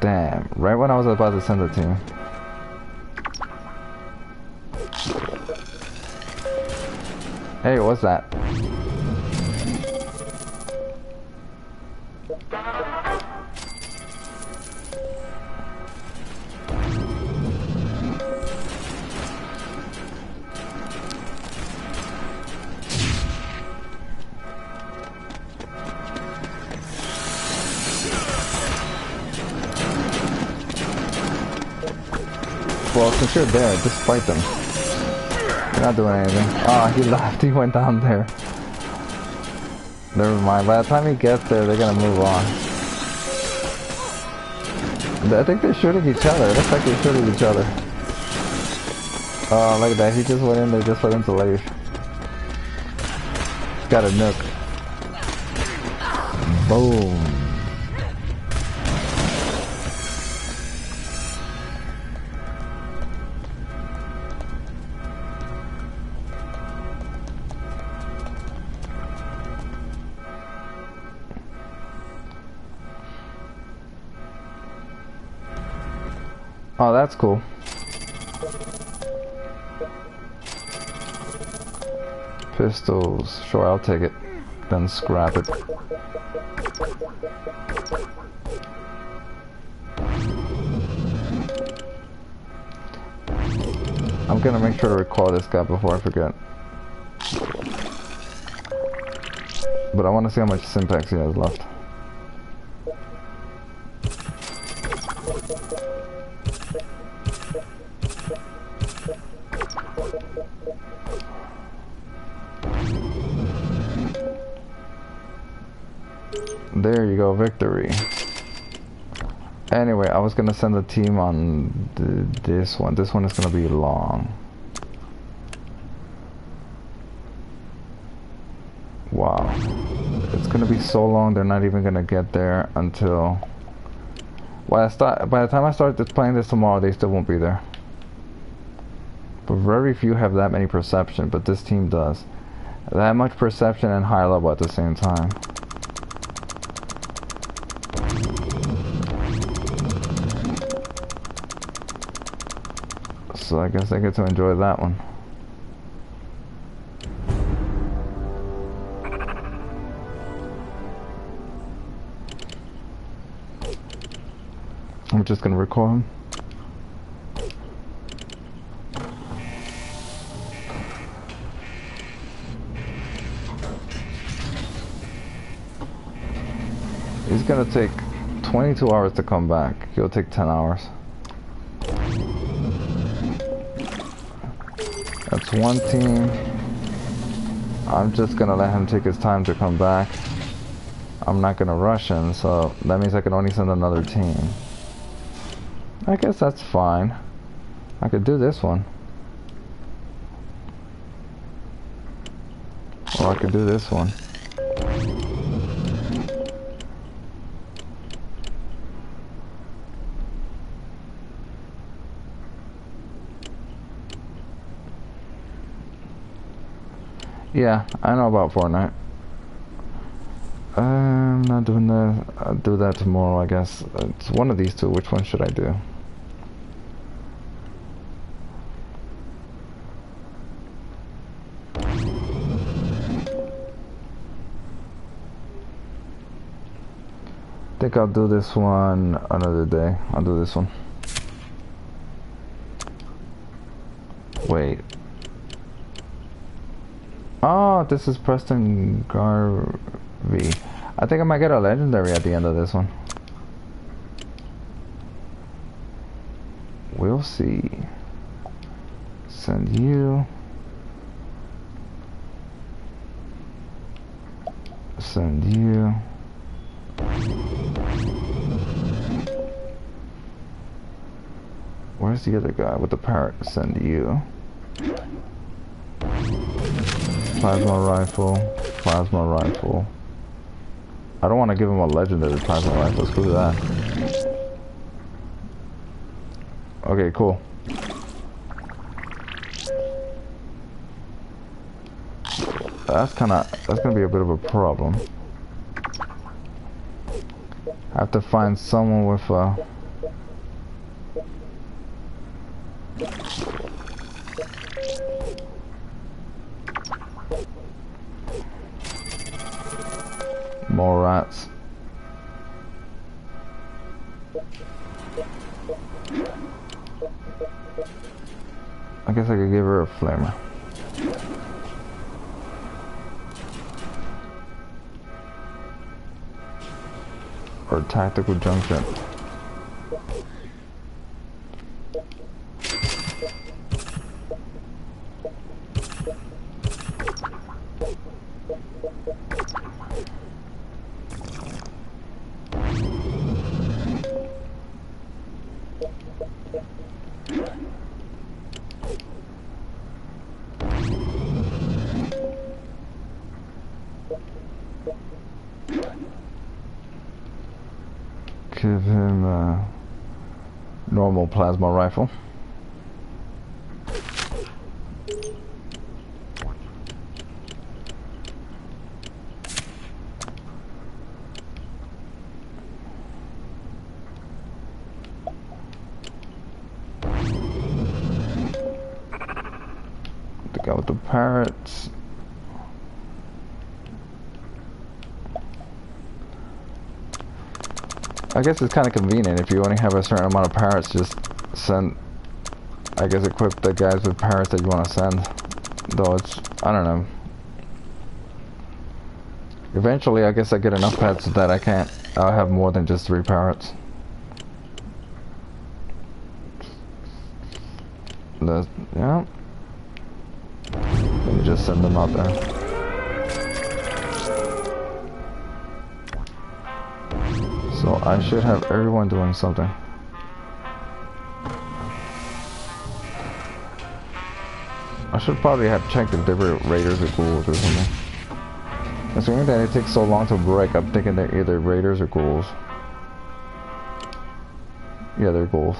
Damn, right when I was about to send the team. Hey, what's that? Well, since you're there, just fight them. You're not doing anything. Oh, he left. He went down there. Never mind. By the time he gets there, they're gonna move on. I think they're shooting each other. It looks like they're shooting each other. Oh, look at that. He just went in there just for him to leave. He's got a nuke. Boom. Oh, that's cool. Pistols. Sure, I'll take it. Then scrap it. I'm gonna make sure to recall this guy before I forget. But I want to see how much Simpex he has left. There you go, victory. Anyway, I was gonna send a team on this one. This one is gonna be long. Wow. It's gonna be so long, they're not even gonna get there until... by the time I start playing this tomorrow, they still won't be there. But very few have that many perception, but this team does. That much perception and high level at the same time. So I guess I get to enjoy that one. I'm just gonna record him. He's gonna take 22 hours to come back. He'll take 10 hours. That's one team. I'm just gonna let him take his time to come back. I'm not gonna rush him, so that means I can only send another team. I guess that's fine. I could do this one. Or I could do this one. Yeah, I know about Fortnite. I'm not doing that. I'll do that tomorrow, I guess. It's one of these two. Which one should I do? I think I'll do this one another day. I'll do this one. Wait. Oh, this is Preston Garvey. I think I might get a legendary at the end of this one. We'll see. Send you. Send you. Where's the other guy with the parrot? Send you. Plasma rifle. Plasma rifle. I don't want to give him a legendary plasma rifle. Screw that. Okay, cool. That's gonna be a bit of a problem. I have to find someone with a... more rats. I guess I could give her a flamer. Or tactical junction. give him a normal plasma rifle. The guy with the parrots. I guess it's kind of convenient if you only have a certain amount of parrots, just send, I guess equip the guys with parrots that you want to send. Though it's, I don't know. Eventually I guess I get enough pets that I'll have more than just 3 parrots. Yeah. Let me just send them out there. So I should have everyone doing something. I should probably have checked if they were raiders or ghouls or something. Assuming that it takes so long to break, I'm thinking they're either raiders or ghouls. Yeah, they're ghouls.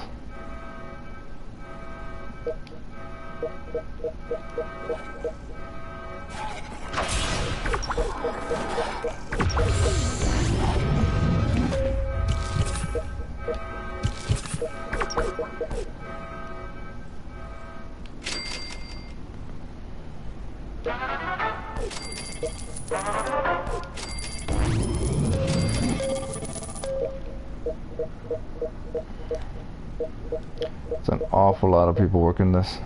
It's an awful lot of people working this.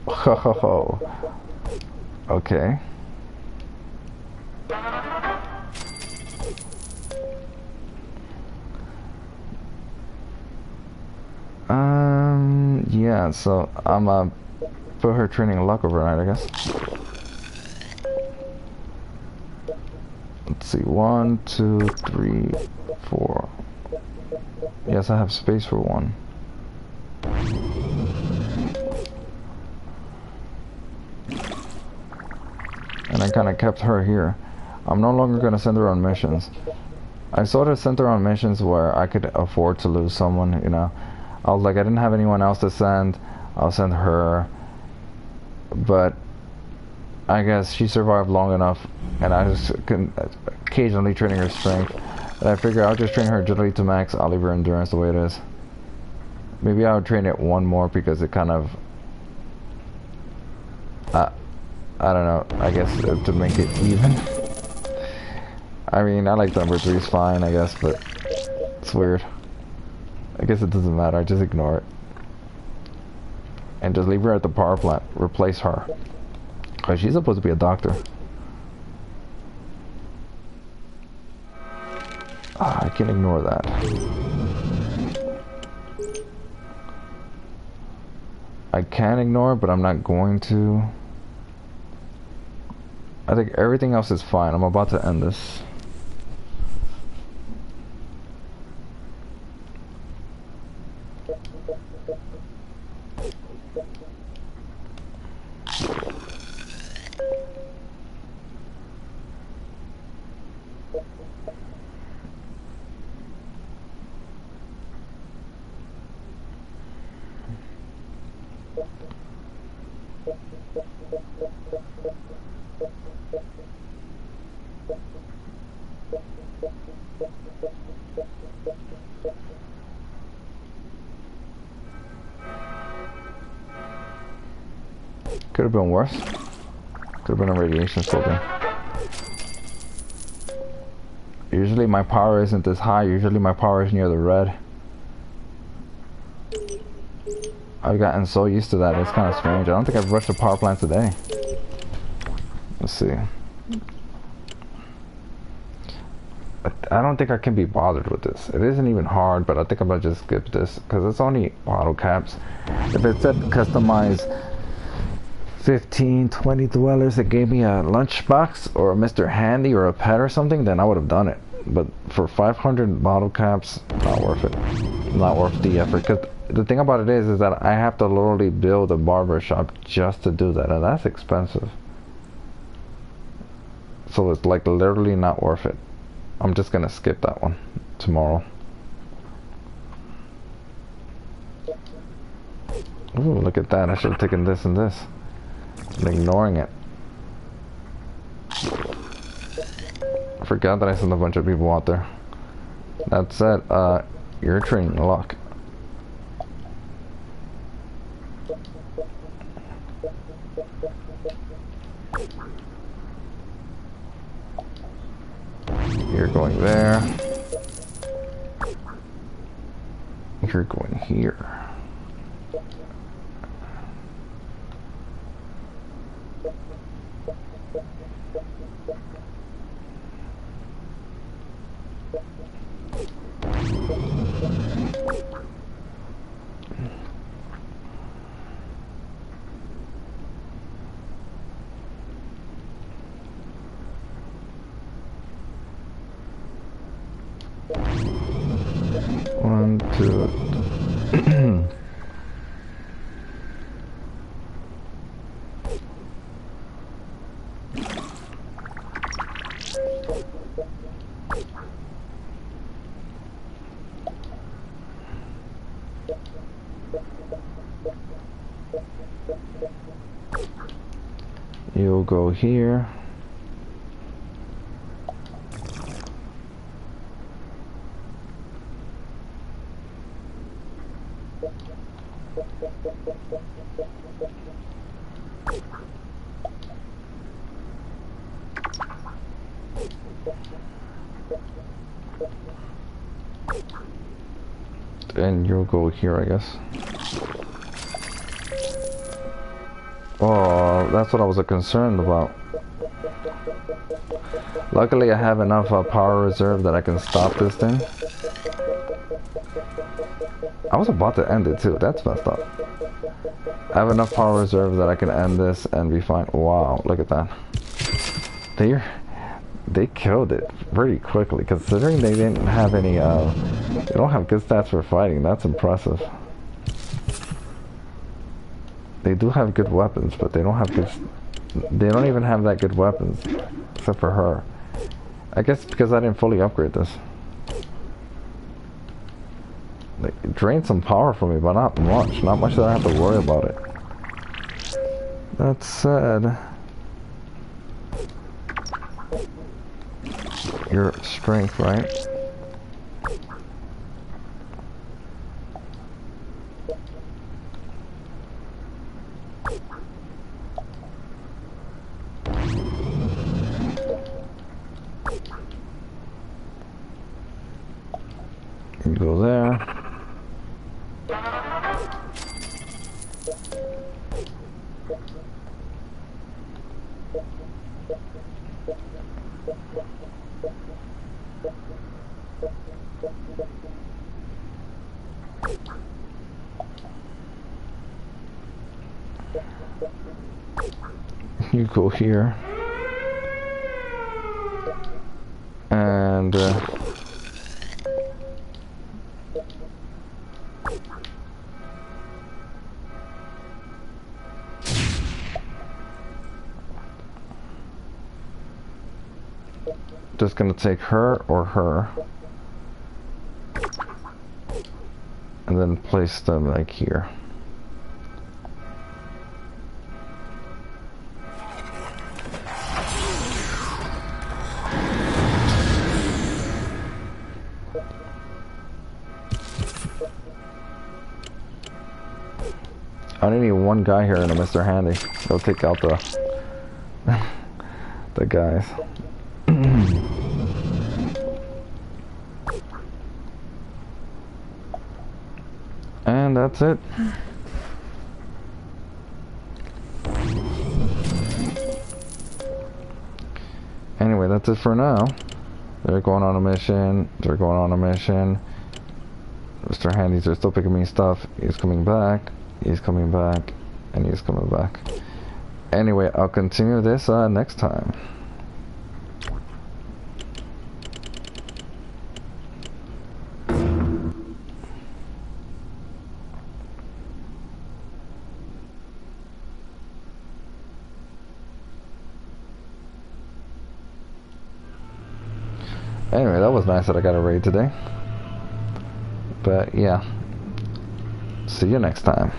Oh, okay. Yeah, so I'm put her training luck overnight, I guess. Let's see, 1, 2, 3, 4. Yes, I have space for 1. And I kind of kept her here. I'm no longer going to send her on missions. I sort of sent her on missions where I could afford to lose someone, you know. I was like, I didn't have anyone else to send. I'll send her. But I guess she survived long enough, and I just occasionally training her strength. And I figure I'll just train her agility to max. I'll leave her endurance the way it is. Maybe I would train it 1 more because it kind of, I don't know, I guess to make it even. I mean, I like number 3's fine, I guess, but it's weird. I guess it doesn't matter, I just ignore it. And just leave her at the power plant, replace her. Cause she's supposed to be a doctor. I can ignore that. I can ignore it, but I'm not going to. I think everything else is fine. I'm about to end this. Could have been worse. Could have been a radiation soldier. Usually my power isn't this high. Usually my power is near the red. I've gotten so used to that. It's kind of strange. I don't think I've rushed a power plant today. Let's see. I don't think I can be bothered with this. It isn't even hard, but I think I'm gonna just skip this because it's only bottle caps. If it said customize 15, 20 dwellers, it gave me a lunchbox or a Mr. Handy or a pet or something, then I would have done it. But for 500 bottle caps, not worth it. Not worth the effort. Because the thing about it is that I have to literally build a barber shop just to do that, and that's expensive. So it's like literally not worth it. I'm just gonna skip that one tomorrow. Ooh, look at that. I should have taken this and this. I'm ignoring it. I forgot that I sent a bunch of people out there. That said, you're trading luck. You're going there. You're going here. One, two. You'll go here. And you'll go here, I guess. Oh, that's what I was concerned about. Luckily, I have enough power reserve that I can stop this thing. I was about to end it too. That's messed up. I have enough power reserve that I can end this and be fine. Wow, look at that. They killed it pretty quickly, considering they didn't have any, they don't have good stats for fighting. That's impressive. They do have good weapons, but they don't have good, they don't even have that good weapons, except for her. I guess because I didn't fully upgrade this. It drained some power from me, but not much. Not much that I have to worry about it. That said, your strength, right? You go there. You go here. And just gonna take her or her and then place them like here. I only need one guy here and a Mr. Handy. They'll take out the the guys. And that's it. Anyway, that's it for now. They're going on a mission. They're going on a mission. Mr. Handy's are still picking me stuff. He's coming back. He's coming back. And he's coming back. Anyway, I'll continue this next time. Anyway, that was nice that I got a raid today. But yeah, see you next time.